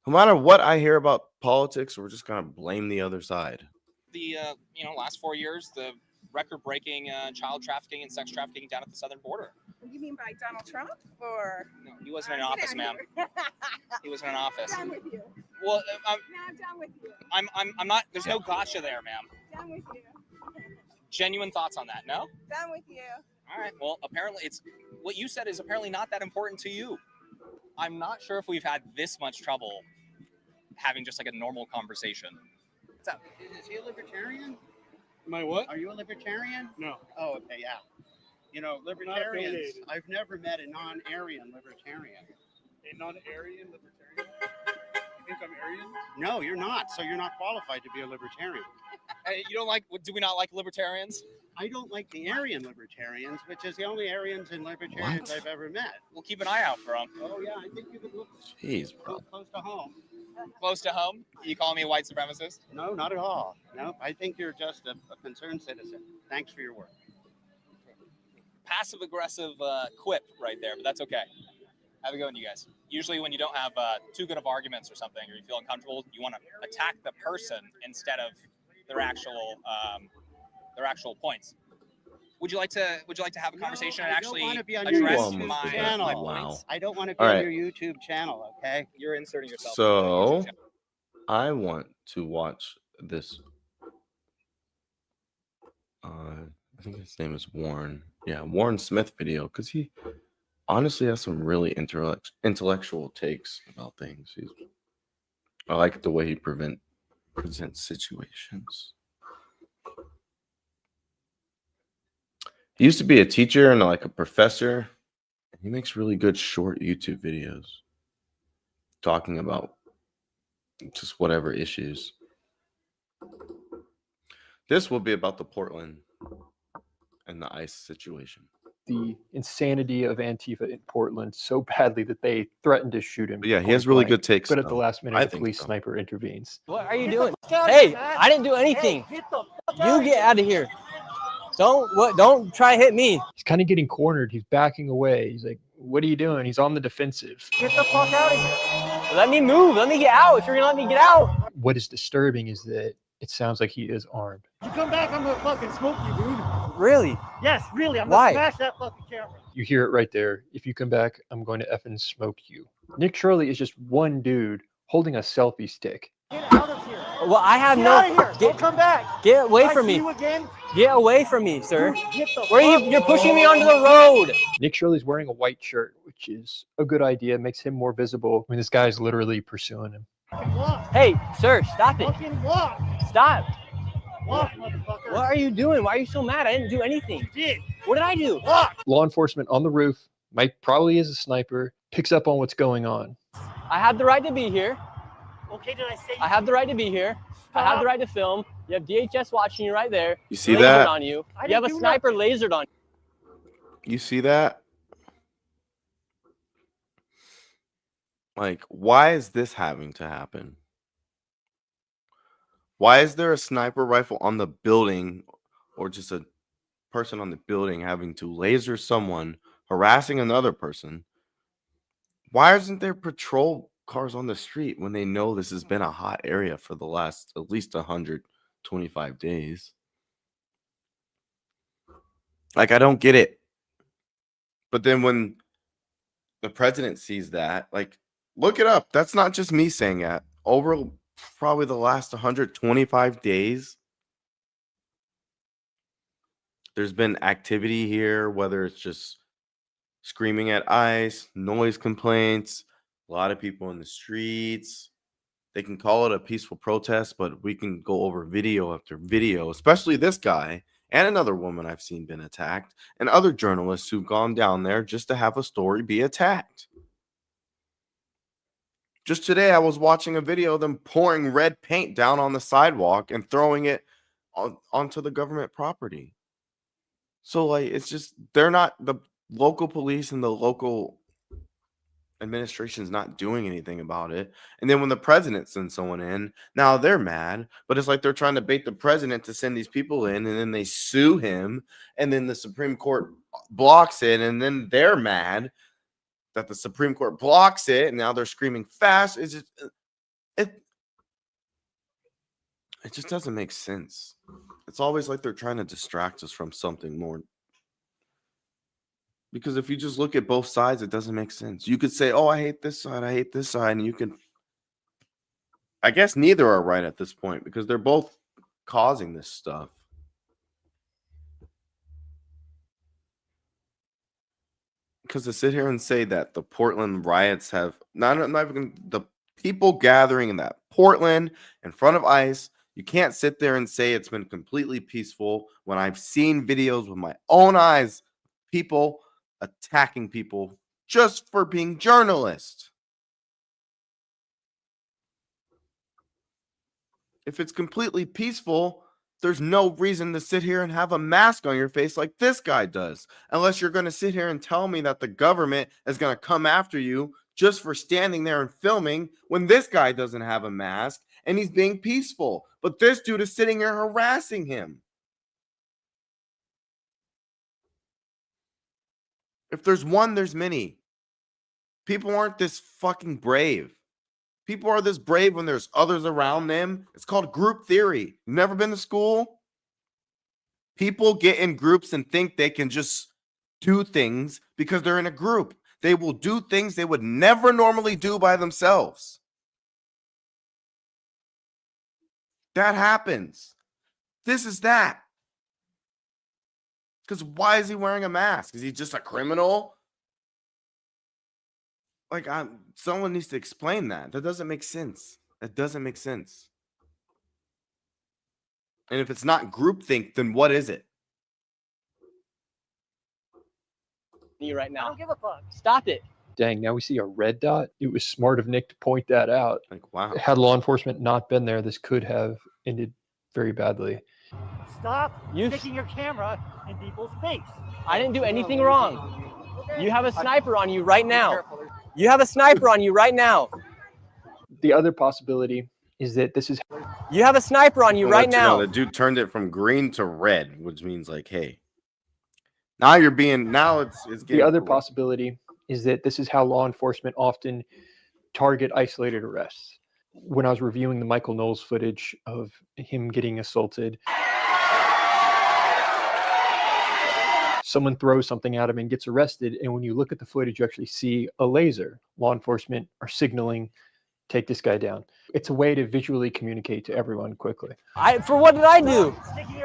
no matter what I hear about politics, we're just going to blame the other side? The last 4 years, the record-breaking child trafficking and sex trafficking down at the southern border. What do you mean by Donald Trump? Or no, he wasn't in office, ma'am. He wasn't in office. I'm done with you. Well, I'm done with you. I'm not. There's no gotcha there, ma'am. Done with you. Genuine thoughts on that? No. Done with you. All right. Well, apparently it's what you said is apparently not that important to you. I'm not sure if we've had this much trouble having just like a normal conversation. What's up? Is he a libertarian? Am I what? Are you a libertarian? No. Oh, okay, yeah. You know, libertarians, I've never met a non-Aryan libertarian. A non-Aryan libertarian? You think I'm Aryan? No, you're not. So you're not qualified to be a libertarian. You don't like? Do we not like libertarians? I don't like the Aryan libertarians, which is the only Aryans and libertarians I've ever met. We'll keep an eye out for them. Oh yeah, I think you could look Jeez, bro. close to home. Close to home? You calling me a white supremacist? No, not at all. No, I think you're just a concerned citizen. Thanks for your work. Passive-aggressive quip right there, but that's okay. Have a good one, you guys. Usually when you don't have too good of arguments or something, or you feel uncomfortable, you want to attack the person instead of their actual points. Would you like to have a conversation and actually address my channel? points? I don't want to be on your YouTube channel, okay? You're inserting yourself. So I want to watch this. I think his name is Warren. Yeah, Warren Smith video, because he honestly has some really intellectual takes about things. I like the way he presents situations. He used to be a teacher and like a professor. He makes really good short YouTube videos talking about just whatever issues. This will be about the Portland and the ICE situation. The insanity of Antifa in Portland so badly that they threatened to shoot him. But yeah, he has really good takes. But at the last minute, I the think police so. sniper intervenes. What are you doing? Hey, I didn't do anything. You get out of here. Don't try to hit me. He's kind of getting cornered. He's backing away. He's like, what are you doing? He's on the defensive. Get the fuck out of here. Let me move. Let me get out if you're going to let me get out. What is disturbing is that it sounds like he is armed. You come back, I'm gonna fucking smoke you, dude. Really? Yes, really. I'm Why? gonna smash that fucking camera. You hear it right there. If you come back, I'm going to effing smoke you. Nick Shirley is just one dude holding a selfie stick. Get out of here. Well, I have Get no. out of here. Don't come back. Get away If I from see me. you again, Get away from me, sir. get the Where are fuck you? You're pushing me onto the road. Nick Shirley's wearing a white shirt, which is a good idea. It makes him more visible when this guy's literally pursuing him. Hey, sir, stop it. fucking walk. Stop. Walk, motherfucker. What are you doing? Why are you so mad? I didn't do anything. You did. What did I do? Walk. Law enforcement on the roof, Mike probably is a sniper, picks up on what's going on. I have the right to be here. Okay, did I say? I have the right to be here. I have the right to film. You have DHS watching you right there. You see lasered that? on you. You have a sniper lasered on you. You see that? Like, why is this having to happen? Why is there a sniper rifle on the building, or just a person on the building having to laser someone, harassing another person? Why isn't there patrol cars on the street when they know this has been a hot area for the last at least 125 days? Like, I don't get it. But then when the president sees that, like, look it up. That's not just me saying that. Over probably the last 125 days, there's been activity here, whether it's just screaming at ICE, noise complaints, a lot of people in the streets. They can call it a peaceful protest, but we can go over video after video, especially this guy and another woman I've seen been attacked, and other journalists who've gone down there just to have a story be attacked. Just today, I was watching a video of them pouring red paint down on the sidewalk and throwing it onto the government property. So, like, it's just, they're not, the local police and the local administration's not doing anything about it. And then when the president sends someone in, now they're mad, but it's like they're trying to bait the president to send these people in, and then they sue him, and then the Supreme Court blocks it, and then they're mad that the Supreme Court blocks it, and now they're screaming fast. It's just, it just doesn't make sense. It's always like they're trying to distract us from something more. Because if you just look at both sides, it doesn't make sense. You could say, oh, I hate this side, I hate this side, and you can, I guess neither are right at this point because they're both causing this stuff. Because to sit here and say that the Portland riots have not even the people gathering in that Portland in front of ICE, you can't sit there and say it's been completely peaceful when I've seen videos with my own eyes, people attacking people just for being journalists. If it's completely peaceful, there's no reason to sit here and have a mask on your face like this guy does, unless you're going to sit here and tell me that the government is going to come after you just for standing there and filming when this guy doesn't have a mask and he's being peaceful. But this dude is sitting here harassing him. If there's one, there's many. People aren't this fucking brave. People are this brave when there's others around them. It's called group theory. You've never been to school? People get in groups and think they can just do things because they're in a group. They will do things they would never normally do by themselves. That happens. This is that. Because why is he wearing a mask? Is he just a criminal? Like, someone needs to explain that. That doesn't make sense. That doesn't make sense. And if it's not groupthink, then what is it? You right now. I don't give a fuck. Stop it. Dang, now we see a red dot. It was smart of Nick to point that out. Like, wow. Had law enforcement not been there, this could have ended very badly. Stop sticking your camera in people's face. I didn't do anything wrong. You have a sniper on you right now. You have a sniper on you right now. The other possibility is that this is... You have a sniper on you right now. The dude turned it from green to red, which means like, hey, now you're being, now it's getting... The other possibility is that this is how law enforcement often target isolated arrests. when I was reviewing the Michael Knowles footage of him getting assaulted, someone throws something at him and gets arrested. And when you look at the footage, you actually see a laser. Law enforcement are signaling, take this guy down. It's a way to visually communicate to everyone quickly. For what did I do?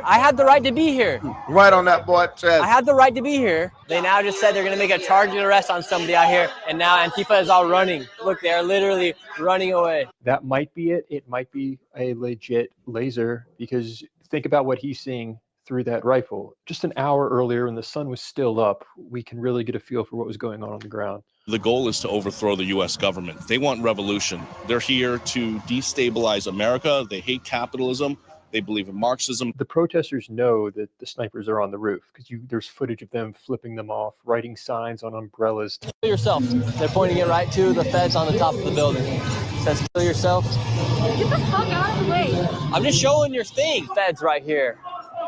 I had the right to be here. Right on that boy chest. I had the right to be here. They now just said they're going to make a charging arrest on somebody out here, and now Antifa is all running. Look, they are literally running away. That might be it. It might be a legit laser, because think about what he's seeing through that rifle. Just an hour earlier when the sun was still up, we can really get a feel for what was going on the ground. The goal is to overthrow the U.S. government. They want revolution. They're here to destabilize America. They hate capitalism. They believe in Marxism. The protesters know that the snipers are on the roof, because there's footage of them flipping them off, writing signs on umbrellas. Kill yourself. They're pointing it right to the feds on the top of the building. It says kill yourself. Get the fuck out of the way. I'm just showing your thing. Feds right here.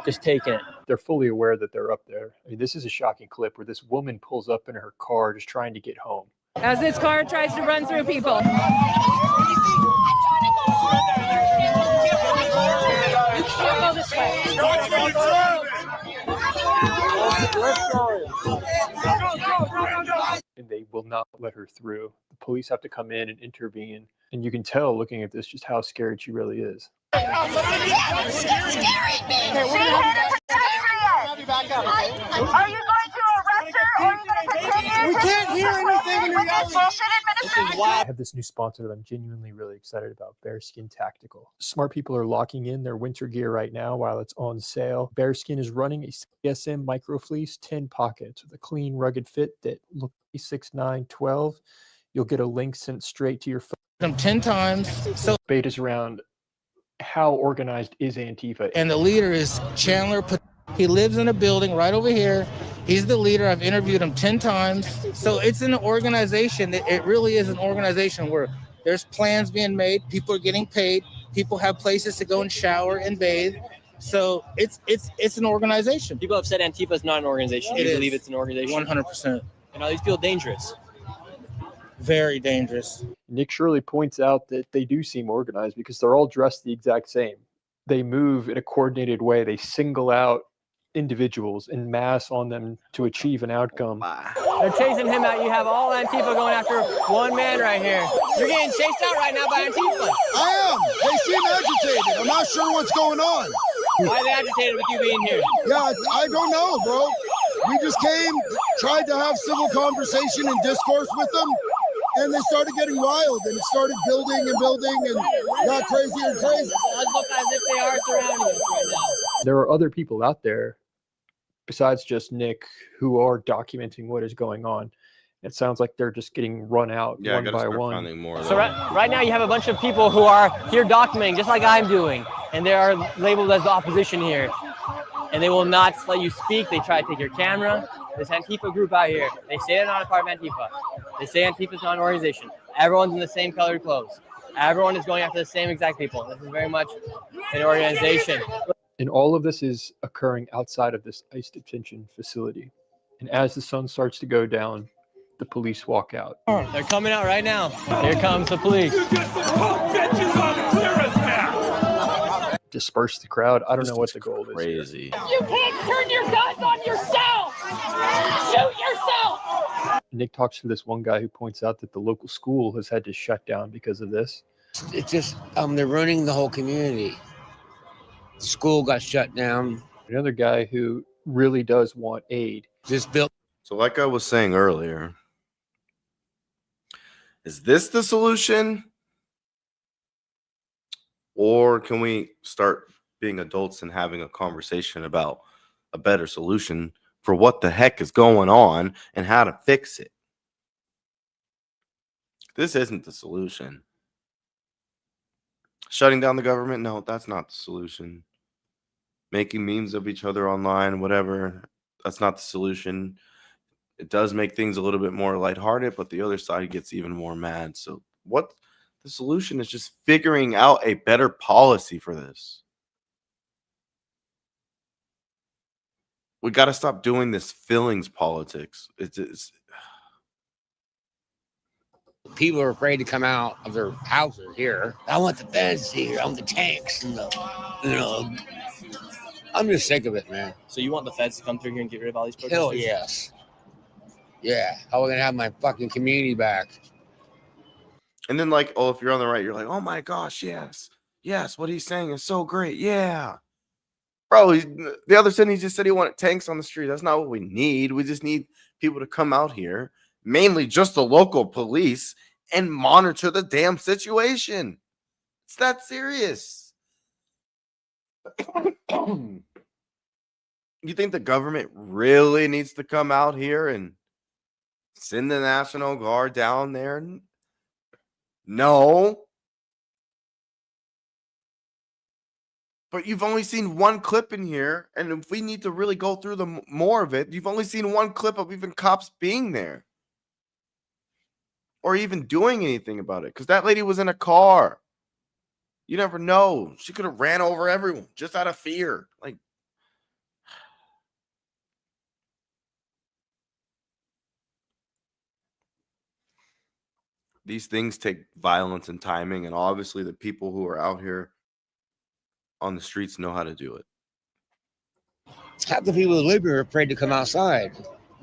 Just taking it. They're fully aware that they're up there. I mean, this is a shocking clip where this woman pulls up in her car just trying to get home. As this car tries to run through people. And they will not let her through. The police have to come in and intervene. And you can tell looking at this just how scared she really is. Are you going to arrest her or are you going to continue? We can't hear anything in reality. I have this new sponsor that I'm genuinely really excited about, Bearskin Tactical. Smart people are locking in their winter gear right now while it's on sale. Bearskin is running a CSM micro fleece 10 pockets with a clean, rugged fit that looks 6, 9, 12. You'll get a link sent straight to your phone. Them 10 times. So debate is around how organized is Antifa. And the leader is Chandler. He lives in a building right over here. He's the leader. I've interviewed him 10 times. So it's an organization. It really is an organization where there's plans being made. People are getting paid. People have places to go and shower and bathe. So it's an organization. People have said Antifa is not an organization. Do you believe it's an organization? 100%. And are these people dangerous? Very dangerous. Nick Shirley points out that they do seem organized because they're all dressed the exact same. They move in a coordinated way. They single out individuals in mass on them to achieve an outcome. They're chasing him out. You have all Antifa going after one man right here. You're getting chased out right now by Antifa. I am. They seem agitated. I'm not sure what's going on. Why are they agitated with you being here? Yeah, I don't know, bro. We just came, tried to have civil conversation and discourse with them, and they started getting wild, and it started building and got crazier and crazier. It looks as if they are surrounding us right now. There are other people out there besides just Nick who are documenting what is going on. It sounds like they're just getting run out one by one. So right now you have a bunch of people who are here documenting just like I'm doing, and they are labeled as the opposition here. And they will not let you speak. They try to take your camera. This Antifa group out here, they say they're not a part of Antifa. They say Antifa is not an organization. Everyone's in the same colored clothes. Everyone is going after the same exact people. This is very much an organization. And all of this is occurring outside of this ICE detention facility. And as the sun starts to go down, the police walk out. They're coming out right now. Here comes the police. Disperse the crowd. I don't know what the goal is. Crazy. You can't turn your guns on yourself. Shoot yourself. Nick talks to this one guy who points out that the local school has had to shut down because of this. It's just they're ruining the whole community. School got shut down. Another guy who really does want aid. Just built. So like I was saying earlier, is this the solution? Or can we start being adults and having a conversation about a better solution for what the heck is going on and how to fix it? This isn't the solution. Shutting down the government? No, that's not the solution. Making memes of each other online, whatever, that's not the solution. It does make things a little bit more lighthearted, but the other side gets even more mad. So what the solution is just figuring out a better policy for this. We got to stop doing this feelings politics. It's People are afraid to come out of their houses here. I want the feds here. I want the tanks and I'm just sick of it, man. So you want the feds to come through here and get rid of all these protesters? Hell yes. Yeah. How are we gonna have my fucking community back? And then like, oh, if you're on the right, you're like, oh my gosh, yes. Yes, what he's saying is so great. Yeah. Bro, the other side, he just said he wanted tanks on the street. That's not what we need. We just need people to come out here, mainly just the local police, and monitor the damn situation. It's that serious. You think the government really needs to come out here and send the National Guard down there? No. But you've only seen one clip in here, and if we need to really go through the more of it, you've only seen one clip of even cops being there or even doing anything about it, because that lady was in a car. You never know. She could have ran over everyone just out of fear. Like, these things take violence and timing, and obviously the people who are out here on the streets know how to do it. Half the people who live here are afraid to come outside.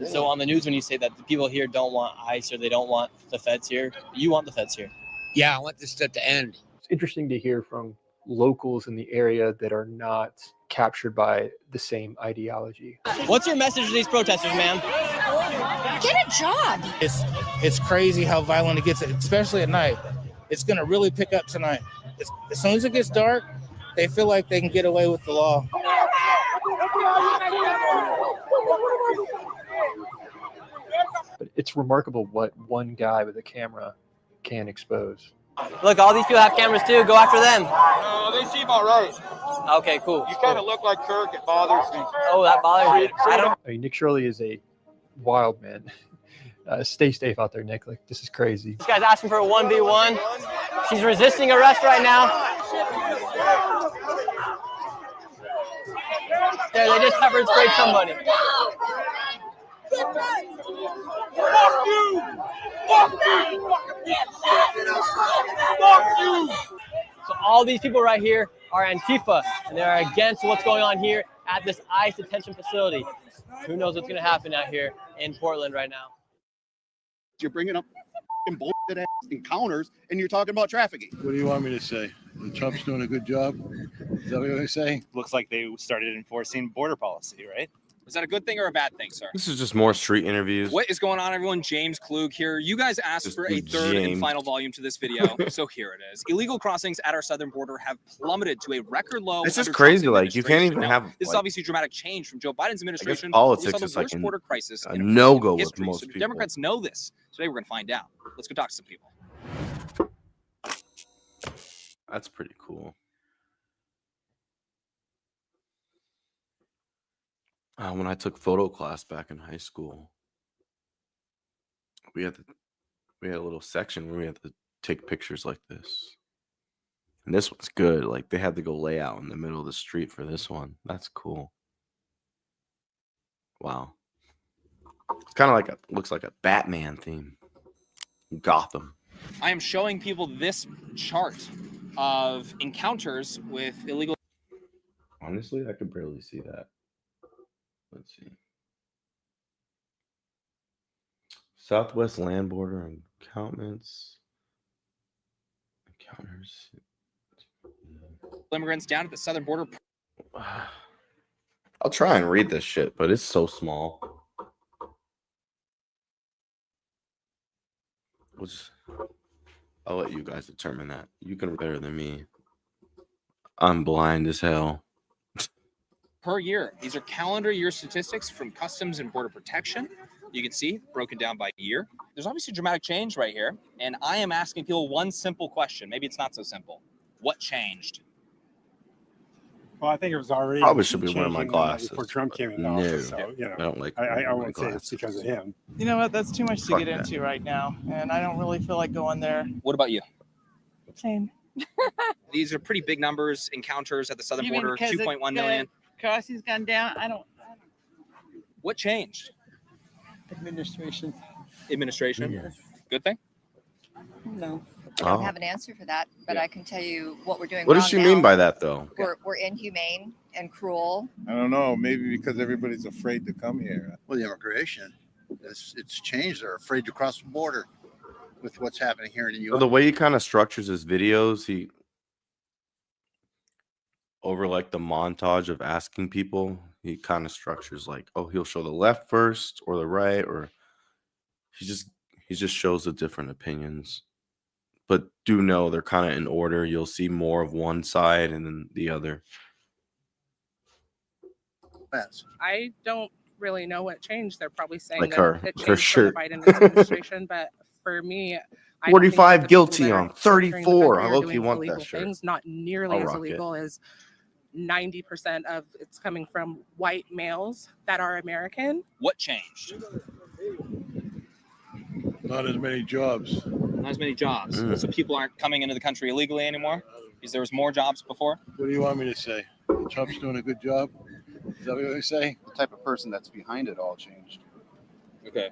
So on the news, when you say that the people here don't want ICE or they don't want the feds here, you want the feds here? Yeah, I want this stuff to end. It's interesting to hear from locals in the area that are not captured by the same ideology. What's your message to these protesters, ma'am? Get a job. It's crazy how violent it gets, especially at night. It's going to really pick up tonight. As soon as it gets dark, they feel like they can get away with the law. But it's remarkable what one guy with a camera can expose. Look, all these people have cameras too. Go after them. No, they seem all right. Okay, cool. You kind of look like Kirk. It bothers me. Oh, that bothers you. I mean, Nick Shirley is a wild man. Stay safe out there, Nick. Like, this is crazy. This guy's asking for a 1v1. She's resisting arrest right now. There, they just pepper sprayed somebody. Fuck you! Fuck you! Fuck you! So all these people right here are Antifa, and they're against what's going on here at this ICE detention facility. Who knows what's going to happen out here in Portland right now? You're bringing up bullshit ass encounters, and you're talking about trafficking. What do you want me to say? Trump's doing a good job? Is that what you're saying? Looks like they started enforcing border policy, right? Is that a good thing or a bad thing, sir? This is just more street interviews. What is going on, everyone? James Klug here. You guys asked for a third and final volume to this video, so here it is. Illegal crossings at our southern border have plummeted to a record low. This is crazy. Like, you can't even have. This is obviously a dramatic change from Joe Biden's administration. Politics is like border crisis a no-go with most so people. Democrats know this. Today we're going to find out. Let's go talk to some people. That's pretty cool. When I took photo class back in high school, we had a little section where we had to take pictures like this. And this one's good. Like, they had to go lay out in the middle of the street for this one. That's cool. Wow. It's kind of like looks like a Batman theme. Gotham. I am showing people this chart of encounters with illegal. Honestly, I could barely see that. Let's see. Southwest land border encounters. Immigrants down at the southern border. I'll try and read this shit, but it's so small. I'll let you guys determine that. You can read better than me. I'm blind as hell. Per year. These are calendar year statistics from Customs and Border Protection. You can see broken down by year. There's obviously dramatic change right here. And I am asking people one simple question. Maybe it's not so simple. What changed? Well, I think it was already. Probably should be wearing my glasses. Before Trump came in office, so, you know, I don't like. I won't say it's because of him. You know what? That's too much to Fuck get that. into right now, and I don't really feel like going there. What about you? Same. These are pretty big numbers. Encounters at the southern You mean border, because 2.1 the million. Crossing's gone down. I don't. What changed? Administration. Administration. Yes. Good thing. No. I don't Oh. have an answer for that, but I can tell you what we're doing What wrong does she now. mean by that, though? We're inhumane and cruel. I don't know. Maybe because everybody's afraid to come here. Well, the immigration, it's changed. They're afraid to cross the border with what's happening here in the So U.S. the way he kind of structures his videos, he over like the montage of asking people, he kind of structures like, oh, he'll show the left first or the right, or he just shows the different opinions. But do know they're kind of in order. You'll see more of one side and then the other. I don't really know what changed. They're probably saying Like that her it changed shirt. from the Biden administration, but for me, I don't think that 45 the people guilty that are on entering the 34. country I are low-key doing want illegal that shirt. things, not nearly I'll as rock it. illegal as 90% of it's coming from white males that are American. What changed? Not as many jobs. Not as many jobs. Mm. So people aren't coming into the country illegally anymore? Because there was more jobs before? What do you want me to say? Trump's doing a good job. Is that what you say? The type of person that's behind it all changed. Okay.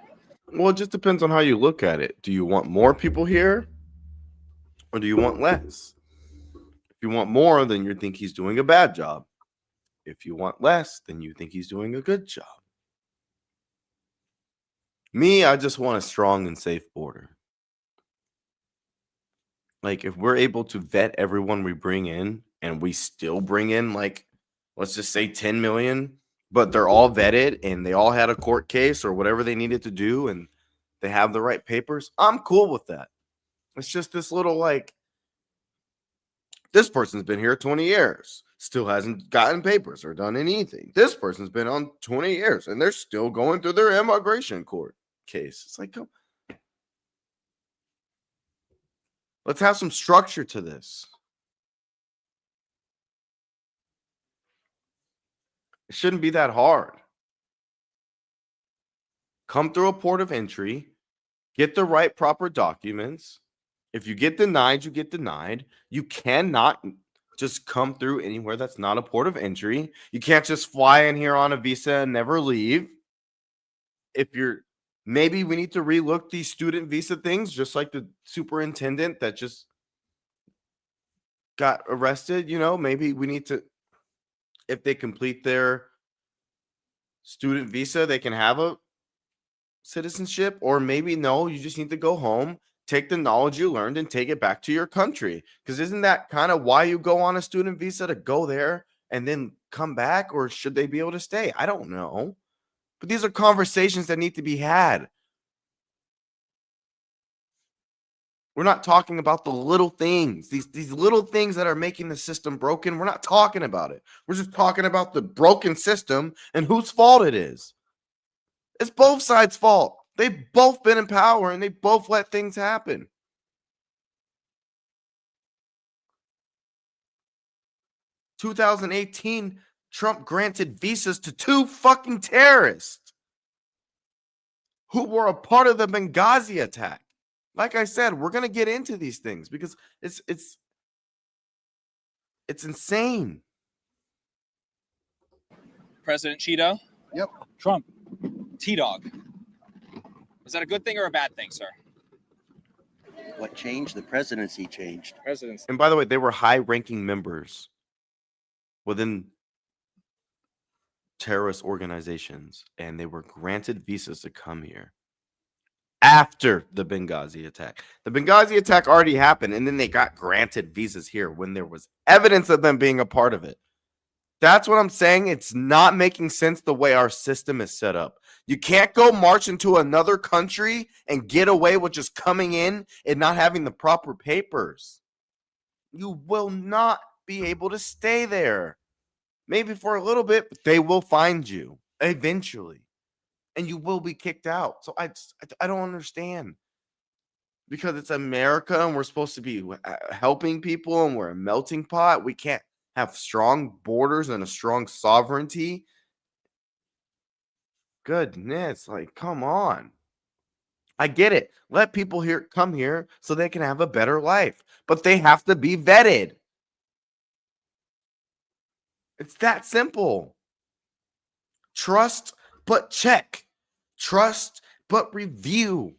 Well, it just depends on how you look at it. Do you want more people here or do you want less? If you want more, then you think he's doing a bad job. If you want less, then you think he's doing a good job. Me, I just want a strong and safe border. Like, if we're able to vet everyone we bring in and we still bring in, like, let's just say 10 million, but they're all vetted and they all had a court case or whatever they needed to do and they have the right papers, I'm cool with that. It's just this little, like, this person's been here 20 years, still hasn't gotten papers or done anything. This person's been on 20 years and they're still going through their immigration court case. It's like, let's have some structure to this. It shouldn't be that hard. Come through a port of entry, get the right proper documents. If you get denied, you get denied. You cannot just come through anywhere that's not a port of entry. You can't just fly in here on a visa and never leave. Maybe we need to relook these student visa things, just like the superintendent that just got arrested. Maybe we need to, if they complete their student visa, they can have a citizenship, or maybe no, you just need to go home, take the knowledge you learned and take it back to your country. Because isn't that kind of why you go on a student visa, to go there and then come back? Or should they be able to stay? I don't know. But these are conversations that need to be had. We're not talking about the little things, these little things that are making the system broken. We're not talking about it. We're just talking about the broken system and whose fault it is. It's both sides' fault. They've both been in power and they both let things happen. In 2018, Trump granted visas to 2 fucking terrorists who were a part of the Benghazi attack. Like I said, we're going to get into these things because it's insane. President Cheeto? Yep. Trump. T-Dog. Is that a good thing or a bad thing, sir? What changed? The presidency changed. Presidency. And by the way, they were high-ranking members within terrorist organizations, and they were granted visas to come here after the Benghazi attack. The Benghazi attack already happened, and then they got granted visas here when there was evidence of them being a part of it. That's what I'm saying. It's not making sense the way our system is set up. You can't go march into another country and get away with just coming in and not having the proper papers. You will not be able to stay there. Maybe for a little bit, but they will find you eventually. And you will be kicked out. So I don't understand. Because it's America and we're supposed to be helping people and we're a melting pot. We can't have strong borders and a strong sovereignty. Goodness, like, come on. I get it. Let people here come here so they can have a better life, but they have to be vetted. It's that simple. Trust, but check. Trust, but review.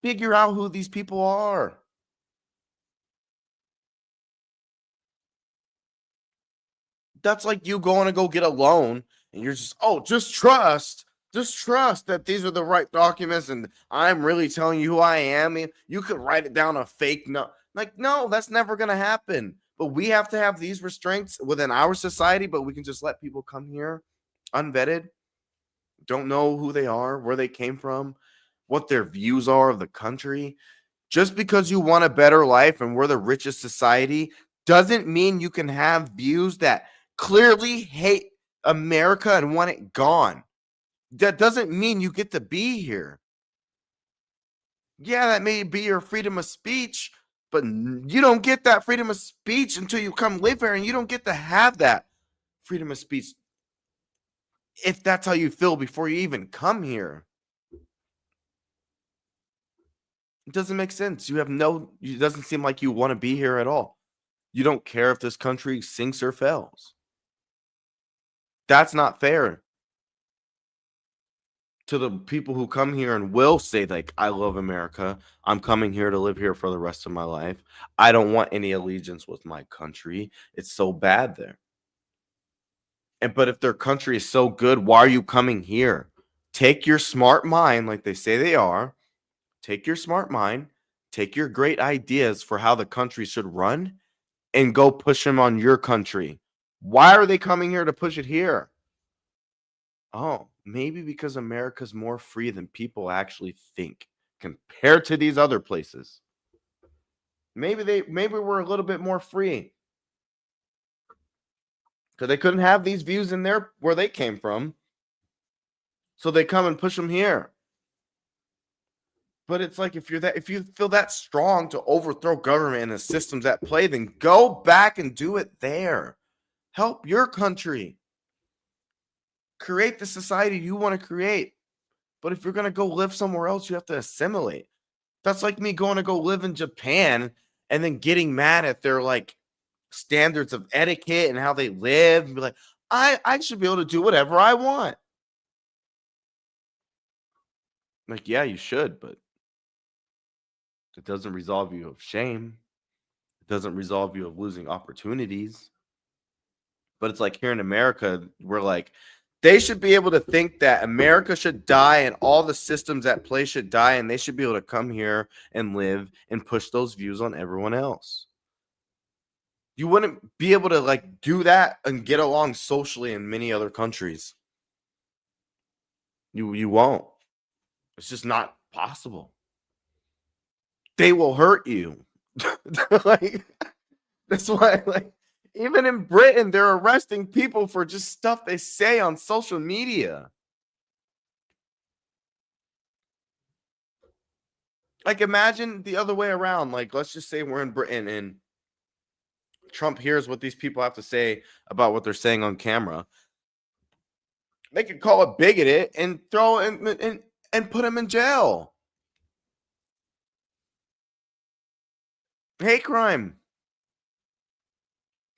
Figure out who these people are. That's like you going to go get a loan and you're just trust that these are the right documents and I'm really telling you who I am. You could write it down a fake note. Like, no, that's never going to happen. But we have to have these restraints within our society, but we can just let people come here unvetted, don't know who they are, where they came from, what their views are of the country. Just because you want a better life and we're the richest society doesn't mean you can have views that clearly hate America and want it gone. That doesn't mean you get to be here. Yeah, that may be your freedom of speech, but you don't get that freedom of speech until you come live here, and you don't get to have that freedom of speech if that's how you feel before you even come here. It doesn't make sense. It doesn't seem like you want to be here at all. You don't care if this country sinks or fails. That's not fair to the people who come here and will say, like, I love America. I'm coming here to live here for the rest of my life. I don't want any allegiance with my country. It's so bad there. But if their country is so good, why are you coming here? Take your smart mind, like they say they are. Take your smart mind, take your great ideas for how the country should run, and go push them on your country. Why are they coming here to push it here? Oh, maybe because America's more free than people actually think compared to these other places. Maybe we're a little bit more free because they couldn't have these views in there where they came from. So they come and push them here. But it's like if you feel that strong to overthrow government and the systems at play, then go back and do it there. Help your country. Create the society you want to create. But if you're going to go live somewhere else, you have to assimilate. That's like me going to go live in Japan and then getting mad at their like standards of etiquette and how they live and be like, I should be able to do whatever I want. Like, yeah, you should, but it doesn't resolve you of shame. It doesn't resolve you of losing opportunities. But it's like here in America, we're like, they should be able to think that America should die and all the systems at play should die, and they should be able to come here and live and push those views on everyone else. You wouldn't be able to like do that and get along socially in many other countries. You won't. It's just not possible. They will hurt you. Like, that's why, like, even in Britain, they're arresting people for just stuff they say on social media. Like, imagine the other way around. Like, let's just say we're in Britain and Trump hears what these people have to say about what they're saying on camera. They could call it bigoted and throw and put him in jail. Hate crime.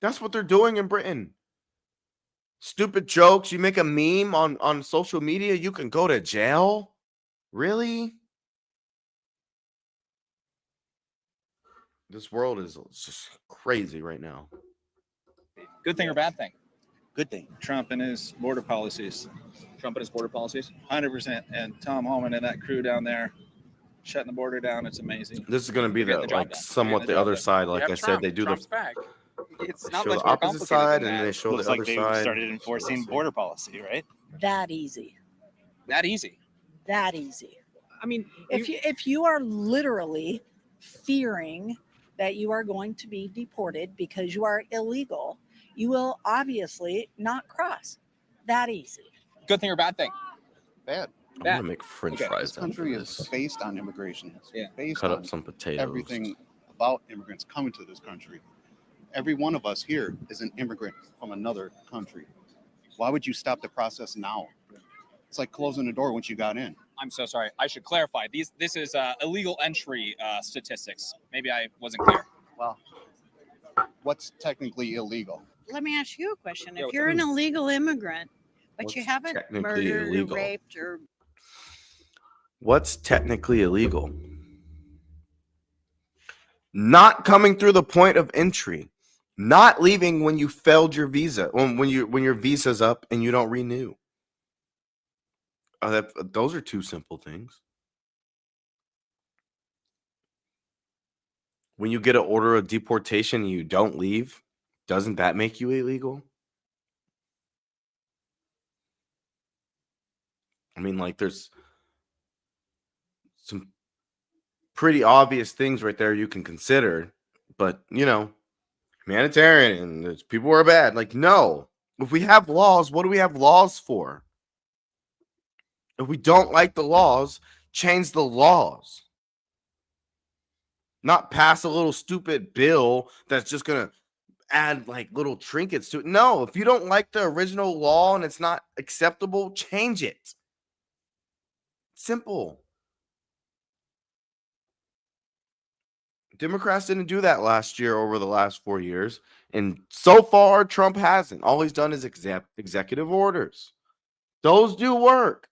That's what they're doing in Britain. Stupid jokes. You make a meme on social media, you can go to jail? Really? This world is just crazy right now. Good thing or bad thing? Good thing. Trump and his border policies. Trump and his border policies? 100%. And Tom Homan and that crew down there shutting the border down. It's amazing. This is going to be the like somewhat the other side. Like I said, they do Trump's the back. It's not show much the more opposite complicated side than and that. they show Looks the like other they side. started enforcing border policy, right? That easy. That easy. That easy. I mean, If you are literally fearing that you are going to be deported because you are illegal, you will obviously not cross. That easy. Good thing or bad thing? Bad. I'm gonna make French fries. This country is based on immigration. It's based Cut on up some potatoes. everything about immigrants coming to this country. Every one of us here is an immigrant from another country. Why would you stop the process now? It's like closing the door once you got in. I'm so sorry. I should clarify. This is illegal entry statistics. Maybe I wasn't clear. Well, what's technically illegal? Let me ask you a question. Yeah, If what's you're up? an illegal immigrant, but What's you haven't technically murdered illegal? or raped or What's technically illegal? Not coming through the point of entry. Not leaving when you failed your visa, when your visa's up and you don't renew. Those are two simple things. When you get an order of deportation and you don't leave, doesn't that make you illegal? I mean, like, there's some pretty obvious things right there you can consider, but humanitarian, there's people who are bad. Like, no. If we have laws, what do we have laws for? If we don't like the laws, change the laws. Not pass a little stupid bill that's just going to add like little trinkets to it. No, if you don't like the original law and it's not acceptable, change it. Simple. Democrats didn't do that last year over the last 4 years. And so far, Trump hasn't. All he's done is executive orders. Those do work.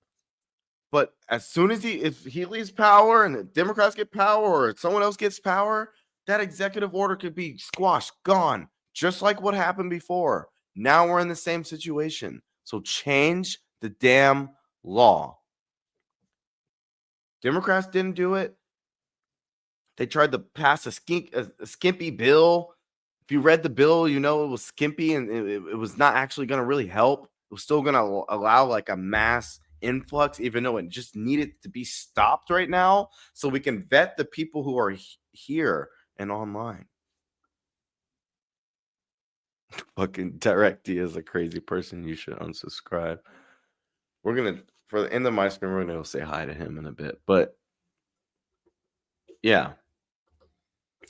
But as soon as if he leaves power and the Democrats get power or someone else gets power, that executive order could be squashed, gone, just like what happened before. Now we're in the same situation. So change the damn law. Democrats didn't do it. They tried to pass a skimpy bill. If you read the bill, you know it was skimpy and it was not actually going to really help. It was still going to allow like a mass influx, even though it just needed to be stopped right now so we can vet the people who are here and online. Fucking DirectD is a crazy person. You should unsubscribe. We're going to, for the end of my screen, we're going to say hi to him in a bit. But yeah,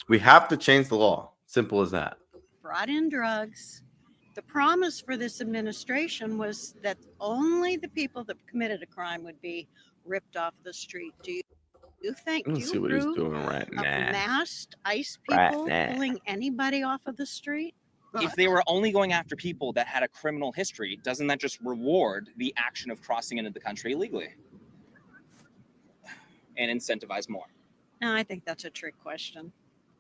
we have to change the law. Simple as that. Brought in drugs. The promise for this administration was that only the people that committed a crime would be ripped off the street. Do you think? Let's see what he's doing right now. Masked ICE people pulling anybody off of the street? If they were only going after people that had a criminal history, doesn't that just reward the action of crossing into the country illegally and incentivize more? No, I think that's a trick question.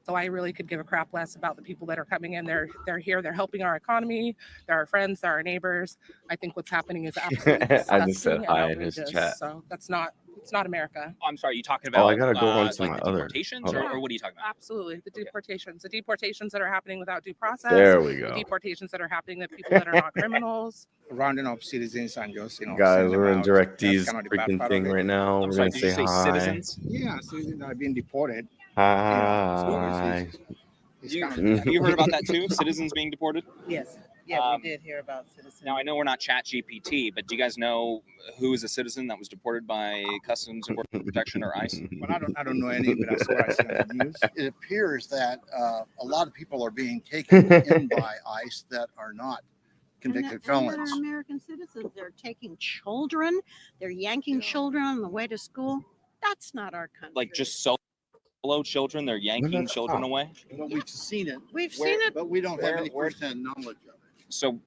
So I really could give a crap less about the people that are coming in. They're here. They're helping our economy. They're our friends. They're our neighbors. I think what's happening is absolutely disgusting. I just said hi in his chat. So it's not America. Oh, I'm sorry. Are you talking about? I gotta go on to like my the other. deportations, or what are you talking about? Absolutely, the deportations that are happening without due process. There we go. The deportations that are happening to people that are not criminals. Rounding up citizens and just Guys, we're in DirectD's freaking thing right now. I'm We're sorry, gonna did you say say hi. citizens? Yeah, citizens that are being deported. Hi. Have you heard about that too? Citizens being deported? Yes. Yeah, we did hear about citizens. Now I know we're not ChatGPT, but do you guys know who is a citizen that was deported by Customs and Border Protection or ICE? Well, I don't know any, but that's what I see on the news. It appears that a lot of people are being taken in by ICE that are not convicted felons. They're American citizens. They're taking children. They're yanking children on the way to school. That's not our country. Like just solo children, they're yanking children away? Well, we've seen it. We've seen it. But we don't have any firsthand knowledge of it. So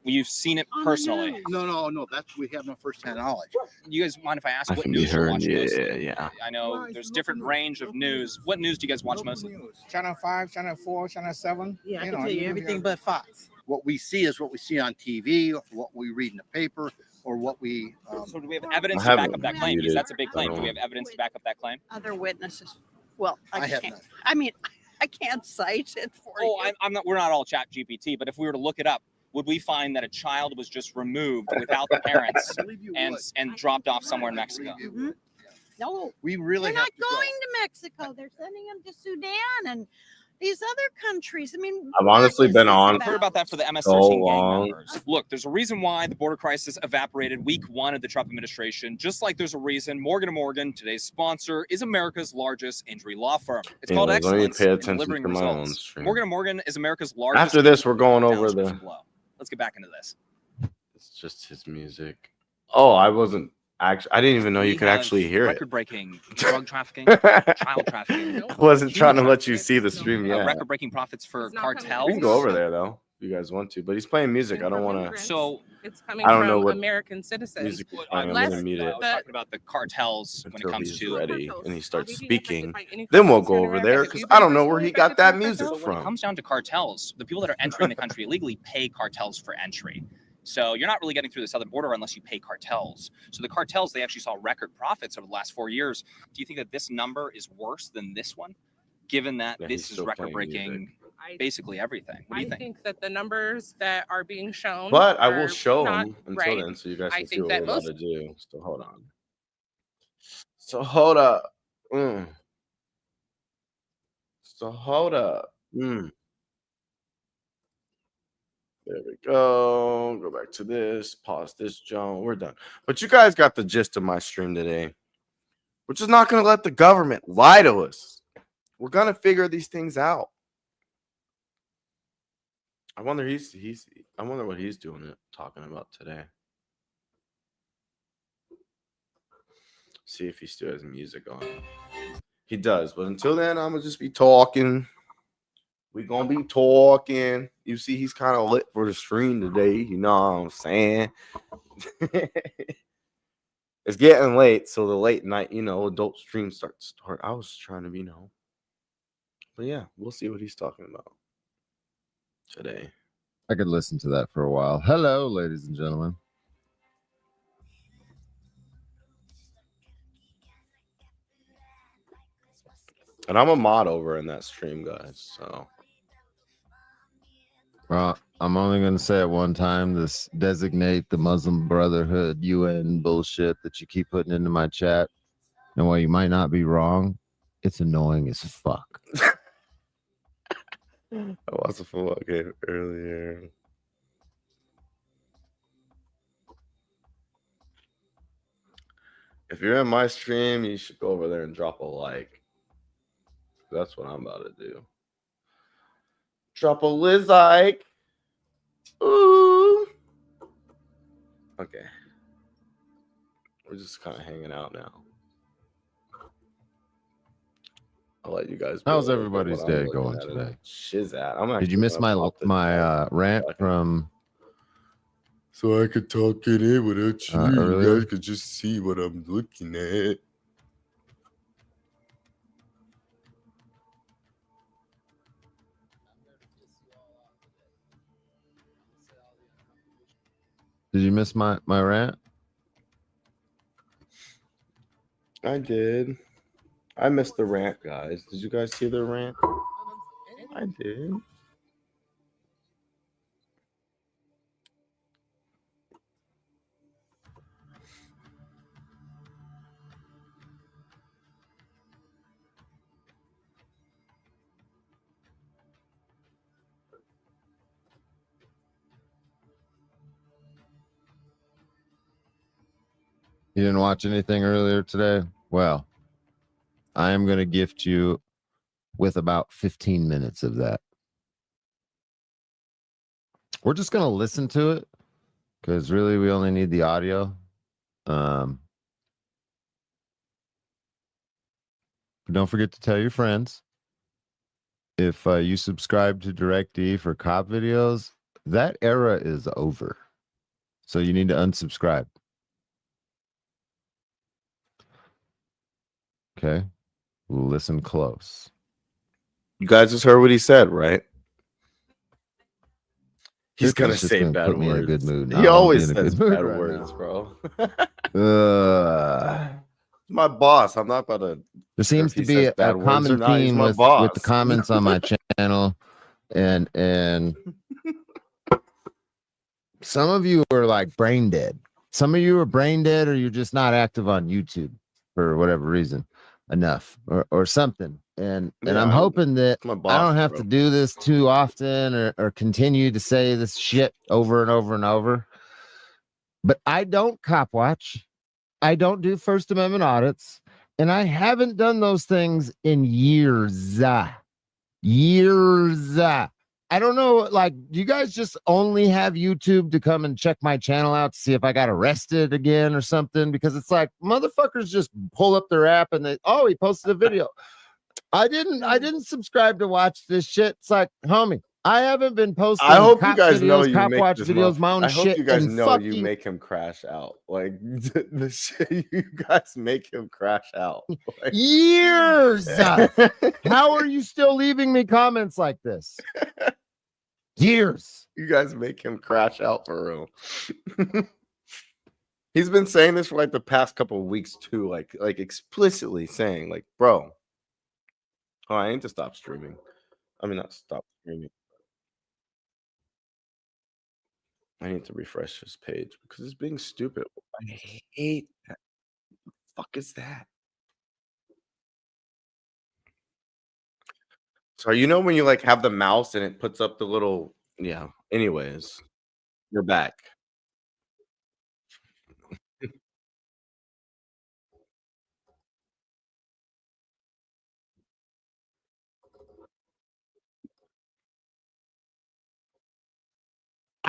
you've seen it personally? No. We have no firsthand knowledge. You guys mind if I ask I what can be news you heard. watch mostly? Yeah. I know there's different range of news. What news do you guys watch mostly? Channel 5, Channel 4, Channel 7. Yeah, I can tell you everything but Fox. What we see is what we see on TV, what we read in the paper, or what we. So do we have evidence to back up that claim? Because that's a big claim. Do we have evidence to back up that claim? Other witnesses. Well, I have can't. none. I mean, I can't cite it for you. I'm not. We're not all ChatGPT, but if we were to look it up, would we find that a child was just removed without the parents and dropped off somewhere in Mexico? Mhm. No, we really they're have not to going to Mexico. They're sending them to Sudan and these other countries. I mean, I've honestly been on. I've heard about that for the so MS-13 gang long. members. Look, there's a reason why the border crisis evaporated week 1 of the Trump administration, just like there's a reason Morgan & Morgan, today's sponsor, is America's largest injury law firm. It's called Anyways, let me excellence pay in attention delivering to my own results. stream. Morgan & Morgan is America's largest. After this, we're going over downstream the. blow. Let's get back into this. It's just his music. Oh, I wasn't actually. I didn't even know you could actually hear it. Record-breaking drug trafficking, child trafficking. I wasn't trying to let you see the stream yet. Record-breaking profits for cartels. We can go over there though, if you guys want to. But he's playing music. I don't want to. So It's coming I don't know from what American citizens. music is I playing. I'm Less gonna mute it was talking about the cartels when it until comes he's to ready and he starts being affected speaking. by any Then we'll cartels go here in over America. there Have because you I been don't know where personally he got affected by that music cartels? when it from. comes down to cartels, the people that are entering the country illegally pay cartels for entry. So you're not really getting through the southern border unless you pay cartels. So the cartels, they actually saw record profits over the last 4 years. Do you think that this number is worse than this one, given that Yeah, this he's is still playing record-breaking, basically everything? What do you I think? think that the numbers that are being shown But I will are show not him until right. then so you guys I can see think what we're that about most to do. So hold on. So hold up. So hold up. There we go. Go back to this. Pause this, Joan. We're done. But you guys got the gist of my stream today. We're just not going to let the government lie to us. We're going to figure these things out. I wonder I wonder what he's talking about today. See if he still has music on. He does, but until then, I'm gonna just be talking. We're gonna be talking. You see, he's kind of lit for the stream today. You know what I'm saying? It's getting late, so the late night, adult stream starts. I was trying to be but yeah, we'll see what he's talking about today. I could listen to that for a while. Hello, ladies and gentlemen. And I'm a mod over in that stream, guys. So, well, I'm only going to say it one time. This designate the Muslim Brotherhood UN bullshit that you keep putting into my chat. And while you might not be wrong, it's annoying as fuck. I watched a football game earlier. If you're in my stream, you should go over there and drop a like. That's what I'm about to do. Drop a like. Ooh. Okay. We're just kind of hanging out now. I'll let you guys. How's everybody's day going today? Shiz at. Did you miss my rant from? So I could talk in it without you. Earlier? You guys could just see what I'm looking at. Did you miss my rant? I did. I missed the rant, guys. Did you guys see the rant? I did. You didn't watch anything earlier today? Well, I am going to gift you with about 15 minutes of that. We're just going to listen to it because really we only need the audio. But don't forget to tell your friends. If you subscribe to DirectD for cop videos, that era is over. So you need to unsubscribe. Okay. Listen close. You guys just heard what he said, right? He's gonna Just say gonna bad put me in a words. good mood. He Now. always I'm in a says good mood bad right words, now. bro. My boss. I'm not about to. There seems to be a common theme with the comments on my channel, and some of you are like brain dead. Some of you are brain dead, or you're just not active on YouTube for whatever reason enough, or something. And I'm hoping that I don't have to do this too often, or continue to say this shit over and over and over. But I don't cop watch. I don't do First Amendment audits. And I haven't done those things in years. Years. I don't know, like, do you guys just only have YouTube to come and check my channel out to see if I got arrested again or something? Because it's like motherfuckers just pull up their app and he posted a video. I didn't subscribe to watch this shit. It's like, homie, I haven't been posting. I hope you cop guys know videos, you cop make watch this. videos, my own I hope shit, you guys and know you fucking make him crash out. Like the shit you guys make him crash out. Like, years. How are you still leaving me comments like this? Years. You guys make him crash out for real. He's been saying this for like the past couple of weeks too, like explicitly saying, like, bro, oh, I need to stop streaming. I mean, not stop streaming. I need to refresh this page because it's being stupid. I hate that. What the fuck is that? So you know when you like have the mouse and it puts up the little yeah. Anyways, you're back.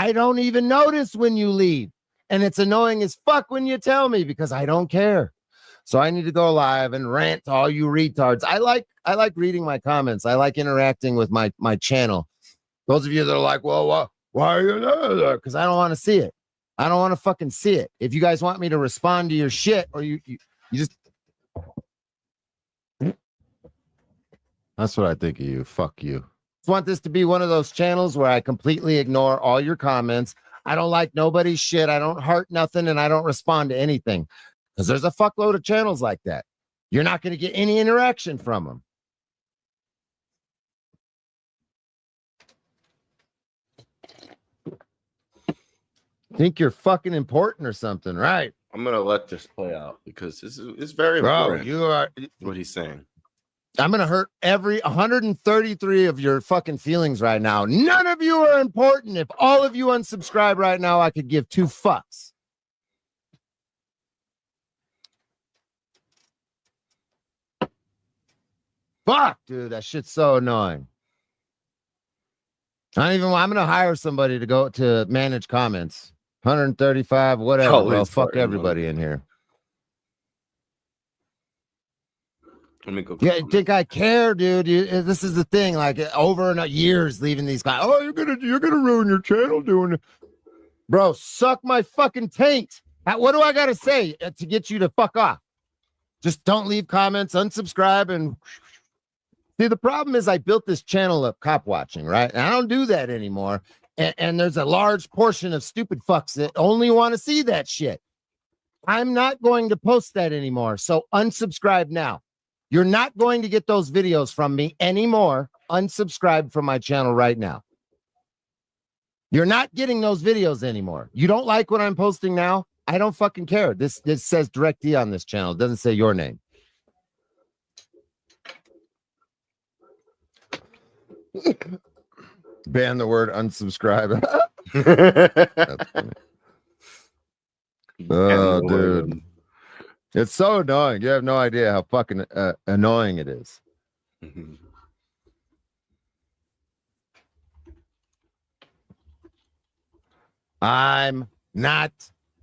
I don't even notice when you leave. And it's annoying as fuck when you tell me because I don't care. So I need to go live and rant to all you retards. I like reading my comments. I like interacting with my channel. Those of you that are like, well, why are you there? Because I don't want to see it. I don't want to fucking see it. If you guys want me to respond to your shit, or you just. That's what I think of you. Fuck you. I want this to be one of those channels where I completely ignore all your comments. I don't like nobody's shit. I don't heart nothing, and I don't respond to anything. Because there's a fuckload of channels like that. You're not going to get any interaction from them. Think you're fucking important or something, right? I'm gonna let this play out because this is it's very Bro, important. you are what he's saying. I'm gonna hurt every 133 of your fucking feelings right now. None of you are important. If all of you unsubscribe right now, I could give two fucks. Fuck, dude, that shit's so annoying. I'm gonna hire somebody to go to manage comments. 135, whatever. Always Well, fuck farting everybody money. in here. Let me go. Yeah, you think I care, dude? This is the thing. Like over and years leaving these guys. Oh, you're gonna ruin your channel doing it, bro. Suck my fucking taint. What do I gotta say to get you to fuck off? Just don't leave comments, unsubscribe, and see. The problem is I built this channel up cop watching, right? And I don't do that anymore. And there's a large portion of stupid fucks that only want to see that shit. I'm not going to post that anymore. So unsubscribe now. You're not going to get those videos from me anymore. Unsubscribe from my channel right now. You're not getting those videos anymore. You don't like what I'm posting now? I don't fucking care. This says DirectD on this channel. It doesn't say your name. Ban the word unsubscribe. That's funny. Oh, dude. It's so annoying. You have no idea how fucking annoying it is. I'm not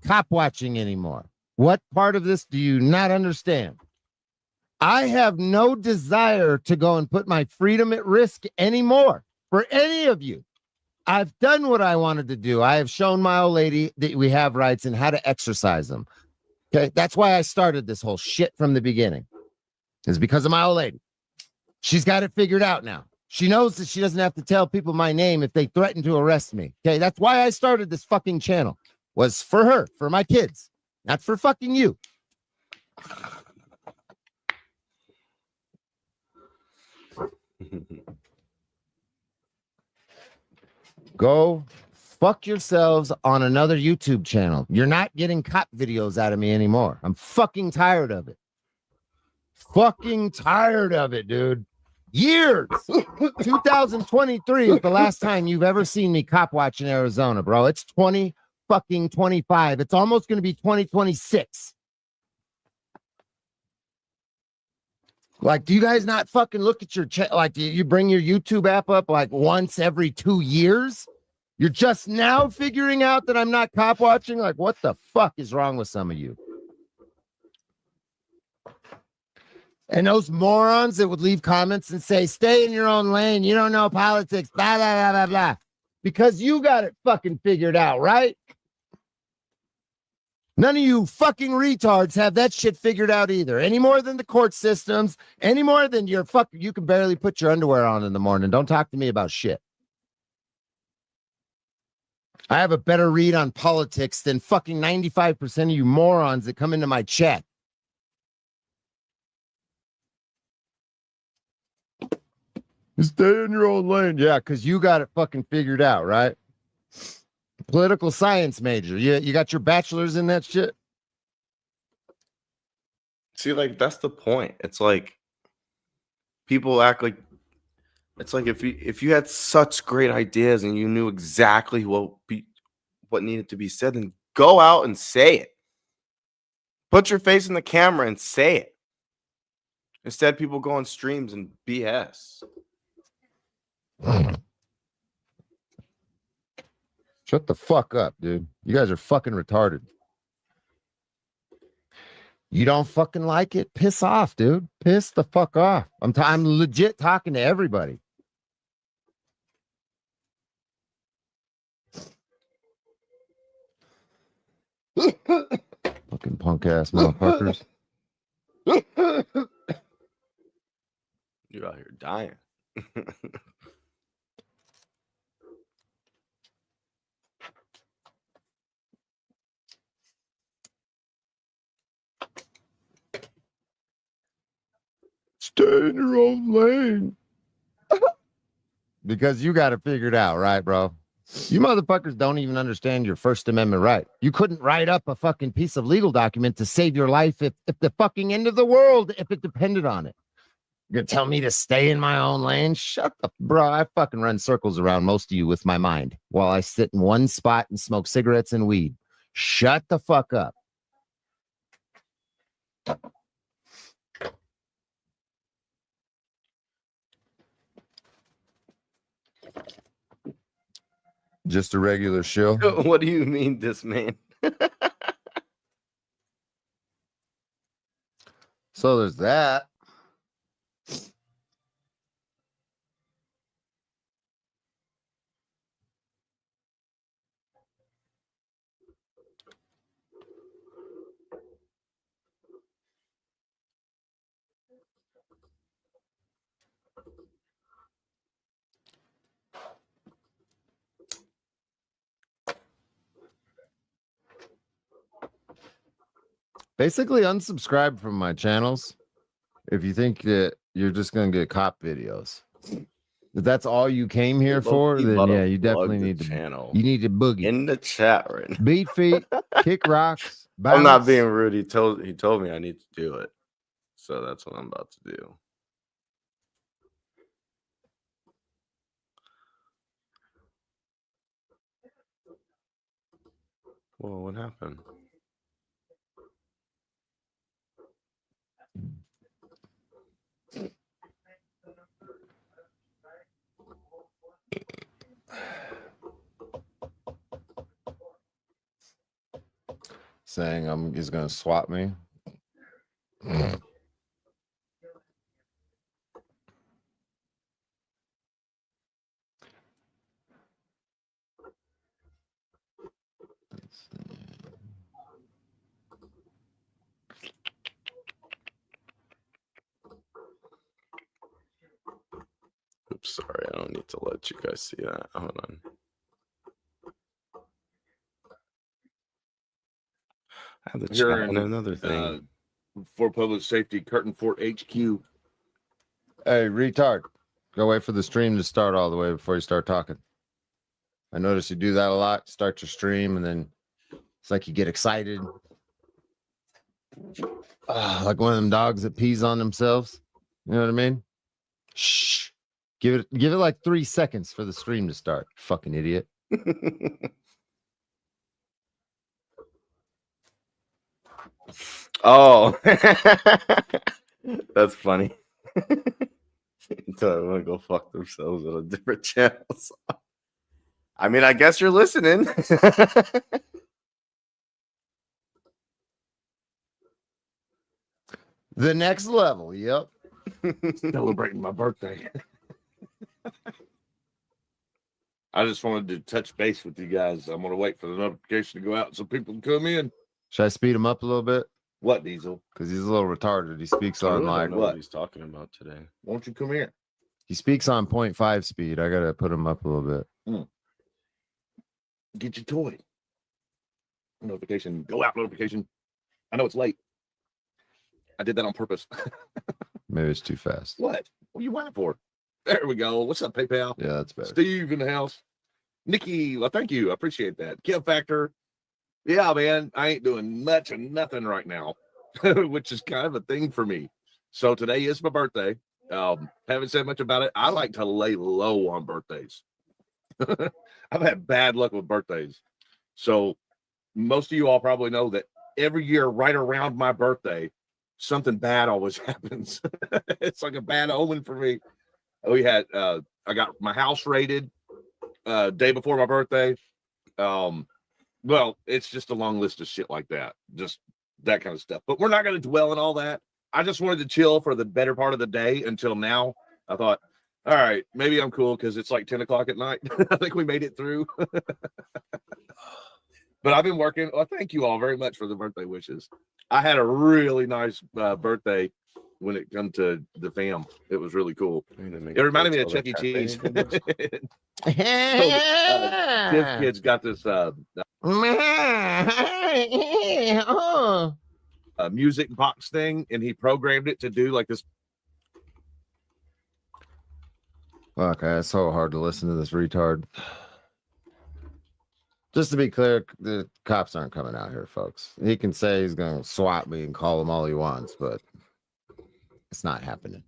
cop watching anymore. What part of this do you not understand? I have no desire to go and put my freedom at risk anymore for any of you. I've done what I wanted to do. I have shown my old lady that we have rights and how to exercise them. Okay, that's why I started this whole shit from the beginning. It's because of my old lady. She's got it figured out now. She knows that she doesn't have to tell people my name if they threaten to arrest me. Okay, that's why I started this fucking channel. Was for her, for my kids, not for fucking you. Go fuck yourselves on another YouTube channel. You're not getting cop videos out of me anymore. I'm fucking tired of it. Fucking tired of it, dude. Years. 2023 is the last time you've ever seen me cop watch in Arizona, bro. It's 2025. It's almost going to be 2026. Like, do you guys not fucking look at your like? Do you bring your YouTube app up like once every 2 years? You're just now figuring out that I'm not cop watching. Like, what the fuck is wrong with some of you? And those morons that would leave comments and say, stay in your own lane. You don't know politics, blah, blah, blah, blah, blah. Because you got it fucking figured out, right? None of you fucking retards have that shit figured out either. Any more than the court systems, any more than your you can barely put your underwear on in the morning. Don't talk to me about shit. I have a better read on politics than fucking 95% of you morons that come into my chat. Stay in your own lane. Yeah, because you got it fucking figured out, right? Political science major. You got your bachelor's in that shit? See, like, that's the point. It's like people act like it's like if you had such great ideas and you knew exactly what needed to be said, then go out and say it. Put your face in the camera and say it. Instead, people go on streams and BS. Shut the fuck up, dude. You guys are fucking retarded. You don't fucking like it? Piss off, dude. Piss the fuck off. I'm legit talking to everybody. Fucking punk ass motherfuckers. You're out here dying. Stay in your own lane. Because you got it figured out, right, bro? You motherfuckers don't even understand your First Amendment right. You couldn't write up a fucking piece of legal document to save your life if the fucking end of the world, if it depended on it. You're gonna tell me to stay in my own lane? Shut up, bro. I fucking run circles around most of you with my mind while I sit in one spot and smoke cigarettes and weed. Shut the fuck up. Just a regular show. What do you mean, this man? So there's that. Basically, unsubscribe from my channels if you think that you're just going to get cop videos. If that's all you came here for, then yeah, you definitely need to channel. You need to boogie in the chat right now. Beat feet, kick rocks, bounce. I'm not being rude. He told me I need to do it, so that's what I'm about to do. Whoa, what happened? Saying he's going to swap me. Oops, sorry, I don't need to let you guys see that. Hold on. I have the chat and another thing. For public safety, Curtin Fort HQ. Hey, retard. Go wait for the stream to start all the way before you start talking. I notice you do that a lot. Start your stream, and then it's like you get excited. Like one of them dogs that pees on themselves. You know what I mean? Shh. Give it like 3 seconds for the stream to start. Fucking idiot. Oh, that's funny. Until everyone go fuck themselves on a different channel. So. I mean, I guess you're listening. The next level. Yep. Celebrating my birthday. I just wanted to touch base with you guys. I'm gonna wait for the notification to go out so people can come in. Should I speed him up a little bit? What, Diesel? Because he's a little retarded. He speaks I on really like don't know what he's talking about today. Why don't you come here? he speaks on 0.5 speed. I gotta put him up a little bit. Get your toy. Notification. Go out notification. I know it's late. I did that on purpose. Maybe it's too fast. What? What are you waiting for? There we go. What's up, PayPal? Yeah, that's better. Steve in the house. Nikki, well, thank you. I appreciate that. Kill Factor. Yeah, man, I ain't doing much of nothing right now, which is kind of a thing for me. So today is my birthday. Haven't said much about it. I like to lay low on birthdays. I've had bad luck with birthdays. So most of you all probably know that every year right around my birthday, something bad always happens. It's like a bad omen for me. We had I got my house raided day before my birthday. Well, it's just a long list of shit like that, just that kind of stuff. But we're not going to dwell on all that. I just wanted to chill for the better part of the day until now. I thought, all right, maybe I'm cool because it's like 10 o'clock at night. I think we made it through. But I've been working. Well, thank you all very much for the birthday wishes. I had a really nice birthday when it come to the fam. It was really cool. It reminded me of Chuck E. Cheese. Tiff kids got this music box thing, and he programmed it to do like this. Okay, it's so hard to listen to this retard. Just to be clear, the cops aren't coming out here, folks. He can say he's going to swat me and call him all he wants, but it's not happening.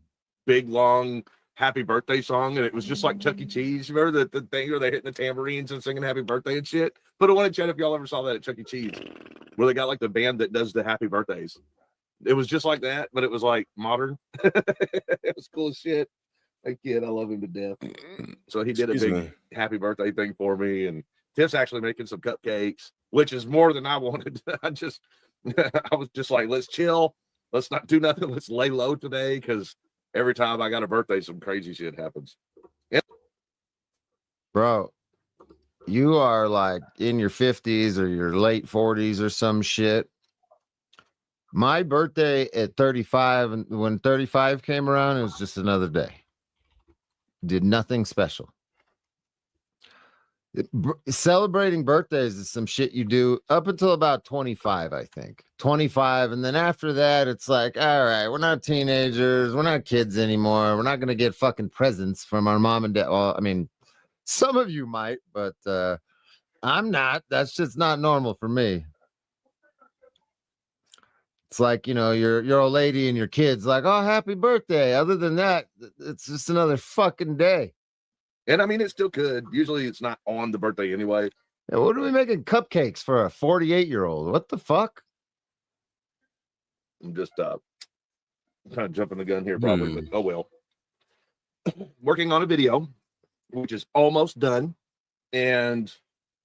Big, long happy birthday song, and it was just like Chuck E. Cheese. Remember the thing where they're hitting the tambourines and singing happy birthday and shit? Put it on in chat if y'all ever saw that at Chuck E. Cheese, where they got like the band that does the happy birthdays. It was just like that, but it was like modern. It was cool as shit. That kid, I love him to death. So he did a big happy birthday thing for me, and Tiff's actually making some cupcakes, which is more than I wanted. I was just like, let's chill. Let's not do nothing. Let's lay low today, because every time I got a birthday, some crazy shit happens. Yeah. Bro, you are like in your 50s or your late 40s or some shit. My birthday at 35, and when 35 came around, it was just another day. Did nothing special. Celebrating birthdays is some shit you do up until about 25, I think. 25, and then after that, it's like, all right, we're not teenagers, we're not kids anymore, we're not going to get fucking presents from our mom and dad. Well, I mean, some of you might, but I'm not. That's just not normal for me. It's like, you know, your old lady and your kids like, oh, happy birthday. Other than that, it's just another fucking day. And I mean, it still could. Usually it's not on the birthday anyway. Yeah, what are we making cupcakes for a 48-year-old? What the fuck? I'm just kind of jumping the gun here probably, but oh well. Working on a video, which is almost done. And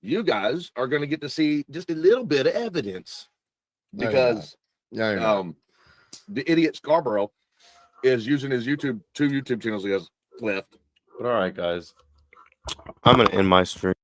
you guys are going to get to see just a little bit of evidence, because the idiot Scarborough is using his two YouTube channels he has left. But all right, guys, I'm gonna end my stream.